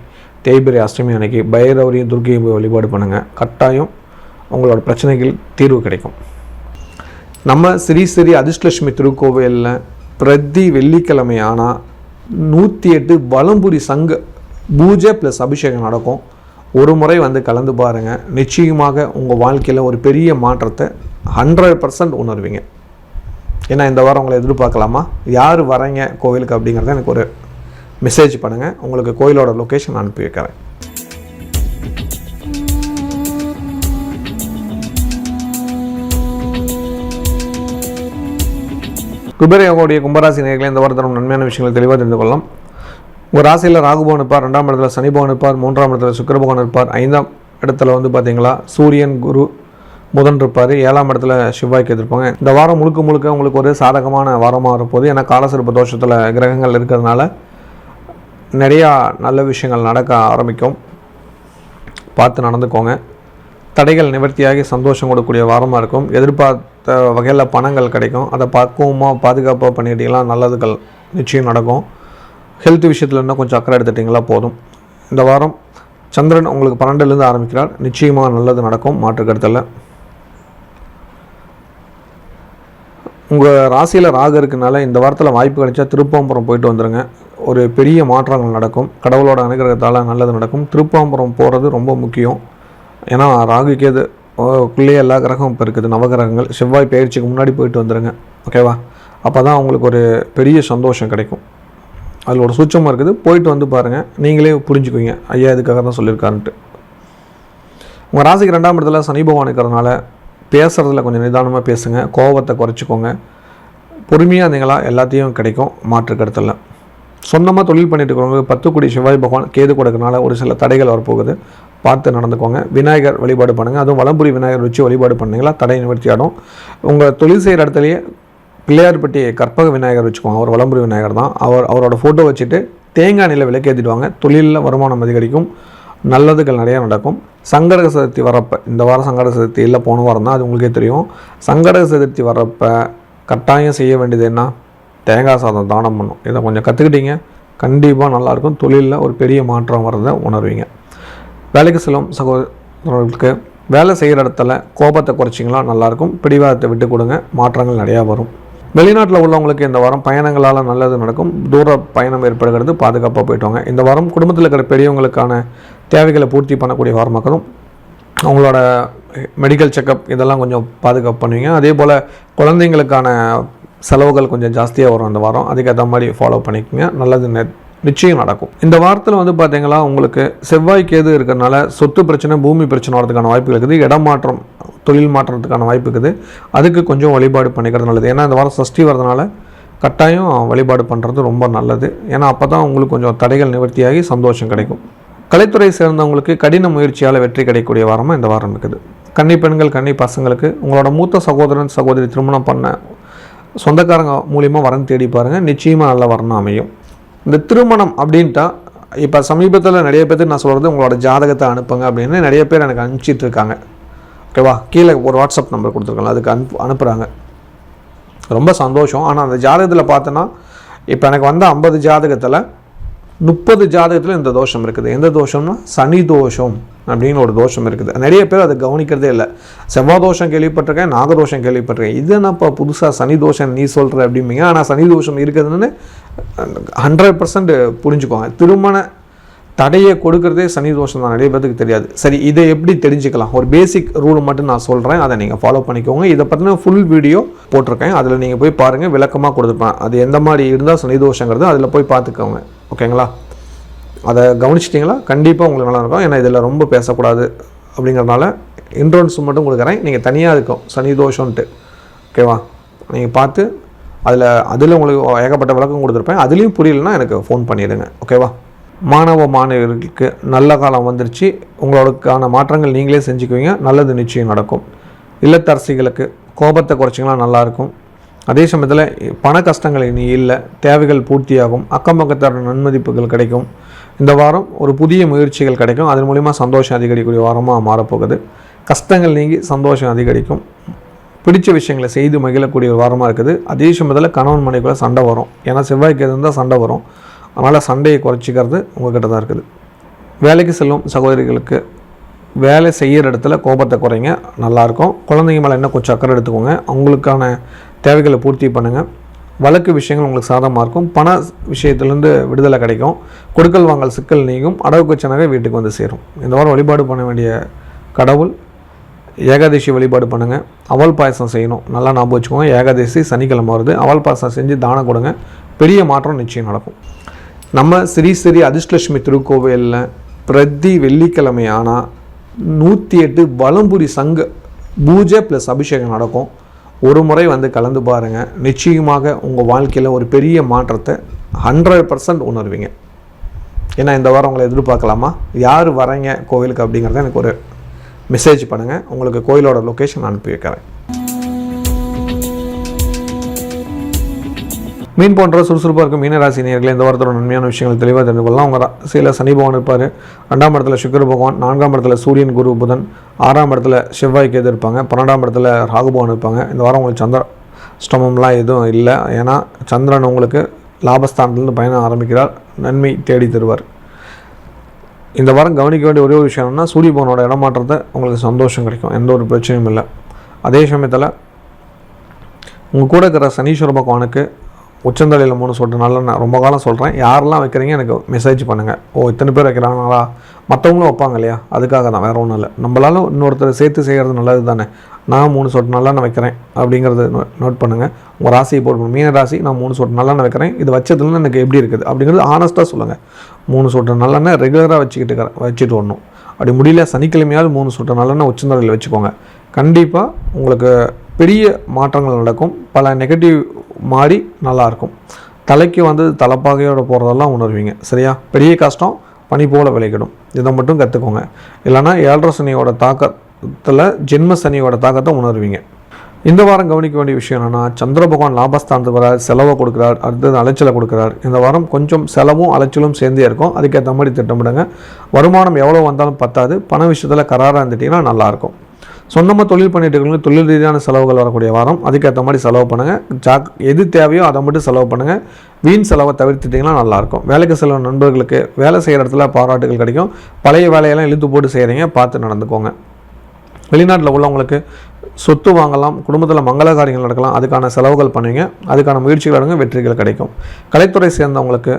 தேய்பிரை அஷ்டமி அன்னைக்கு பைரவரையும் துர்க்கையும் வழிபாடு பண்ணுங்கள், கட்டாயம் உங்களோட பிரச்சனைகள் தீர்வு கிடைக்கும். நம்ம ஸ்ரீ ஸ்ரீ அதிர்ஷ்டலட்சுமி திருக்கோவிலில் பிரதி வெள்ளிக்கிழமை ஆனால் 108 வலம்புரி சங்க பூஜை ப்ளஸ் அபிஷேகம் நடக்கும். ஒரு முறை வந்து கலந்து பாருங்கள், நிச்சயமாக உங்கள் வாழ்க்கையில் ஒரு பெரிய மாற்றத்தை 100% உணர்வீங்க. ஏன்னா இந்த வாரம் உங்களை எதிர்பார்க்கலாமா, யார் வரீங்க கோவிலுக்கு அப்படிங்கிறத எனக்கு ஒரு மெசேஜ் பண்ணுங்கள், உங்களுக்கு கோயிலோட லொக்கேஷன் அனுப்பி வைக்கிறேன். குபேர யோகாவுடைய கும்பராசி நேயர்களே, இந்த வாரத்தரும் நன்மையான விஷயங்களை தெளிவாக தெரிந்து கொள்ளலாம். உங்கள் ராசியில் ராகு பகவான் இருப்பார், 2ஆம் இடத்துல சனி பகவான் இருப்பார், 3ஆம் இடத்துல சுக்கிர பகவான் இருப்பார், 5ஆம் இடத்துல வந்து பார்த்தீங்களா சூரியன் குரு புதன் இருப்பார், 7ஆம் இடத்துல செவ்வாய்க்கு இருப்பாங்க. இந்த வாரம் முழுக்க முழுக்க உங்களுக்கு ஒரு சாதகமான வாரமாக இருப்போது. ஏன்னா காலசர்ப்ப தோஷத்தில் கிரகங்கள் இருக்கிறதுனால நிறையா நல்ல விஷயங்கள் நடக்க ஆரம்பிக்கும். பார்த்து நடந்துக்கோங்க. தடைகள் நிவர்த்தியாகி சந்தோஷம் கொடுக்கக்கூடிய வாரமாக இருக்கும். எதிர்பார்த்த வகையில் பணங்கள் கிடைக்கும். அதை பக்குவமாக பாதுகாப்பாக பண்ணிக்கிட்டீங்களா நல்லதுகள் நிச்சயம் நடக்கும். ஹெல்த் விஷயத்தில் இன்னும் கொஞ்சம் அக்கறை எடுத்துட்டிங்களா போதும். இந்த வாரம் சந்திரன் உங்களுக்கு 12லேருந்து ஆரம்பிக்கிறார். நிச்சயமாக நல்லது நடக்கும், மாற்று கருத்தில். உங்கள் ராசியில் ராகு இருக்கனால இந்த வாரத்தில் வாய்ப்பு கிடைச்சா திருப்பாம்புரம் போயிட்டு வந்துடுங்க. ஒரு பெரிய மாற்றங்கள் நடக்கும். கடவுளோட அனுகிரகத்தால் நல்லது நடக்கும். திருப்பாம்புரம் போகிறது ரொம்ப முக்கியம். ஏன்னா ராகு கேது குள்ளேயே எல்லா கிரகம் இப்போ இருக்குது, நவகிரகங்கள். செவ்வாய் பயிற்சிக்கு முன்னாடி போயிட்டு வந்துடுங்க, ஓகேவா? அப்போ தான் உங்களுக்கு ஒரு பெரிய சந்தோஷம் கிடைக்கும். அதில் ஒரு சூட்சமாக இருக்குது. போயிட்டு வந்து பாருங்கள், நீங்களே புரிஞ்சுக்குவீங்க ஐயா இதுக்காக தான் சொல்லியிருக்காருன்ட்டு. உங்கள் ராசிக்கு 2ஆம் இடத்துல சனி பகவான் இருக்கிறதுனால பேசுகிறதுல கொஞ்சம் நிதானமாக பேசுங்க. கோபத்தை குறைச்சிக்கோங்க. பொறுமையாக இருந்தீங்களா எல்லாத்தையும் கிடைக்கும், மாற்று கருத்தில். சொந்தமாக தொழில் பண்ணிட்டு இருக்கிறவங்க 10 கோடி செவ்வாய் பகவான் கேது கொடுக்கறனால ஒரு சில தடைகள் வரப்போகுது. பார்த்து நடந்துக்கோங்க. விநாயகர் வழிபாடு பண்ணுங்கள். அதுவும் வலம்புரி விநாயகர் வச்சு வழிபாடு பண்ணிங்களா தடை நிவர்த்தி ஆடும். உங்கள் தொழில் செய்கிற இடத்துலையே பிள்ளையார்பட்டி கற்பக விநாயகர் வச்சுக்கோங்க. அவர் வலம்புரி விநாயகர் தான். அவரோட ஃபோட்டோ வச்சுட்டு தேங்காய் எண்ணெயில் விளக்கேற்றிடுவாங்க. தொழிலில் வருமானம் அதிகரிக்கும், நல்லதுகள் நிறையா நடக்கும். சங்கடக சதுர்த்தி வரப்போ, இந்த வாரம் சங்கட சதுர்த்தி இல்லை, போன வாரம் தான், அது உங்களுக்கே தெரியும். சங்கடக சதுர்த்தி வரப்போ கட்டாயம் செய்ய வேண்டியது என்ன? தேங்காய் சாதம் தானம் பண்ணும். இதை கொஞ்சம் கற்றுக்கிட்டீங்க, கண்டிப்பாக நல்லாயிருக்கும். தொழிலில் ஒரு பெரிய மாற்றம் வரதை உணர்வீங்க. வேலைக்கு செல்லும் சகோதரர்களுக்கு வேலை செய்கிற இடத்துல கோபத்தை குறைச்சிங்களா நல்லாயிருக்கும். பிடிவாதத்தை விட்டு கொடுங்க, மாற்றங்கள் நிறையா வரும். வெளிநாட்டில் உள்ளவங்களுக்கு இந்த வாரம் பயணங்களால் நல்லது நடக்கும். தூர பயணம் ஏற்படுகிறது, பாதுகாப்பாக போயிட்டு வாங்க. இந்த வாரம் குடும்பத்தில் இருக்கிற பெரியவங்களுக்கான தேவைகளை பூர்த்தி பண்ணக்கூடிய வாரமாக்கணும். அவங்களோட மெடிக்கல் செக்கப் இதெல்லாம் கொஞ்சம் பாதுகாப்பு பண்ணுவீங்க. அதே போல் குழந்தைங்களுக்கான செலவுகள் கொஞ்சம் ஜாஸ்தியாக வரும் இந்த வாரம். அதுக்கேற்ற மாதிரி ஃபாலோ பண்ணிக்கோங்க, நல்லது நிச்சயம் நடக்கும். இந்த வாரத்தில் வந்து பார்த்தீங்களா உங்களுக்கு செவ்வாய் கேது இருக்கிறதுனால சொத்து பிரச்சனை, பூமி பிரச்சனை வரதுக்கான வாய்ப்புகள் இருக்குது. இடம் மாற்றம், தொழில் மாற்றத்துக்கான வாய்ப்பு இருக்குது. அதுக்கு கொஞ்சம் வழிபாடு பண்ணிக்கிறது நல்லது. ஏன்னா இந்த வாரம் சஷ்டி வரதுனால கட்டாயம் வழிபாடு பண்ணுறது ரொம்ப நல்லது. ஏன்னா அப்போ தான் உங்களுக்கு கொஞ்சம் தடைகள் நிவர்த்தியாகி சந்தோஷம் கிடைக்கும். கலைத்துறை சேர்ந்தவங்களுக்கு கடின முயற்சியால் வெற்றி கிடைக்கக்கூடிய வாரமாக இந்த வாரம் இருக்குது. கன்னி பெண்கள், கன்னி பசங்களுக்கு உங்களோட மூத்த சகோதரன் சகோதரி திருமணம் பண்ண சொந்தக்காரங்க மூலியமாக வரன் தேடி பாருங்கள், நிச்சயமாக நல்ல வரணும் அமையும். இந்த திருமணம் அப்படின்ட்டா இப்போ சமீபத்தில் நிறைய பேருக்கு நான் சொல்கிறது உங்களோட ஜாதகத்தை அனுப்புங்க அப்படின்னு நிறைய பேர் எனக்கு அனுப்பிச்சிட்டு இருக்காங்க, ஓகேவா? கீழே ஒரு வாட்ஸ்அப் நம்பர் கொடுத்துருக்காங்க, அதுக்கு அனுப்புகிறாங்க. ரொம்ப சந்தோஷம். ஆனால் அந்த ஜாதகத்தில் பார்த்தோன்னா இப்போ எனக்கு வந்த 50 ஜாதகத்தில் 30 ஜாதகத்தில் இந்த தோஷம் இருக்குது. எந்த தோஷம்னா சனி தோஷம் அப்படின்னு ஒரு தோஷம் இருக்குது. நிறைய பேர் அதை கவனிக்கிறதே இல்லை. செவ்வாய் தோஷம் கேள்விப்பட்டிருக்கேன், நாகதோஷம் கேள்விப்பட்டிருக்கேன். இது என்னப்பா புதுசாக சனி தோஷம் நீ சொல்கிற அப்படிம்பீங்க. ஆனால் சனி தோஷம் இருக்குதுன்னு 100% புரிஞ்சுக்கோங்க. திருமண தடையை கொடுக்குறதே சனி தோஷம் தான், நிறைய பேருக்கு தெரியாது. சரி, இதை எப்படி தெரிஞ்சுக்கலாம்? ஒரு பேசிக் ரூல் மட்டும் நான் சொல்கிறேன், அதை நீங்கள் ஃபாலோ பண்ணிக்கோங்க. இதை பற்றின ஃபுல் வீடியோ போட்டிருக்கேன், அதில் நீங்கள் போய் பாருங்கள், விளக்கமாக கொடுத்துருப்பேன். அது எந்த மாதிரி இருந்தால் சனி தோஷங்கிறது அதில் போய் பார்த்துக்கோங்க, ஓகேங்களா? அதை கவனிச்சிட்டிங்களா கண்டிப்பாக உங்களுக்கு நல்லா இருக்கும். ஏன்னா இதில் ரொம்ப பேசக்கூடாது அப்படிங்கிறதுனால இன்ட்ரோன்ஸ் மட்டும் கொடுக்குறேன். நீங்கள் தனியாக இருக்கும் சனி தோஷம்ன்ட்டு, ஓகேவா? நீங்கள் பார்த்து அதில் உங்களுக்கு ஏகப்பட்ட விளக்கம் கொடுத்துருப்பேன். அதுலேயும் புரியலன்னா எனக்கு ஃபோன் பண்ணிடுங்க, ஓகேவா? மாணவ மாணவர்களுக்கு நல்ல காலம் வந்துருச்சு. உங்களுக்கான மாற்றங்கள் நீங்களே செஞ்சுக்குவீங்க, நல்லது நிச்சயம் நடக்கும். இல்லத்தரசிகளுக்கு கோபத்தை குறைச்சிங்கன்னா நல்லாயிருக்கும். அதே சமயத்தில் பண கஷ்டங்கள் இனி இல்லை, தேவைகள் பூர்த்தியாகும். அக்கம் பக்கத்தார நன்மதிப்புகள் கிடைக்கும். இந்த வாரம் ஒரு புதிய முயற்சிகள் கிடைக்கும், அதன் மூலிமா சந்தோஷம் அதிகரிக்கக்கூடிய வாரமாக மாறப்போகுது. கஷ்டங்கள் நீங்கி சந்தோஷம் அதிகரிக்கும். பிடிச்ச விஷயங்களை செய்து மகிழக்கூடிய ஒரு வாரமாக இருக்குது. அதே சமயத்தில் கணவன் மனைவிக்குள்ள சண்டை வரும். ஏன்னா செவ்வாய்க்கு இருந்தால் சண்டை வரும். அதனால் சண்டையை குறைச்சிக்கிறது உங்கள்கிட்ட தான் இருக்குது. வேலைக்கு செல்லும் சகோதரிகளுக்கு வேலை செய்கிற இடத்துல கோபத்தை குறைங்க, நல்லாயிருக்கும். குழந்தைங்க மேலே என்ன கொஞ்சம் அக்கறை எடுத்துக்கோங்க. அவங்களுக்கான தேவைகளை பூர்த்தி பண்ணுங்கள். வழக்கு விஷயங்கள் உங்களுக்கு சாதகமாக இருக்கும். பண விஷயத்துலேருந்து விடுதலை கிடைக்கும். கொடுக்கல் வாங்கல் சிக்கல் நீங்கும். அடவு பிரச்சனை வீட்டுக்கு வந்து சேரும். இந்த வாரம் வழிபாடு பண்ண வேண்டிய கடவுள் ஏகாதசி வழிபாடு பண்ணுங்கள். அவல் பாயசம் செய்யணும், நல்லா ஞாபகம் வச்சுக்கோங்க. ஏகாதசி சனிக்கிழமை வருது. அவல் பாயசம் செஞ்சு தானம் கொடுங்க, பெரிய மாற்றம் நிச்சயம் நடக்கும். நம்ம ஸ்ரீ ஸ்ரீ அதிர்ஷ்டலட்சுமி திருக்கோவிலில் பிரதி வெள்ளிக்கிழமை ஆனால் 108 வலம்புரி சங்க பூஜை ப்ளஸ் அபிஷேகம் நடக்கும். ஒரு முறை வந்து கலந்து பாருங்கள், நிச்சயமாக உங்கள் வாழ்க்கையில் ஒரு பெரிய மாற்றத்தை 100% உணர்வீங்க. ஏன்னா இந்த வாரம் உங்களை எதிர்பார்க்கலாமா, யார் வரீங்க கோவிலுக்கு அப்படிங்கிறத எனக்கு ஒரு மெசேஜ் பண்ணுங்கள். உங்களுக்கு கோயிலோட லொக்கேஷன் அனுப்பி வைக்கிறேன். மீன் போன்ற சுறுசுறுப்பாக இருக்கும் மீனராசி நேயர்களே, இந்த வாரத்தோட நன்மையான விஷயங்கள் தெளிவாக தெரிந்து கொள்ளலாம். அவங்க ராசியில் சனி பகவான் இருப்பார், 2ஆம் இடத்துல சுக்கிர பகவான், 4ஆம் இடத்துல சூரியன் குரு புதன், 6ஆம் இடத்துல செவ்வாய் கேது இருப்பாங்க, 12ஆம் இடத்துல ராகு பகவான் இருப்பாங்க. இந்த வாரம் உங்களுக்கு சந்திராஷ்டமம்லாம் எதுவும் இல்லை. ஏன்னா சந்திரன் உங்களுக்கு லாபஸ்தானத்துலேருந்து பயணம் ஆரம்பிக்கிறார், நன்மை தேடி தருவார். இந்த வாரம் கவனிக்க வேண்டிய ஒரே ஒரு விஷயம் என்னன்னா, சூரிய பகவானோட இடமாற்றத்தை உங்களுக்கு சந்தோஷம் கிடைக்கும், எந்த ஒரு பிரச்சனையும் இல்லை. அதே சமயத்தில் உங்கள் கூட இருக்கிற சனீஸ்வர பகவானுக்கு உச்சந்தலையில் 3 சொட்டு நல்லெண்ணெய் ரொம்ப காலம் சொல்கிறேன், யாரெல்லாம் வைக்கிறீங்க எனக்கு மெசேஜ் பண்ணுங்கள். இத்தனை பேர் வைக்கிறாங்களா, மற்றவங்களும் வைப்பாங்க இல்லையா, அதுக்காக தான், வேறு ஒன்றும் இல்லை. நம்மளால இன்னொருத்தர் சேர்த்து செய்கிறது நல்லது தானே. நான் 3 சொட்டு நல்லெண்ணெய் வைக்கிறேன் அப்படிங்கிறது நோட் பண்ணுங்கள். உங்கள் ராசியை போட்டு, மீன ராசி நான் 3 சொட்டு நல்லெண்ணெய் வைக்கிறேன், இது வச்சதுல எனக்கு எப்படி இருக்குது அப்படிங்கிறது ஆனஸ்ட்டாக சொல்லுங்கள். 3 சொட்டு நல்லெண்ணெய் ரெகுலராக வச்சுட்டு வரணும். அப்படி முடியல சனிக்கிழமையாவது 3 சொட்டு நல்லெண்ணெய் உச்சந்தலையில் வச்சுக்கோங்க. கண்டிப்பாக உங்களுக்கு பெரிய மாற்றங்கள் நடக்கும், பல நெகட்டிவ் மாறி நல்லாயிருக்கும். தலைக்கு வந்து தலைப்பாகையோடு போகிறதெல்லாம் உணர்வீங்க. சரியா, பெரிய கஷ்டம் பனி போல் விளைக்கிடும், இதை மட்டும் கற்றுக்கோங்க. இல்லைனா 7.5 சனியோட தாக்கத்தில் ஜென்ம சனியோட தாக்கத்தை உணர்வீங்க. இந்த வாரம் கவனிக்க வேண்டிய விஷயம் என்னென்னா, சந்திர பகவான் லாபஸ்தானத்துக்கு வர செலவை கொடுக்குறார், அடுத்தது அலைச்சலை கொடுக்குறார். இந்த வாரம் கொஞ்சம் செலவும் அலைச்சலும் சேர்ந்தே இருக்கும், அதுக்கேற்ற மாதிரி திட்டமிடுங்க. வருமானம் எவ்வளோ வந்தாலும் பத்தாது, பண விஷயத்தில் கராராக இருந்துட்டிங்கன்னா நல்லாயிருக்கும். சொந்தமாக தொழில் பண்ணிட்டு இருக்கவங்களுக்கு தொழில் ரீதியான செலவுகள் வரக்கூடிய வாரம், அதுக்கேற்ற மாதிரி செலவு பண்ணுங்கள். எது தேவையோ அதை மட்டும் செலவு பண்ணுங்கள், வீண் செலவை தவிர்த்துட்டிங்கன்னா நல்லாயிருக்கும். வேலைக்கு செல்வ நண்பர்களுக்கு வேலை செய்கிற இடத்துல பாராட்டுகள் கிடைக்கும். பழைய வேலையெல்லாம் இழுத்து போட்டு செய்கிறீங்க, பார்த்து நடந்துக்கோங்க. வெளிநாட்டில் உள்ளவங்களுக்கு சொத்து வாங்கலாம், குடும்பத்தில் மங்கள காரியங்கள் நடக்கலாம், அதுக்கான செலவுகள் பண்ணுவீங்க, அதுக்கான முயற்சிகள் எடுங்க, வெற்றிகள் கிடைக்கும். கலைத்துறை சேர்ந்தவங்களுக்கு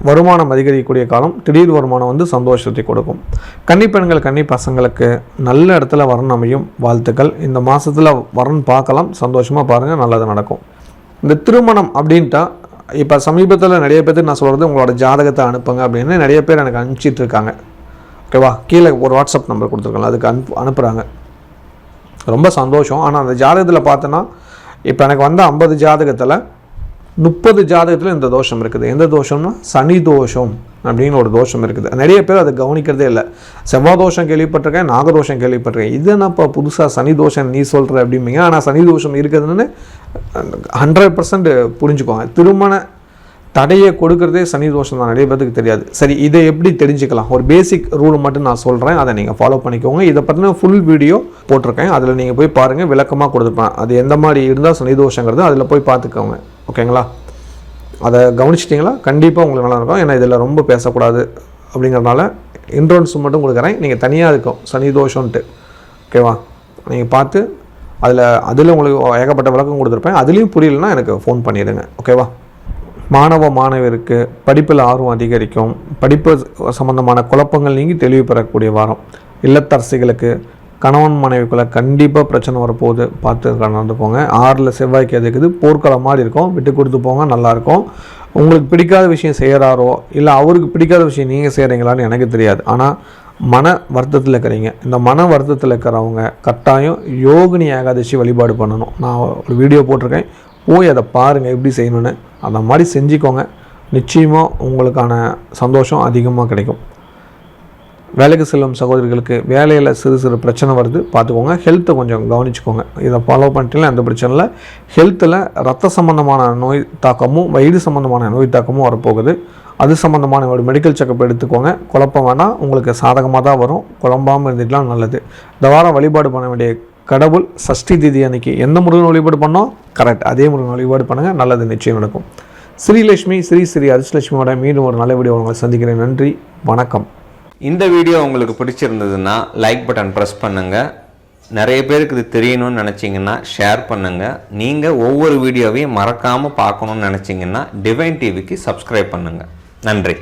வருமானம் அதிகரிக்கக்கூடிய காலம், திடீர் வருமானம் வந்து சந்தோஷத்தை கொடுக்கும். கன்னிப்பெண்கள் கன்னி பசங்களுக்கு நல்ல இடத்துல வரன் அமையும், வாழ்த்துக்கள். இந்த மாதத்தில் வரன் பார்க்கலாம், சந்தோஷமாக பாருங்கள், நல்லது நடக்கும். இந்த திருமணம் அப்படின்ட்டா இப்போ சமீபத்தில் நிறைய பேருக்கு நான் சொல்கிறது, உங்களோட ஜாதகத்தை அனுப்புங்க அப்படின்னு நிறைய பேர் எனக்கு அனுப்பிச்சிட்டு இருக்காங்க. ஓகேவா, கீழே ஒரு வாட்ஸ்அப் நம்பர் கொடுத்துருக்காங்க, அதுக்கு அனுப்புகிறாங்க. ரொம்ப சந்தோஷம். ஆனால் அந்த ஜாதகத்தில் பார்த்தோன்னா இப்போ எனக்கு வந்த 50 ஜாதகத்தில் 30 ஜாதகத்தில் இந்த தோஷம் இருக்குது. எந்த தோஷம்னா சனி தோஷம் அப்படின்னு ஒரு தோஷம் இருக்குது. நிறைய பேர் அதை கவனிக்கிறதே இல்லை. செவ்வாய் தோஷம் கேள்விப்பட்டிருக்கேன், நாகதோஷம் கேள்விப்பட்டிருக்கேன். இது என்னப்பா புதுசாக சனி தோஷம் நீ சொல்கிற அப்படிம்பிங்க. ஆனால் சனி தோஷம் இருக்குதுன்னு 100% புரிஞ்சுக்குவாங்க. திருமண தடையை கொடுக்கறதே சனி தோஷம் தான், நிறைய பேருக்கு தெரியாது. சரி, இதை எப்படி தெரிஞ்சுக்கலாம், ஒரு பேசிக் ரூல் மட்டும் நான் சொல்கிறேன், அதை நீங்கள் ஃபாலோ பண்ணிக்கோங்க. இதை பற்றின ஃபுல் வீடியோ போட்டிருக்கேன், அதில் நீங்கள் போய் பாருங்கள், விளக்கமாக கொடுத்துருப்பேன். அது எந்த மாதிரி இருந்தால் சனி தோஷங்கிறது அதில் போய் பார்த்துக்கோங்க. ஓகேங்களா, அதை கவனிச்சிட்டிங்களா, கண்டிப்பாக உங்களுக்கு நல்லா இருக்கும். ஏன்னா இதில் ரொம்ப பேசக்கூடாது அப்படிங்கிறதுனால இன்ட்ரோன்ஸ் மட்டும் கொடுக்குறேன். நீங்கள் தனியாக இருக்கும் சனி தோஷம்ன்ட்டு, ஓகேவா, நீங்கள் பார்த்து அதில் உங்களுக்கு ஏகப்பட்ட விளக்கம் கொடுத்துருப்பேன். அதுலேயும் புரியலன்னா எனக்கு ஃபோன் பண்ணிவிடுங்க. ஓகேவா, மாணவருக்கு படிப்பில் ஆர்வம் அதிகரிக்கும், படிப்பு சம்பந்தமான குழப்பங்கள் நீங்கி தெளிவு பெறக்கூடிய வாரம். இல்லத்தரசிகளுக்கு கணவன் மனைவிக்குள்ளே கண்டிப்பாக பிரச்சனை வரப்போகுது, பார்த்து நடந்துக்கோங்க. 6ல் செவ்வாய்க்கு எதுக்குது, போர்க்களம் மாதிரி இருக்கும், விட்டு கொடுத்து போங்க, நல்லாயிருக்கும். உங்களுக்கு பிடிக்காத விஷயம் செய்கிறாரோ இல்லை அவருக்கு பிடிக்காத விஷயம் நீங்கள் செய்கிறீங்களான்னு எனக்கு தெரியாது, ஆனால் மன வருத்தத்தில் இருக்கிறீங்க. இந்த மன வருத்தத்தில் இருக்கிறவங்க கட்டாயம் யோகினி ஏகாதசி வழிபாடு பண்ணணும். நான் ஒரு வீடியோ போட்டிருக்கேன், போய் அதை பாருங்கள் எப்படி செய்யணுன்னு. அந்த மாதிரி செஞ்சுக்கோங்க, நிச்சயமாக உங்களுக்கான சந்தோஷம் அதிகமாக கிடைக்கும். வேலைக்கு செல்லும் சகோதரிகளுக்கு வேலையில் சிறு பிரச்சனை வருது, பார்த்துக்கோங்க. ஹெல்த்தை கொஞ்சம் கவனிச்சுக்கோங்க. இதை ஃபாலோ பண்ணிட்டீங்கன்னா எந்த பிரச்சனை இல்லை. ஹெல்த்தில் ரத்த சம்மந்தமான நோய் தாக்கமும் வயிறு சம்மந்தமான நோய் தாக்கமும் வரப்போகுது. அது சம்மந்தமான ஒரு மெடிக்கல் செக்கப் எடுத்துக்கோங்க. குழப்பம் வேணால், உங்களுக்கு சாதகமாக தான் வரும். குழம்பாமல் இருந்துக்கலாம் நல்லது. இந்த வாரம் வழிபாடு பண்ண வேண்டிய கடவுள் சஷ்டி திதி அன்னைக்கு எந்த முருகன் வழிபாடு பண்ணோம், கரெக்ட், அதே முருகன் வழிபாடு பண்ணுங்கள், நல்லது நிச்சயம் நடக்கும். ஸ்ரீலட்சுமி ஸ்ரீ அதிர்ஷ்டலட்சுமியோட மீண்டும் ஒரு நல்ல வீடியோ உங்களை சந்திக்கிறேன். நன்றி, வணக்கம். இந்த வீடியோ உங்களுக்கு பிடிச்சிருந்ததுன்னா லைக் பட்டன் ப்ரெஸ் பண்ணுங்கள். நிறைய பேருக்கு இது தெரியணும்னு நினச்சிங்கன்னா ஷேர் பண்ணுங்கள். நீங்கள் ஒவ்வொரு வீடியோவையும் மறக்காமல் பார்க்கணுன்னு நினச்சிங்கன்னா டிவைன் டிவிக்கு சப்ஸ்கிரைப் பண்ணுங்கள். நன்றி.